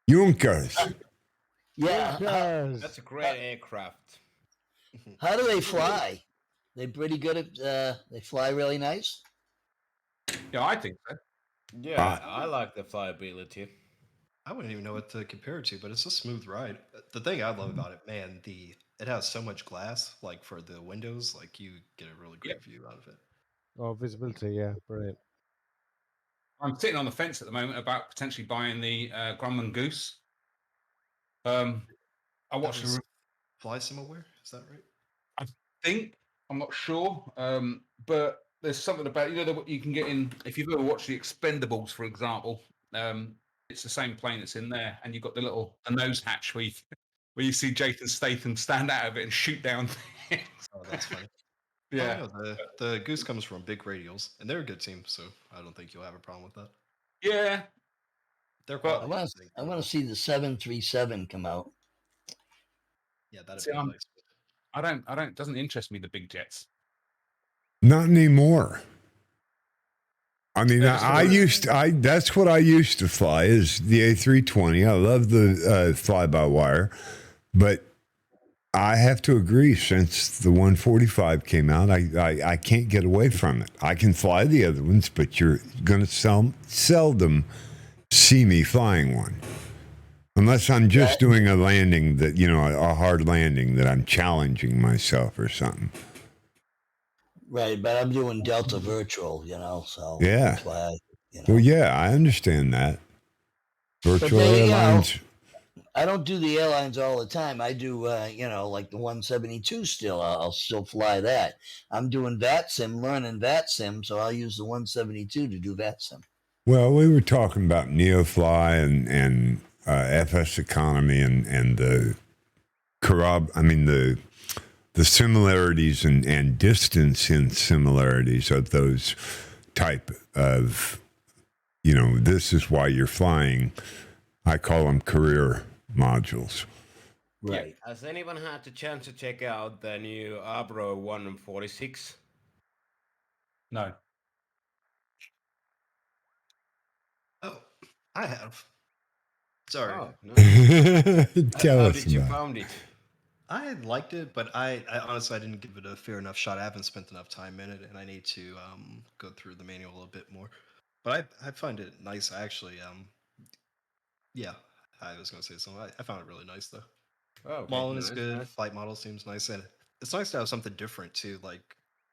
Junkers. Yeah. Junkers! That's a great aircraft. How do they fly? They pretty good at. They fly really nice. Yeah, I think so. Yeah, I like the flyability. I wouldn't even know what to compare it to, but it's a smooth ride. The thing I love about it, man, it has so much glass, like for the windows, like you get a really great view out of it. Oh, visibility, yeah, brilliant. I'm sitting on the fence at the moment about potentially buying the Grumman Goose. I watched was Fly Simaware, is that right? I think I'm not sure, but there's something about what you can get in. If you've ever watched the Expendables, for example, it's the same plane that's in there, and you've got the nose hatch where you see Jason Statham stand out of it and shoot down things. Oh, that's funny. Yeah, Oh, no, the Goose comes from Big Radials, and they're a good team, so I don't think you'll have a problem with that. yeah. Their But quality. I want to see the 737 come out. Yeah, that'd See, be nice. I don't. It doesn't interest me, the big jets. Not anymore. I mean, Yeah, just I for- used to, that's what I used to fly is the A320. I love the fly-by-wire, but I have to agree. Since the 145 came out, I can't get away from it. I can fly the other ones, but you're going to seldom see me flying one, unless I'm just doing a landing that a hard landing that I'm challenging myself or something. Right, but I'm doing Delta Virtual, so Yeah. that's why Well, yeah, I understand that. Virtual airlines. I don't do the airlines all the time. I do, like the 172 still. I'll still fly that. I'm doing VATSIM, learning VATSIM, so I'll use the 172 to do VATSIM. Well, we were talking about NeoFly and FS Economy and the the similarities and distance in similarities of those type of, this is why you're flying. I call them career modules. Right. Yeah. Has anyone had the chance to check out the new Abro 146? No. Oh, I have. Sorry. Oh, no. Tell How us did you about found it? I liked it, but I honestly I didn't give it a fair enough shot. I haven't spent enough time in it, and I need to go through the manual a little bit more. But I find it nice. I actually yeah, I was gonna say something. I found it really nice though. Oh, okay. Mullen is Nice, good. nice. Flight model seems nice, and it's nice to have something different too. Like,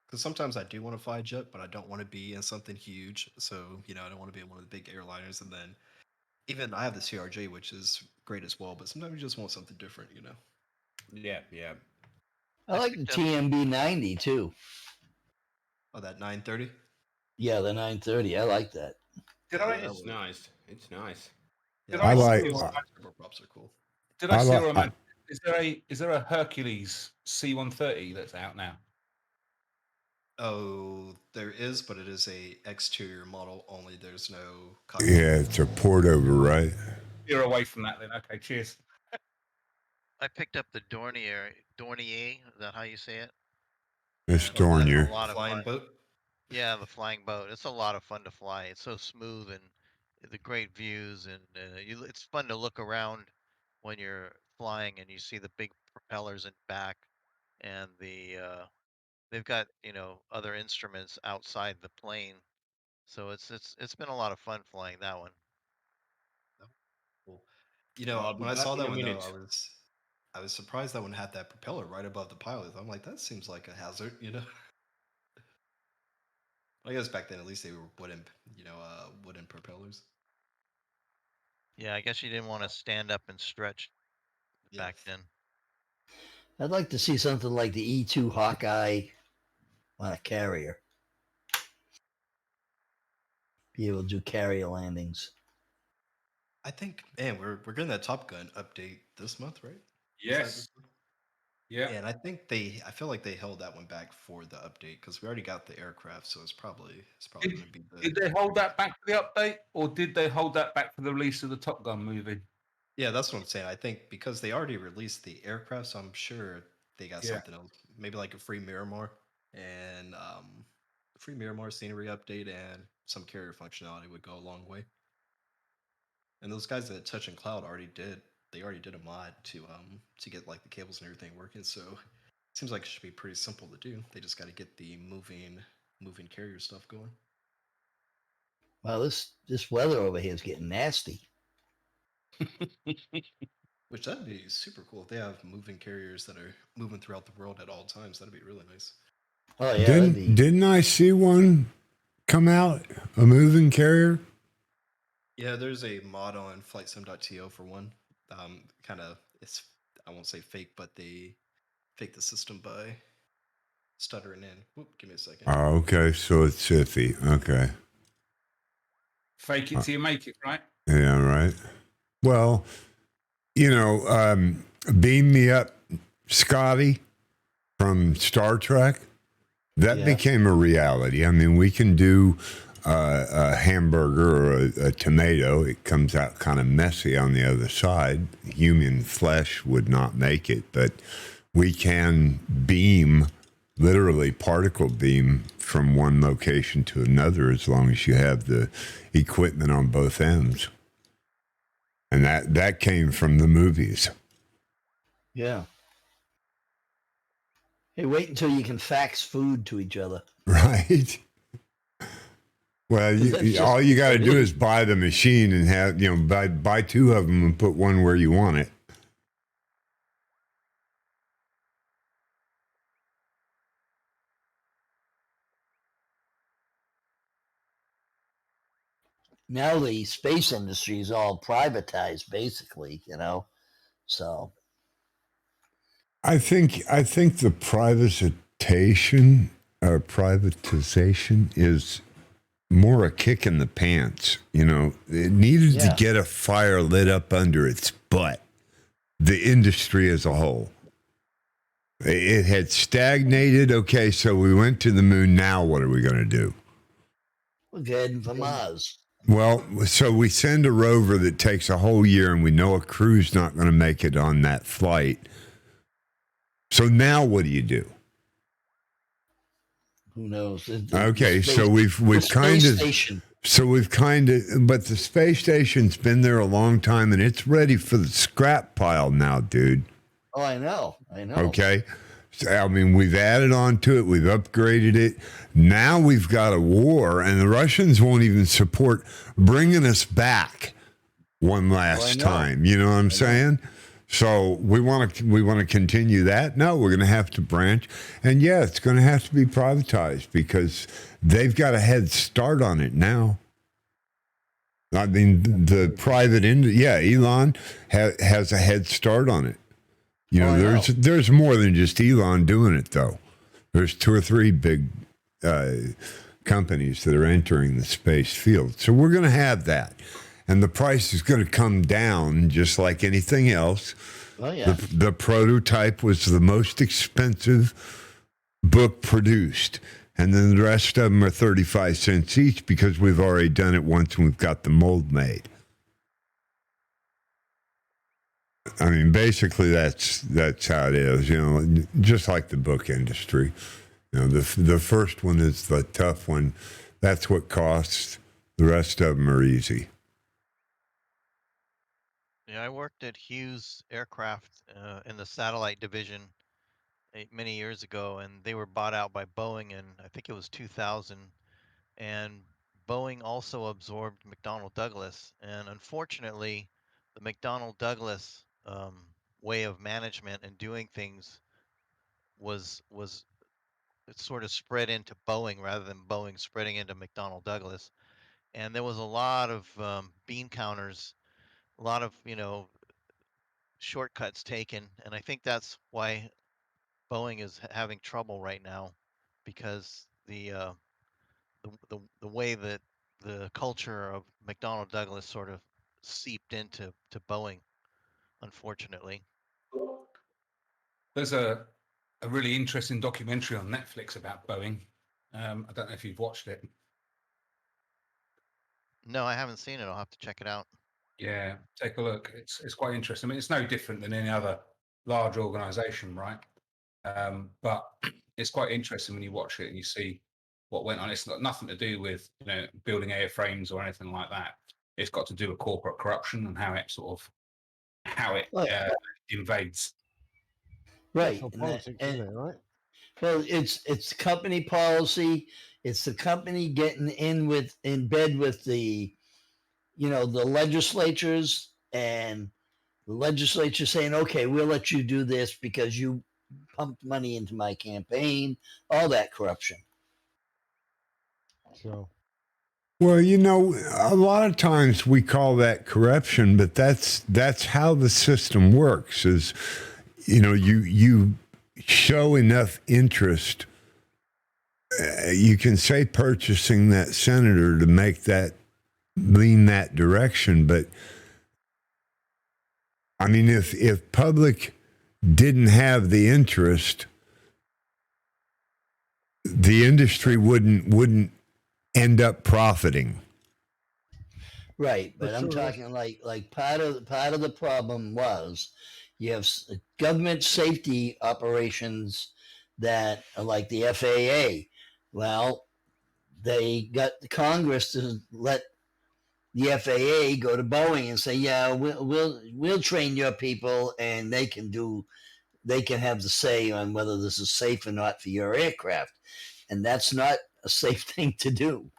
because sometimes I do want to fly a jet, but I don't want to be in something huge. So I don't want to be in one of the big airliners. And then even I have the CRJ, which is great as well. But sometimes you just want something different. Yeah, yeah. I like the TMB 90 too. Oh, that 930. Yeah, the 930. I like that. It's nice. It's nice. Yeah, I like- turbo props are cool. Did I see a romantic? Is there a Hercules C-130 that's out now? Oh, there is, but it is a exterior model only. There's no cockpit. Yeah, it's a port over, right? You're away from that then. Okay, cheers. I picked up the Dornier. Is that how you say it? It's A Dornier. lot of Flying fun. boat. Yeah, the flying boat. It's a lot of fun to fly. It's so smooth and the great views, and it's fun to look around when you're flying and you see the big propellers in back, and they've got other instruments outside the plane. So it's been a lot of fun flying that one. Cool. I'll be When I back saw in that a one though, minute. I was surprised that one had that propeller right above the pilot. I'm like, that seems like a hazard. I guess back then at least they were wooden, wooden propellers. Yeah, I guess you didn't want to stand up and stretch back then. I'd like to see something like the E2 Hawkeye on a carrier. Be able to do carrier landings. I think, man, we're getting that Top Gun update this month, right? Yes. Yeah. And I feel like they held that one back for the update because we already got the aircraft, so it's probably going to be the. Did they hold that back for the update, or did they hold that back for the release of the Top Gun movie? Yeah, that's what I'm saying. I think because they already released the aircraft, so I'm sure they got Yeah. something else. Maybe like a free Miramar and free Miramar scenery update and some carrier functionality would go a long way. And those guys at Touch and Cloud already did. They already did a mod to get like the cables and everything working. So it seems like it should be pretty simple to do. They just got to get the moving carrier stuff going. Well, this weather over here is getting nasty. Which that'd be super cool if they have moving carriers that are moving throughout the world at all times. That'd be really nice. Oh yeah, that'd be. Didn't I see one come out, a moving carrier? Yeah, there's a mod on FlightSim.to for one. Kind of, it's, I won't say fake, but they fake the system by stuttering in. Whoop, give me a second. Oh, okay, so it's iffy. Okay. Fake it till you make it, right? Yeah, right. Well, you know, beam me up, Scotty, from Star Trek. That Yeah. became a reality. I mean, we can do a hamburger or a tomato. It comes out kind of messy on the other side. Human flesh would not make it, but we can beam, literally particle beam, from one location to another as long as you have the equipment on both ends. And that came from the movies. Yeah. Hey, wait until you can fax food to each other. Right. Well, all you got to do is buy the machine and have, buy two of them and put one where you want it. Now the space industry is all privatized, basically, so. I think the privatization is more a kick in the pants. It needed to get a fire lit up under its butt. The industry as a whole. It had stagnated. Okay, so we went to the moon. Now what are we going to do? We're heading for Mars. Well, so we send a rover that takes a whole year, and we know a crew's not going to make it on that flight. So now what do you do? Who knows? Okay, so we've kind of station. So we've kind of, but the space station's been there a long time, and it's ready for the scrap pile now, dude. Oh, I know. Okay. So, I mean, we've added on to it. We've upgraded it. Now we've got a war, and the Russians won't even support bringing us back one last time. You know what I'm saying? So we want to continue that. No, we're going to have to branch, and yeah, it's going to have to be privatized because they've got a head start on it now. I mean, the private Elon has a head start on it. There's more than just Elon doing it, though. There's 2 or 3 big companies that are entering the space field. So we're going to have that. And the price is going to come down just like anything else. Oh, yeah. The prototype was the most expensive book produced. And then the rest of them are 35 cents each because we've already done it once and we've got the mold made. I mean, basically, that's how it is, just like the book industry. The first one is the tough one. That's what costs. The rest of them are easy. Yeah, I worked at Hughes Aircraft in the satellite division many years ago, and they were bought out by Boeing in, I think it was 2000. And Boeing also absorbed McDonnell Douglas. And unfortunately, the McDonnell Douglas way of management and doing things was it sort of spread into Boeing rather than Boeing spreading into McDonnell Douglas. And there was a lot of bean counters, a lot of shortcuts taken, and I think that's why Boeing is having trouble right now, because the way that the culture of McDonnell Douglas sort of seeped into Boeing, unfortunately. There's a really interesting documentary on Netflix about Boeing. I don't know if you've watched it. No, I haven't seen it. I'll have to check it out. Yeah, take a look. It's quite interesting. I mean, it's no different than any other large organization, right? But it's quite interesting when you watch it and you see what went on. It's got nothing to do with building airframes or anything like that. It's got to do with corporate corruption and how it Well, invades. right. National And, that, politics, and isn't it? Right? well, it's company policy. It's the company getting in bed with the the legislatures, and the legislature saying, okay, we'll let you do this because you pumped money into my campaign. All that corruption. So Well, a lot of times we call that corruption, but that's how the system works. Is you show enough interest, you can say purchasing that senator to make that lean that direction, but I mean, if public didn't have the interest, the industry wouldn't end up profiting. Right, but I'm sure, talking like part of the problem was you have government safety operations that are like the FAA. Well, they got the Congress to let the FAA go to Boeing and say, yeah, we'll train your people, and they can have the say on whether this is safe or not for your aircraft, and that's not a safe thing to do.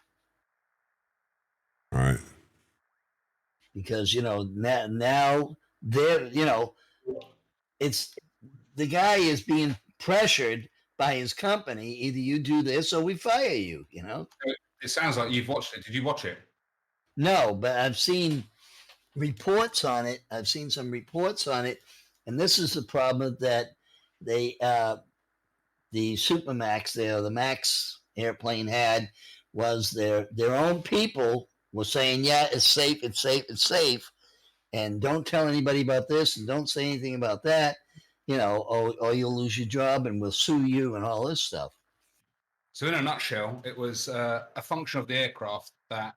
All right. Because now they're it's the guy is being pressured by his company. Either you do this or we fire you. It sounds like you've watched it. Did you watch it? No, but I've seen reports on it. I've seen some reports on it, and this is the problem that they the Supermax there, the Max airplane had, was their own people were saying, yeah, it's safe, it's safe, it's safe, and don't tell anybody about this, and don't say anything about that, or you'll lose your job, and we'll sue you, and all this stuff. So, in a nutshell, it was a function of the aircraft that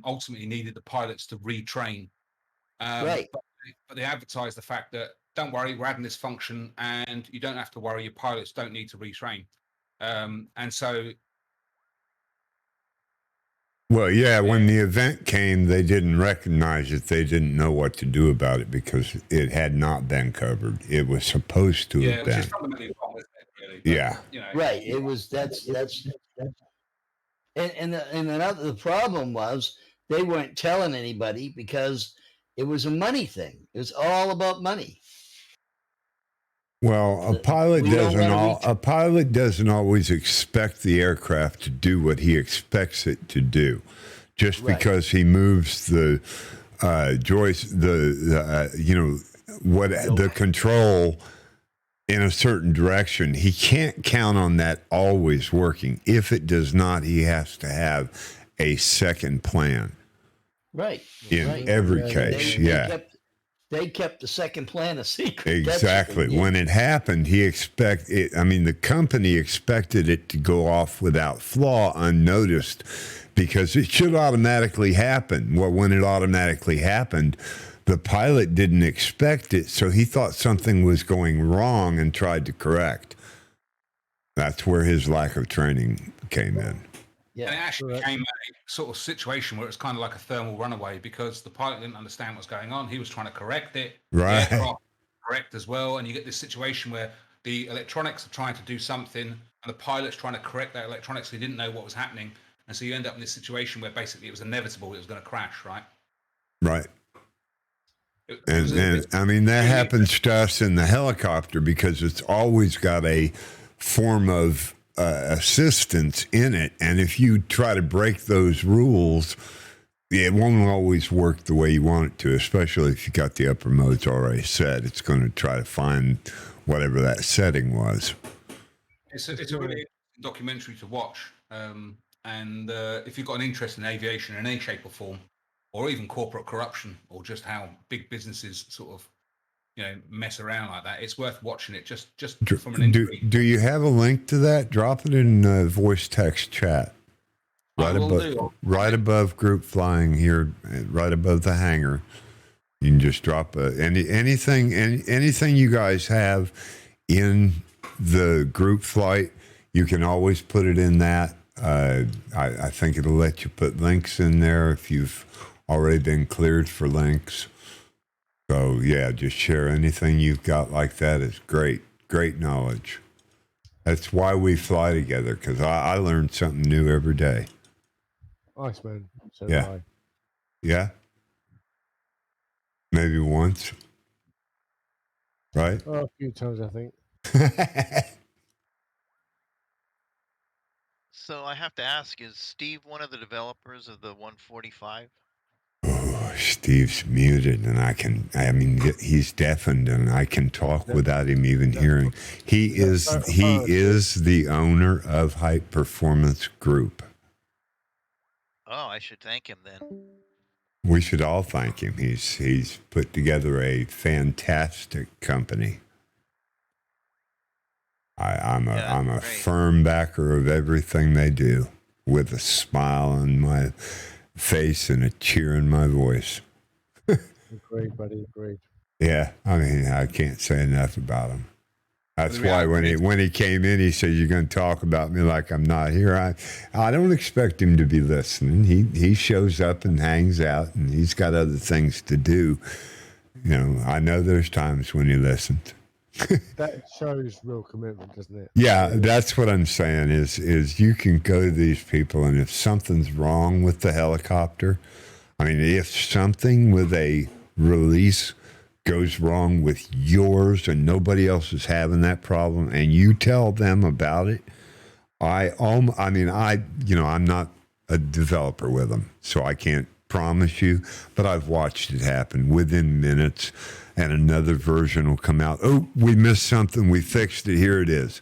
ultimately needed the pilots to retrain. Right. But they advertised the fact that don't worry, we're adding this function, and you don't have to worry. Your pilots don't need to retrain. And so, Well, yeah, when the event came, they didn't recognize it. They didn't know what to do about it because it had not been covered. It was supposed to have which is been. fundamentally wrong, isn't it? Really? Yeah. Right. It was that's and the problem was they weren't telling anybody because it was a money thing. It was all about money. Well, a pilot doesn't always expect the aircraft to do what he expects it to do, just Right. because he moves the the control in a certain direction. He can't count on that always working. If it does not, he has to have a second plan. Right. In right. every case, They kept the second plan a secret. Exactly. When it happened, the company expected it to go off without flaw, unnoticed, because it should automatically happen. Well, when it automatically happened, the pilot didn't expect it, so he thought something was going wrong and tried to correct. That's where his lack of training came in. Yeah. And it actually became a sort of situation where it's kind of like a thermal runaway because the pilot didn't understand what's going on. He was trying to correct it. Right. The aircraft correct as well. And you get this situation where the electronics are trying to do something and the pilot's trying to correct that electronics. He didn't know what was happening. And so you end up in this situation where basically it was inevitable it was going to crash, right? Right. That happens to us in the helicopter because it's always got a form of assistance in it, and if you try to break those rules, it won't always work the way you want it to, especially if you got the upper modes already set. It's going to try to find whatever that setting was. It's a really interesting documentary to watch, and if you've got an interest in aviation in any shape or form, or even corporate corruption, or just how big businesses sort of mess around like that, it's worth watching it just from an do you have a link to that? Drop it in voice text chat. I will do. right above group flying here, right above the hangar. You can just drop anything you guys have in the group flight. You can always put it in that. I think it'll let you put links in there if you've already been cleared for links. So yeah, just share anything you've got like that. Is great knowledge. That's why we fly together, because I learn something new every day. Iceman. So Yeah. do I. Yeah. Maybe once. Right? Oh, a few times, I think. So I have to ask, is Steve one of the developers of the 145? Oh, Steve's muted, and he's deafened, and I can talk without him even hearing. He is the owner of Hype Performance Group. Oh, I should thank him then. We should all thank him. He's put together a fantastic company. I'm a great. firm backer of everything they do, with a smile on my face and a cheer in my voice. Agreed, buddy. Agreed. Yeah, I can't say enough about him. That's The why reality when he came in, he said, "You're going to talk about me like I'm not here." I don't expect him to be listening. He shows up and hangs out, and he's got other things to do. I know there's times when he listens. That shows real commitment, doesn't it? Yeah, that's what I'm saying. Is you can go to these people, and if something's wrong with the helicopter, if something with a release goes wrong with yours and nobody else is having that problem, and you tell them about it, I'm not a developer with them, so I can't promise you, but I've watched it happen within minutes, and another version will come out. Oh, we missed something. We fixed it. Here it is.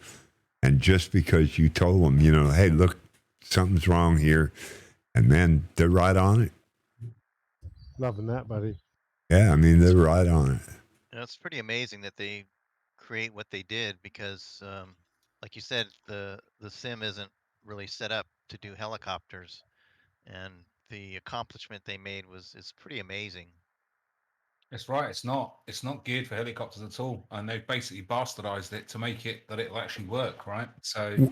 And just because you told them, hey, look, something's wrong here, and man, they're right on it. Loving that, buddy. Yeah, they're right on it. It's pretty amazing that they create what they did because, like you said, the sim isn't really set up to do helicopters, and the accomplishment they made is pretty amazing. That's right. It's not geared for helicopters at all, and they've basically bastardized it to make it that it'll actually work. Right. So.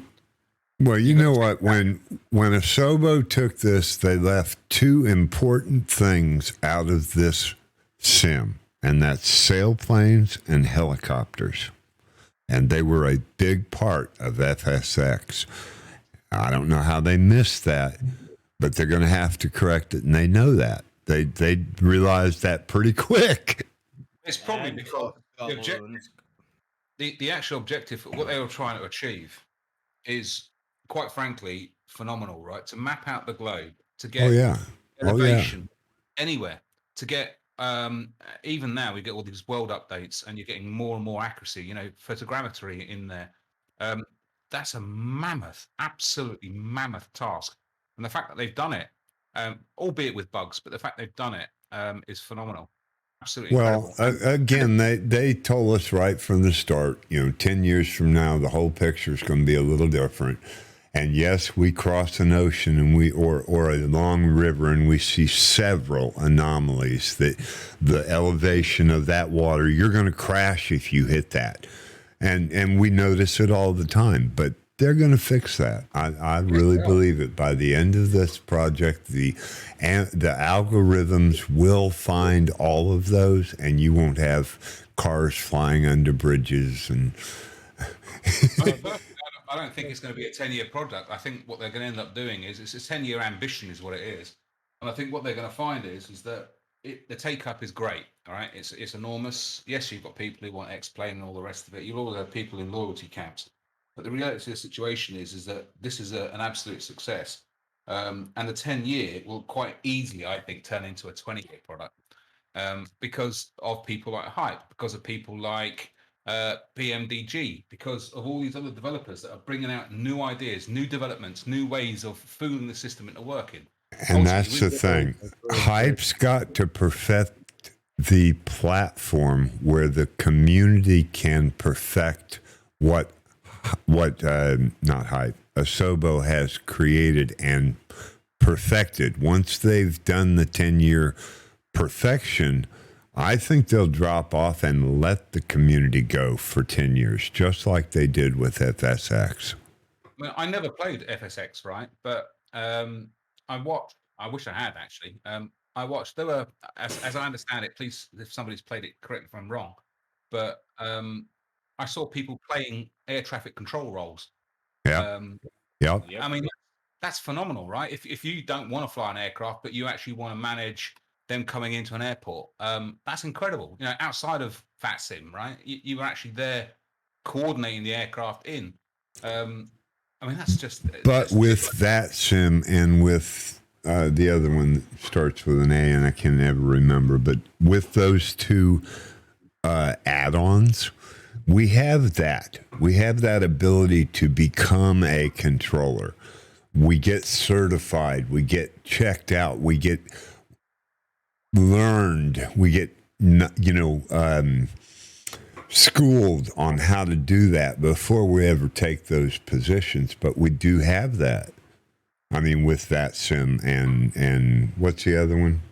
Well, you know what? When Asobo took this, they left two important things out of this sim, and that's sailplanes and helicopters. And they were a big part of FSX. I don't know how they missed that, but they're going to have to correct it, and they know that. They realized that pretty quick. It's probably because the actual objective, what they were trying to achieve, is quite frankly phenomenal, right? To map out the globe, to get elevation anywhere, to get even now we get all these world updates, and you're getting more and more accuracy. Photogrammetry in there. That's a absolutely mammoth task, and the fact that they've done it, albeit with bugs, but the fact they've done it is phenomenal. Absolutely incredible. Again, they told us right from the start, 10 years from now, the whole picture is going to be a little different. And yes, we cross an ocean or a long river, and we see several anomalies that the elevation of that water, you're going to crash if you hit that. And we notice it all the time, but they're going to fix that. I really believe it. By the end of this project, the algorithms will find all of those, and you won't have cars flying under bridges. And I don't think it's going to be a 10-year product. I think what they're going to end up doing is it's a 10-year ambition is what it is. And I think what they're going to find is that the take-up is great, all right? It's enormous. Yes, you've got people who want X-Plane and all the rest of it. You'll always have people in loyalty camps. But the reality of the situation is that this is an absolute success. And the 10-year will quite easily, I think, turn into a 20-year product because of people like Hype, because of people like BMDG, because of all these other developers that are bringing out new ideas, new developments, new ways of fooling the system into working. And that's the thing. Hype's got to perfect the platform where the community can perfect what not Hype, Asobo has created and perfected. Once they've done the 10-year perfection, I think they'll drop off and let the community go for 10 years, just like they did with FSX. Well, I never played FSX, right? But I watched. I wish I had actually. I watched. There were, as I understand it. Please, if somebody's played it, correct me if I'm wrong. But I saw people playing air traffic control roles. Yeah. Yep. Yep. I mean, that's phenomenal, right? If you don't want to fly an aircraft, but you actually want to manage them coming into an airport, that's incredible. You know, outside of FATSIM, right? You were actually there coordinating the aircraft in. I mean, that's just. But with that sim and with the other one that starts with an A, and I can never remember, but with those two add-ons, we have that. We have that ability to become a controller. We get certified. We get checked out. We get learned. We get, schooled on how to do that before we ever take those positions. But we do have that. I mean, with that sim and what's the other one?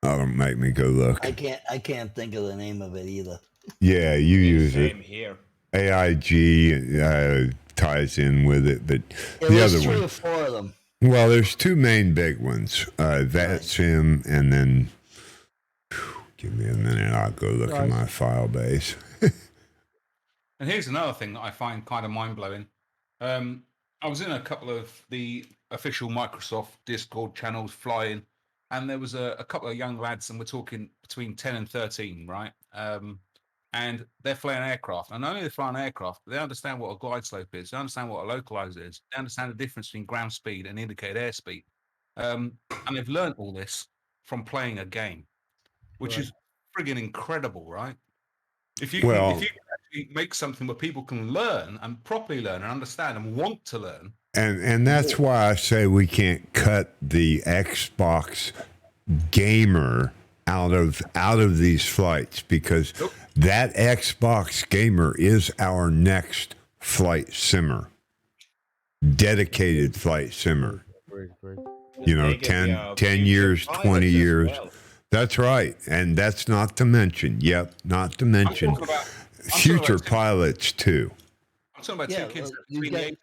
Oh, don't make me go look. I can't think of the name of it either. Yeah, you use Same it. here. AIG ties in with it, but Yeah, the there's other 3 one. or 4 of them. Well, there's two main big ones. That Right. sim, and then give me a minute. I'll go look at Right. my file base. And here's another thing that I find kind of mind blowing. I was in a couple of the official Microsoft Discord channels flying, and there was a couple of young lads, and we're talking between 10 and 13, right? And they're flying aircraft. And not only they fly an aircraft, but they understand what a glide slope is. They understand what a localizer is. They understand the difference between ground speed and indicated airspeed. And they've learned all this from playing a game, which is friggin' incredible, right? If you Well- can actually make something where people can learn and properly learn and understand and want to learn. And that's why I say we can't cut the Xbox gamer out of these flights, because Nope. that Xbox gamer is our next flight simmer, dedicated flight simmer. Great. You know, They can be 10 future years, pilots 20 as years. well. That's right. And that's not to mention, not to I'm mention talking about future pilots too. I'm talking about Yeah, two kids you between got- the age of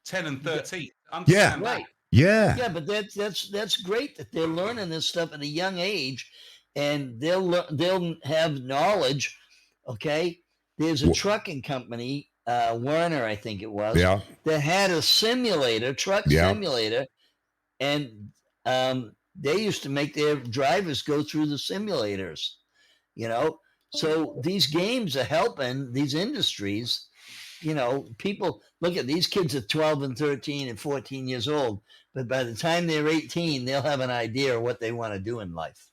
10 and 13. Yeah. Understand that. Right. Yeah. Yeah, but that's great that they're learning this stuff at a young age, and they'll have knowledge. Okay, there's a Wh- trucking company, Werner, I think it was, Yeah. that had a truck Yeah. simulator, and they used to make their drivers go through the simulators. You know, so these games are helping these industries. You know, people look at these kids at 12 and 13 and 14 years old, but by the time they're 18, they'll have an idea of what they want to do in life.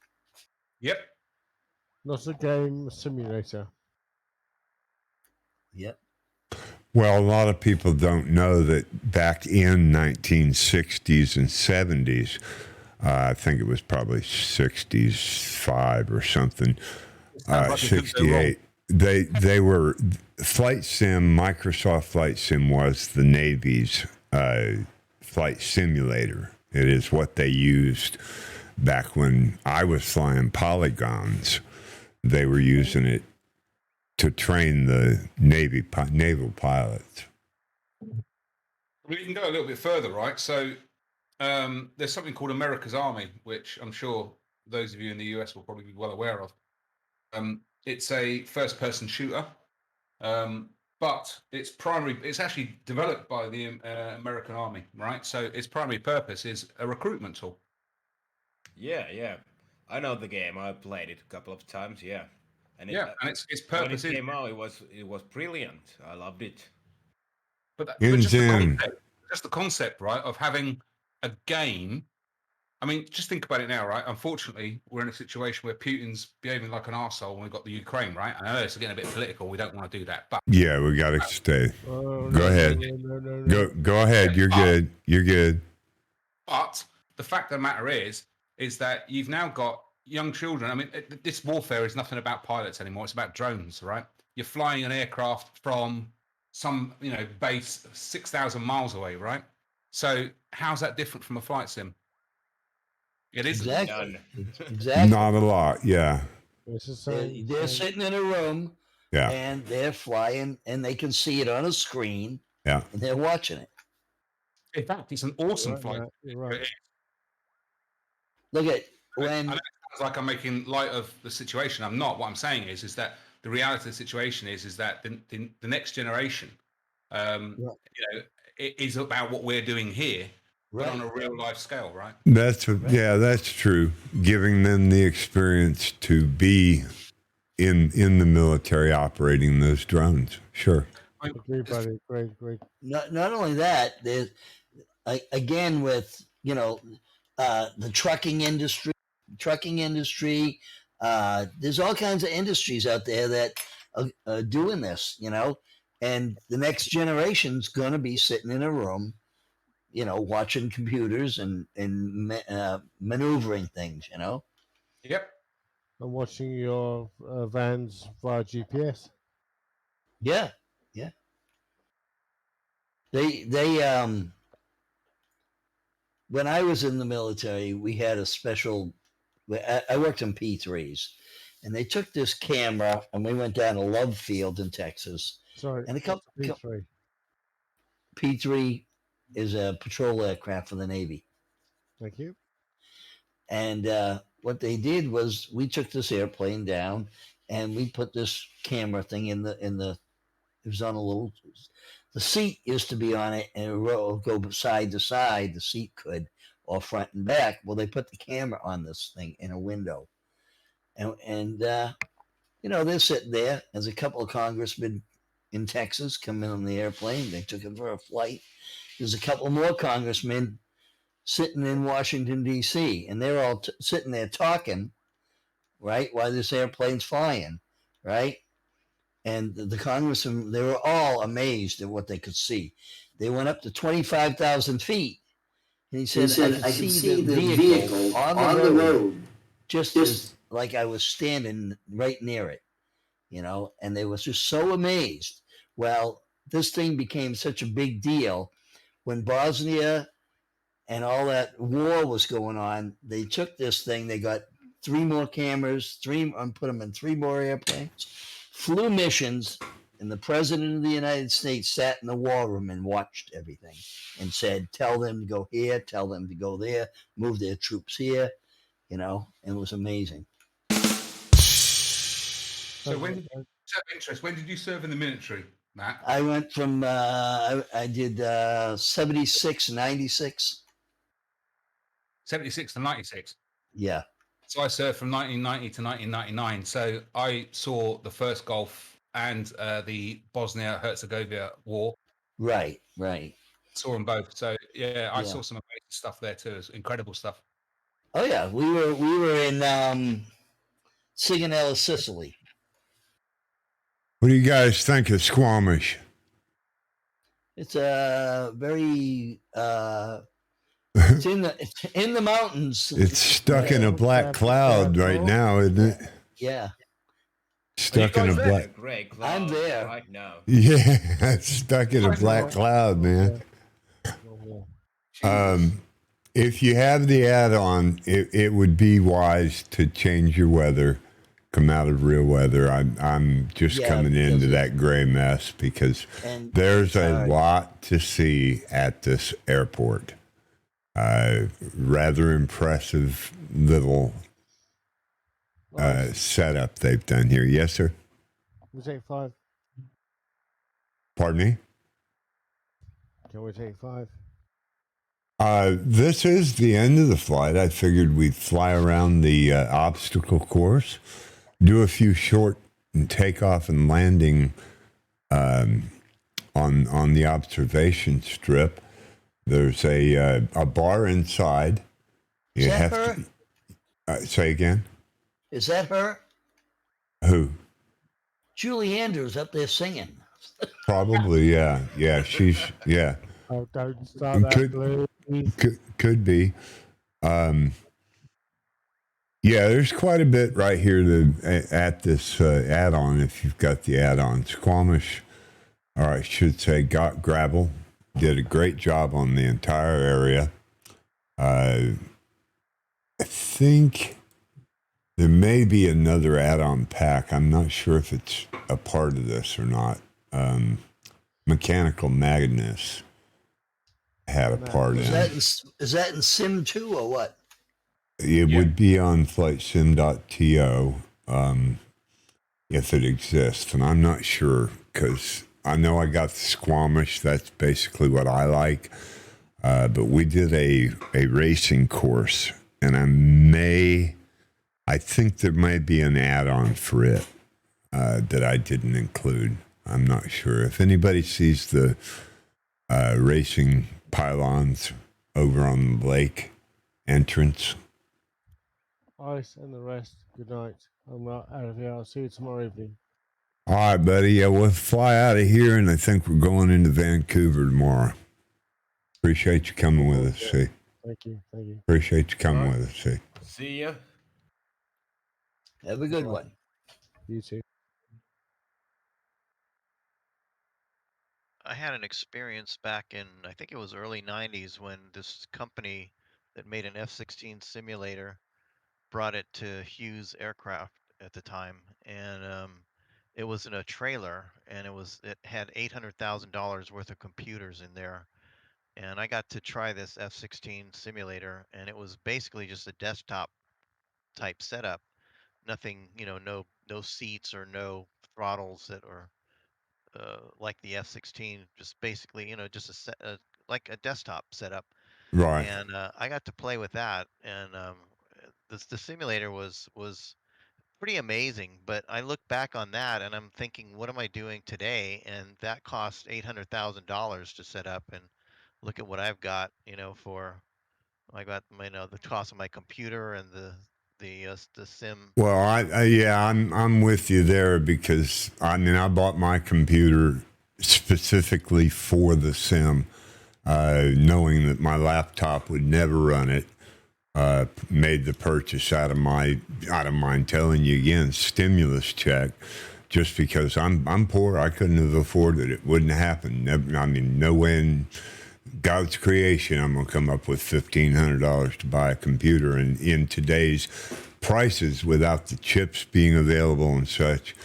Yep. Not a game, a simulator. Yep. Well, a lot of people don't know that back in 1960s and 70s, I think it was probably 65 or something, Sounds like it could go wrong. 68. They were Flight Sim. Microsoft Flight Sim was the Navy's flight simulator. It is what they used back when I was flying polygons. They were using it to train the naval pilots. We can go a little bit further, right? So there's something called America's Army, which I'm sure those of you in the US will probably be well aware of. It's a first-person shooter, but it's actually developed by the American Army, right? So its primary purpose is a recruitment tool. Yeah. I know the game. I played it a couple of times. Yeah. And its when purpose it is. came out, it was brilliant. I loved it. But In Zoom. just the concept, right, of having a game. I mean, just think about it now, right? Unfortunately, we're in a situation where Putin's behaving like an arsehole when we've got the Ukraine, right? I know it's getting a bit political. We don't want to do that, but Yeah, we got to stay. Oh, Go ahead. No. Go ahead. You're good. You're good. But the fact of the matter is that you've now got young children. I mean, this warfare is nothing about pilots anymore. It's about drones, right? You're flying an aircraft from some, base 6,000 miles away, right? So how's that different from a flight sim? It isn't. Exactly. None. Exactly. Not a lot. Yeah. It's the same. They're same. sitting in a room Yeah. and they're flying, and they can see it on a screen, Yeah. and they're watching it. In fact, it's an awesome Right, flight. Matt, you're right. Look at I when know it sounds like I'm making light of the situation. I'm not. What I'm saying is that the reality of the situation is that the next generation, Yeah. you know, it is about what we're doing here, but on right. a real life scale, right? Yeah, that's true. Giving them the experience to be in the military operating those drones. Sure. I mean, Agree, buddy. Agree. Not only that, there's again with the trucking industry. There's all kinds of industries out there that are doing this, and the next generation's going to be sitting in a room, watching computers and maneuvering things. Yep. I'm watching your vans via GPS. Yeah. They when I was in the military, we had a special. I worked in P3s, and they took this camera, and we went down to Love Field in Texas. Sorry, And a couple P3. P3 is a patrol aircraft for the Navy. Thank you. And what they did was we took this airplane down, and we put this camera thing in the. It was on a little. The seat used to be on it, and it would go side to side. The seat could, or front and back. Well, they put the camera on this thing in a window, and they're sitting there. As a couple of congressmen in Texas come in on the airplane, they took it for a flight. There's a couple more congressmen sitting in Washington D.C., and they're all sitting there talking, right, while this airplane's flying, right. And the congressmen, they were all amazed at what they could see. They went up to 25,000 feet. And he said, I could see the vehicle on the road just as like I was standing right near it, and they were just so amazed. Well, this thing became such a big deal when Bosnia and all that war was going on. They took this thing, they got 3 more cameras, and put them in 3 more airplanes, flew missions, and the president of the United States sat in the war room and watched everything and said, tell them to go here, tell them to go there, move their troops here, and it was amazing. So when did you serve in the military, Matt? I went from, I did 76, 96. 76 to 96. Yeah. So I served from 1990 to 1999. So I saw the first Gulf and the Bosnia-Herzegovina war. Right. Saw them both. So yeah, I saw some amazing stuff there too. It's incredible stuff. Oh yeah, we were in Sigonella, Sicily. What do you guys think of Squamish? It's a very it's in the mountains. It's stuck in a black cloud right now, isn't it? Yeah. Stuck in a black. Gray cloud I'm there right now. Yeah, it's stuck in a black cloud, man. If you have the add-on, it would be wise to change your weather, come out of real weather. I'm just coming into that gray mess because there's a lot to see at this airport. Rather impressive little setup they've done here. Yes, sir? Can we take 5? Pardon me? Can we take 5? This is the end of the flight. I figured we'd fly around the obstacle course, do a few short takeoff and landing on the observation strip. There's a bar inside. Is that her? Say again? Is that her? Who? Julie Andrews up there singing. Probably, yeah. Yeah, she's, yeah. Oh, don't start that, please. Could be. Yeah, there's quite a bit right here at this add-on if you've got the add-on. Squamish, or I should say, got gravel. did a great job on the entire area. I think there may be another add-on pack. I'm not sure if it's a part of this or not. Mechanical Magnus had a part Is in. is that in Sim 2 or what? It Yeah. would be on flightsim.to if it exists, and I'm not sure because I know I got the Squamish. That's basically what I like. But we did a racing course, and I think there may be an add-on for it that I didn't include. I'm not sure. If anybody sees the racing pylons over on the lake entrance, Ice and the rest. Good night. I'm out of here. I'll see you tomorrow evening. all right, buddy. Yeah, we'll fly out of here, and I think we're going into Vancouver tomorrow. Appreciate you coming with us, see. Thank you. Thank you. Appreciate you coming Alright. with us, see. See ya. Have a good one. You too. I had an experience back in, I think it was early 90s, when this company that made an F-16 simulator brought it to Hughes Aircraft at the time, and it was in a trailer, and it had $800,000 worth of computers in there, and I got to try this F-16 simulator, and it was basically just a desktop type setup. Nothing, no seats or no throttles that are like the F-16. Just basically, just like a desktop setup. Right. And I got to play with that, and the simulator was pretty amazing. But I look back on that, and I'm thinking, what am I doing today? And that cost $800,000 to set up, and look at what I've got. I got the cost of my computer and the sim. Well, I'm with you there because I bought my computer specifically for the sim, knowing that my laptop would never run it. Made the purchase out of mind telling you again, stimulus check, just because I'm poor. I couldn't have afforded it. It wouldn't happen. No way in God's creation I'm gonna come up with $1,500 to buy a computer, and in today's prices, without the chips being available and such,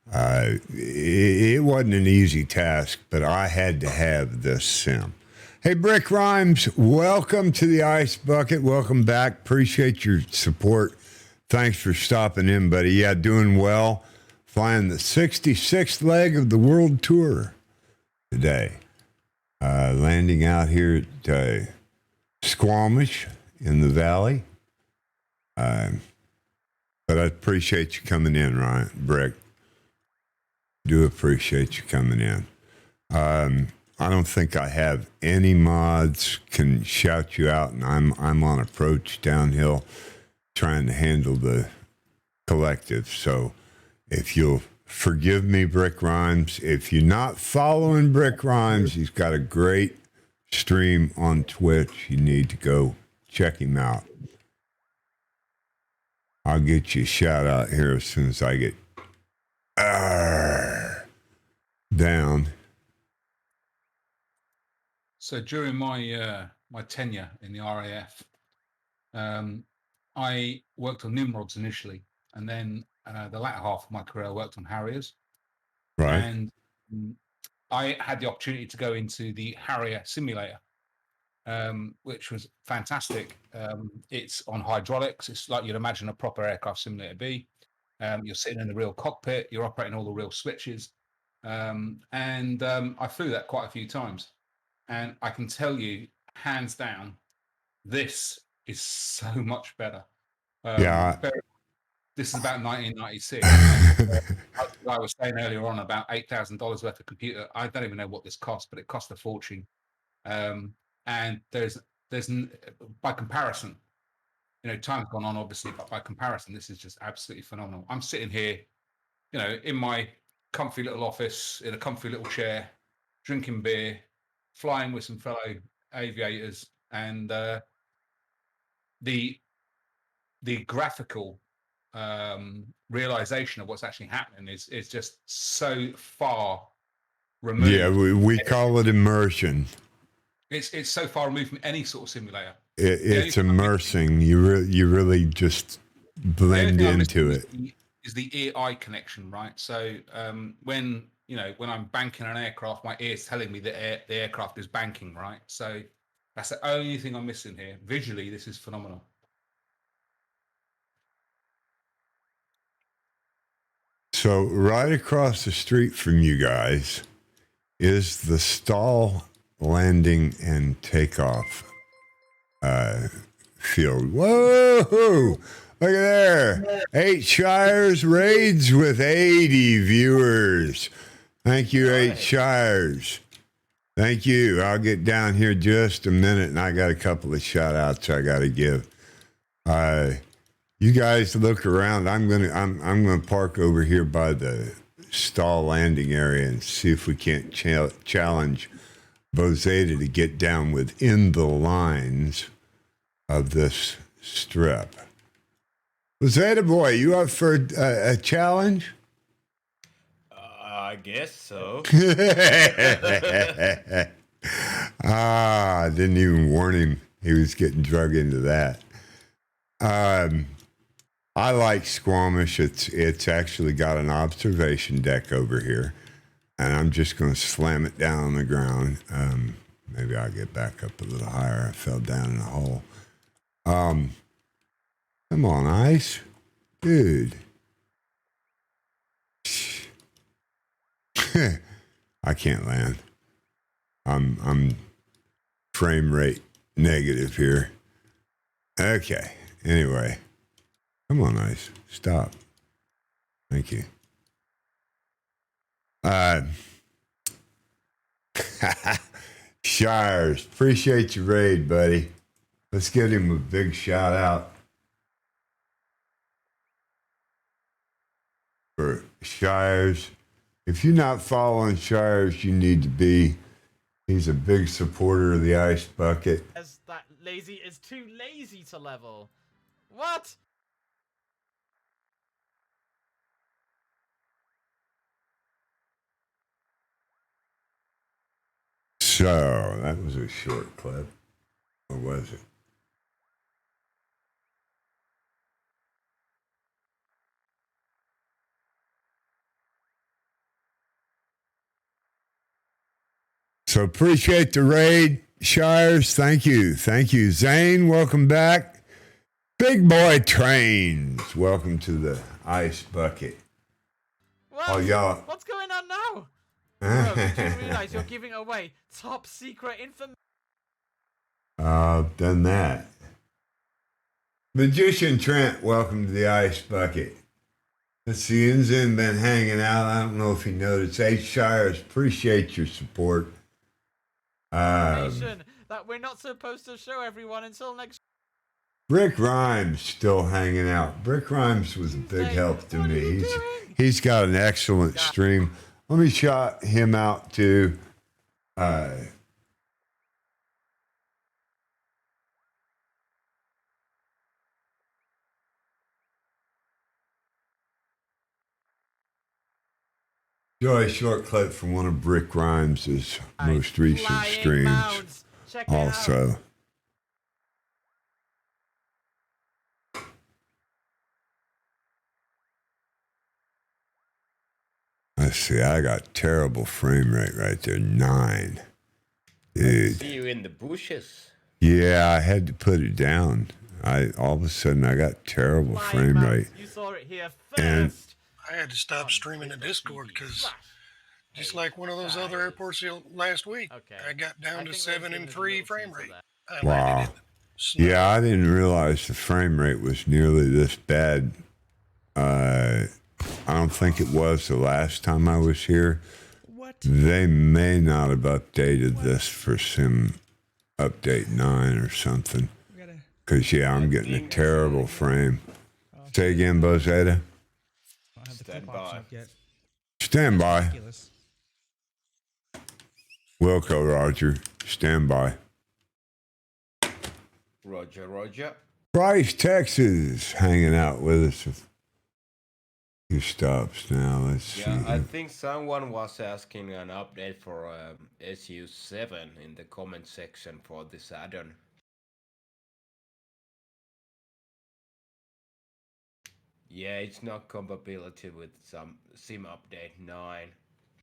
it wasn't an easy task. But I had to have this sim. Hey, Brick Rhymes, welcome to the Ice Bucket. Welcome back. Appreciate your support. Thanks for stopping in, buddy. Yeah, doing well. Flying the 66th leg of the World Tour today. Landing out here at Squamish in the valley. But I appreciate you coming in, Ryan, Brick. Do appreciate you coming in. I don't think I have any mods can shout you out, and I'm on approach downhill trying to handle the collective. So if you'll forgive me, Brick Rhymes, if you're not following Brick Rhymes, he's got a great stream on Twitch. You need to go check him out. I'll get you a shout out here as soon as I get down. So during my my tenure in the RAF, I worked on Nimrods initially, and then the latter half of my career I worked on Harriers. Right. And I had the opportunity to go into the Harrier simulator, which was fantastic. It's on hydraulics. It's like you'd imagine a proper aircraft simulator be. You're sitting in the real cockpit. You're operating all the real switches. And I flew that quite a few times. And I can tell you, hands down, this is so much better. This is about 1996. I was saying earlier on about $8,000 worth of computer. I don't even know what this cost, but it cost a fortune. And there's by comparison, time's gone on obviously, but by comparison, this is just absolutely phenomenal. I'm sitting here, in my comfy little office, in a comfy little chair, drinking beer, flying with some fellow aviators, and the graphical realization of what's actually happening is just so far removed. Yeah, we call it immersion. It's so far removed from any sort of simulator. It's immersing. You really just blend into it. Is the ear-eye connection, right? So when I'm banking an aircraft, my ear's telling me that the aircraft is banking, right? So that's the only thing I'm missing here. Visually, this is phenomenal. So right across the street from you guys is the stall landing and takeoff field. Whoa! Look at there. 8 Shires raids with 80 viewers. Thank you, 8 Shires. Thank you. I'll get down here just a minute, and I got a couple of shout outs I got to give. You guys look around. I'm gonna park over here by the stall landing area and see if we can't challenge Bozeta to get down within the lines of this strip. Bozeta boy, you up for a challenge? I guess so. I didn't even warn him. He was getting drug into that. I like Squamish. It's actually got an observation deck over here, and I'm just going to slam it down on the ground. Maybe I'll get back up a little higher. I fell down in a hole. Come on, Ice, dude. I can't land. I'm frame rate negative here. Okay. Anyway. Come on, Ice. Stop. Thank you. Shires, appreciate your raid, buddy. Let's give him a big shout out for Shires. If you're not following Shires, you need to be. He's a big supporter of the Ice Bucket. As that lazy is too lazy to level. What? So, that was a short clip. Or was it? So, appreciate the raid, Shires. Thank you. Thank you. Zane, welcome back. Big Boy Trains, welcome to the Ice Bucket. What? Oh, y'all. What's going on now? Bro, did you realize you're giving away top secret information? I've done that. Magician Trent, welcome to the Ice Bucket. Let's see, Inzin been hanging out. I don't know if he noticed. H. Shires, appreciate your support. Information that we're not supposed to show everyone until next. Brick Rhymes still hanging out. Brick Rhymes was a big help to me. He's got an excellent stream. Let me shout him out too. Enjoy a short clip from one of Brick Rhymes' most recent streams. Also. Let's see, I got terrible frame rate right there. 9. Dude. See you in the bushes. Yeah, I had to put it down. All of a sudden I got terrible frame rate. You saw it here first. And I had to stop streaming to Discord because just like one of those other airports last week, I got down to 7 and 3 frame rate. wow. Yeah, I didn't realize the frame rate was nearly this bad. I don't think it was the last time I was here. What? They may not have updated this for Sim Update 9 or something. Because, yeah, I'm getting a terrible frame. Say again, Bozeta. Stand by. Stand by. Wilco, Roger. Stand by. Roger, Roger. Bryce, Texas, hanging out with us. He stops now. Let's see. Yeah, I think someone was asking an update for SU7 in the comment section for this add-on. Yeah, it's not compatibility with some sim update 9.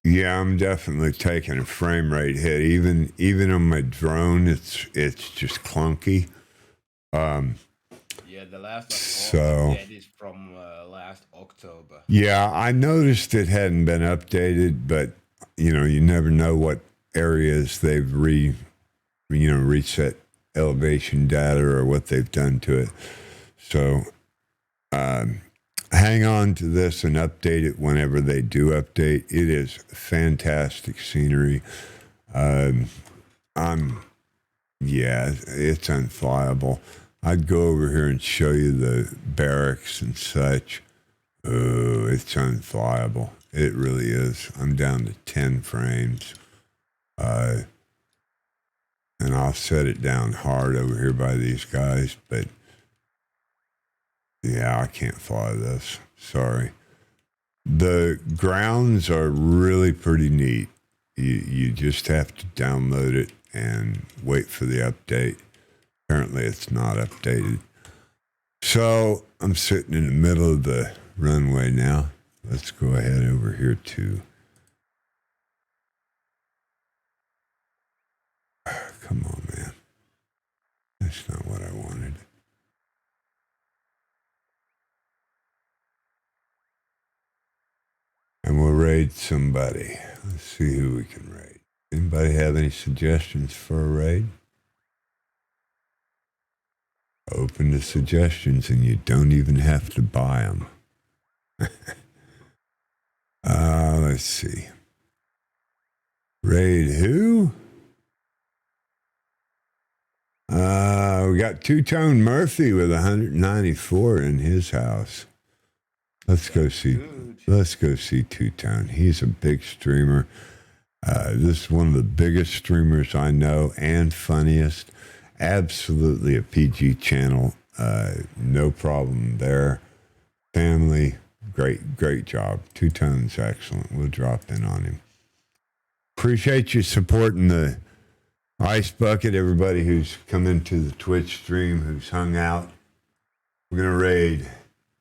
Yeah, I'm definitely taking a frame rate hit. Even on my drone, it's just clunky. Yeah, the last So update is from last October. yeah, I noticed it hadn't been updated, but you never know what areas they've reset elevation data or what they've done to it. So hang on to this and update it whenever they do update. It is fantastic scenery. Yeah, it's unflyable. I'd go over here and show you the barracks and such. Oh, it's unflyable. It really is. I'm down to 10 frames. And I'll set it down hard over here by these guys, but yeah, I can't fly this. Sorry. The grounds are really pretty neat. You just have to download it and wait for the update. Apparently it's not updated. So I'm sitting in the middle of the runway now. Let's go ahead over here to... Come on, man. That's not what I wanted. And we'll raid somebody. Let's see who we can raid. Anybody have any suggestions for a raid? Open to suggestions, and you don't even have to buy them. Let's see. Raid who? We got Two-Tone Murphy with 194 in his house. Let's go see Two-Tone. He's a big streamer. This is one of the biggest streamers I know and funniest. Absolutely a PG channel. No problem there. Family, great job. Two-Tone's excellent. We'll drop in on him. Appreciate you supporting the Ice Bucket, everybody who's come into the Twitch stream, who's hung out. We're going to raid.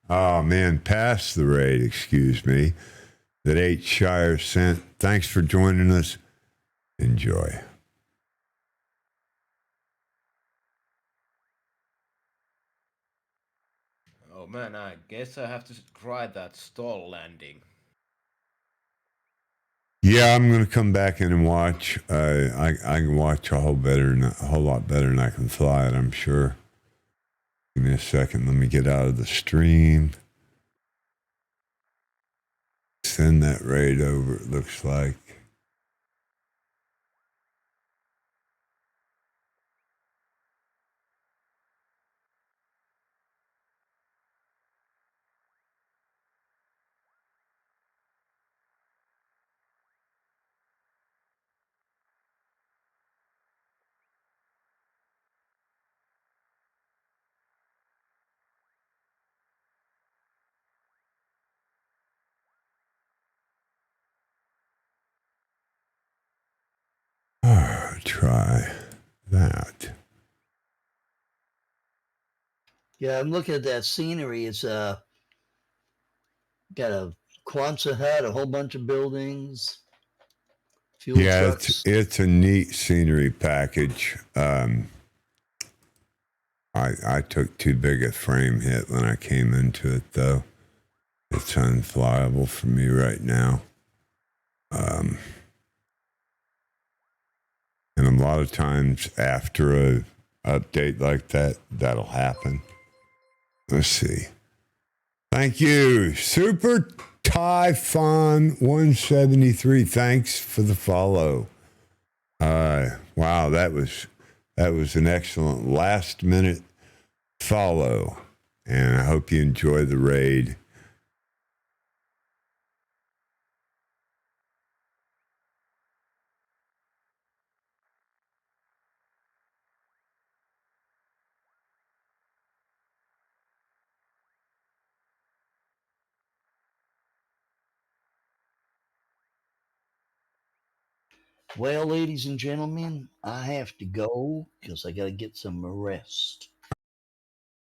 Oh, man, past the raid, excuse me, that H. Shire sent. Thanks for joining us. Enjoy. Oh man, I guess I have to try that stall landing. Yeah, I'm going to come back in and watch. I can watch a whole lot better than I can fly it, I'm sure. Give me a second. Let me get out of the stream. Send that raid over, it looks like. Try that. Yeah, I'm looking at that scenery. It's got a Quonset hut, a whole bunch of buildings, fuel trucks. It's a neat scenery package. I took too big a frame hit when I came into it, though. It's unflyable for me right now. And a lot of times after a update like that, that'll happen. Let's see. Thank you, Super Typhon 173. Thanks for the follow. Wow, that was an excellent last minute follow, and I hope you enjoy the raid. Well, ladies and gentlemen, I have to go because I got to get some rest.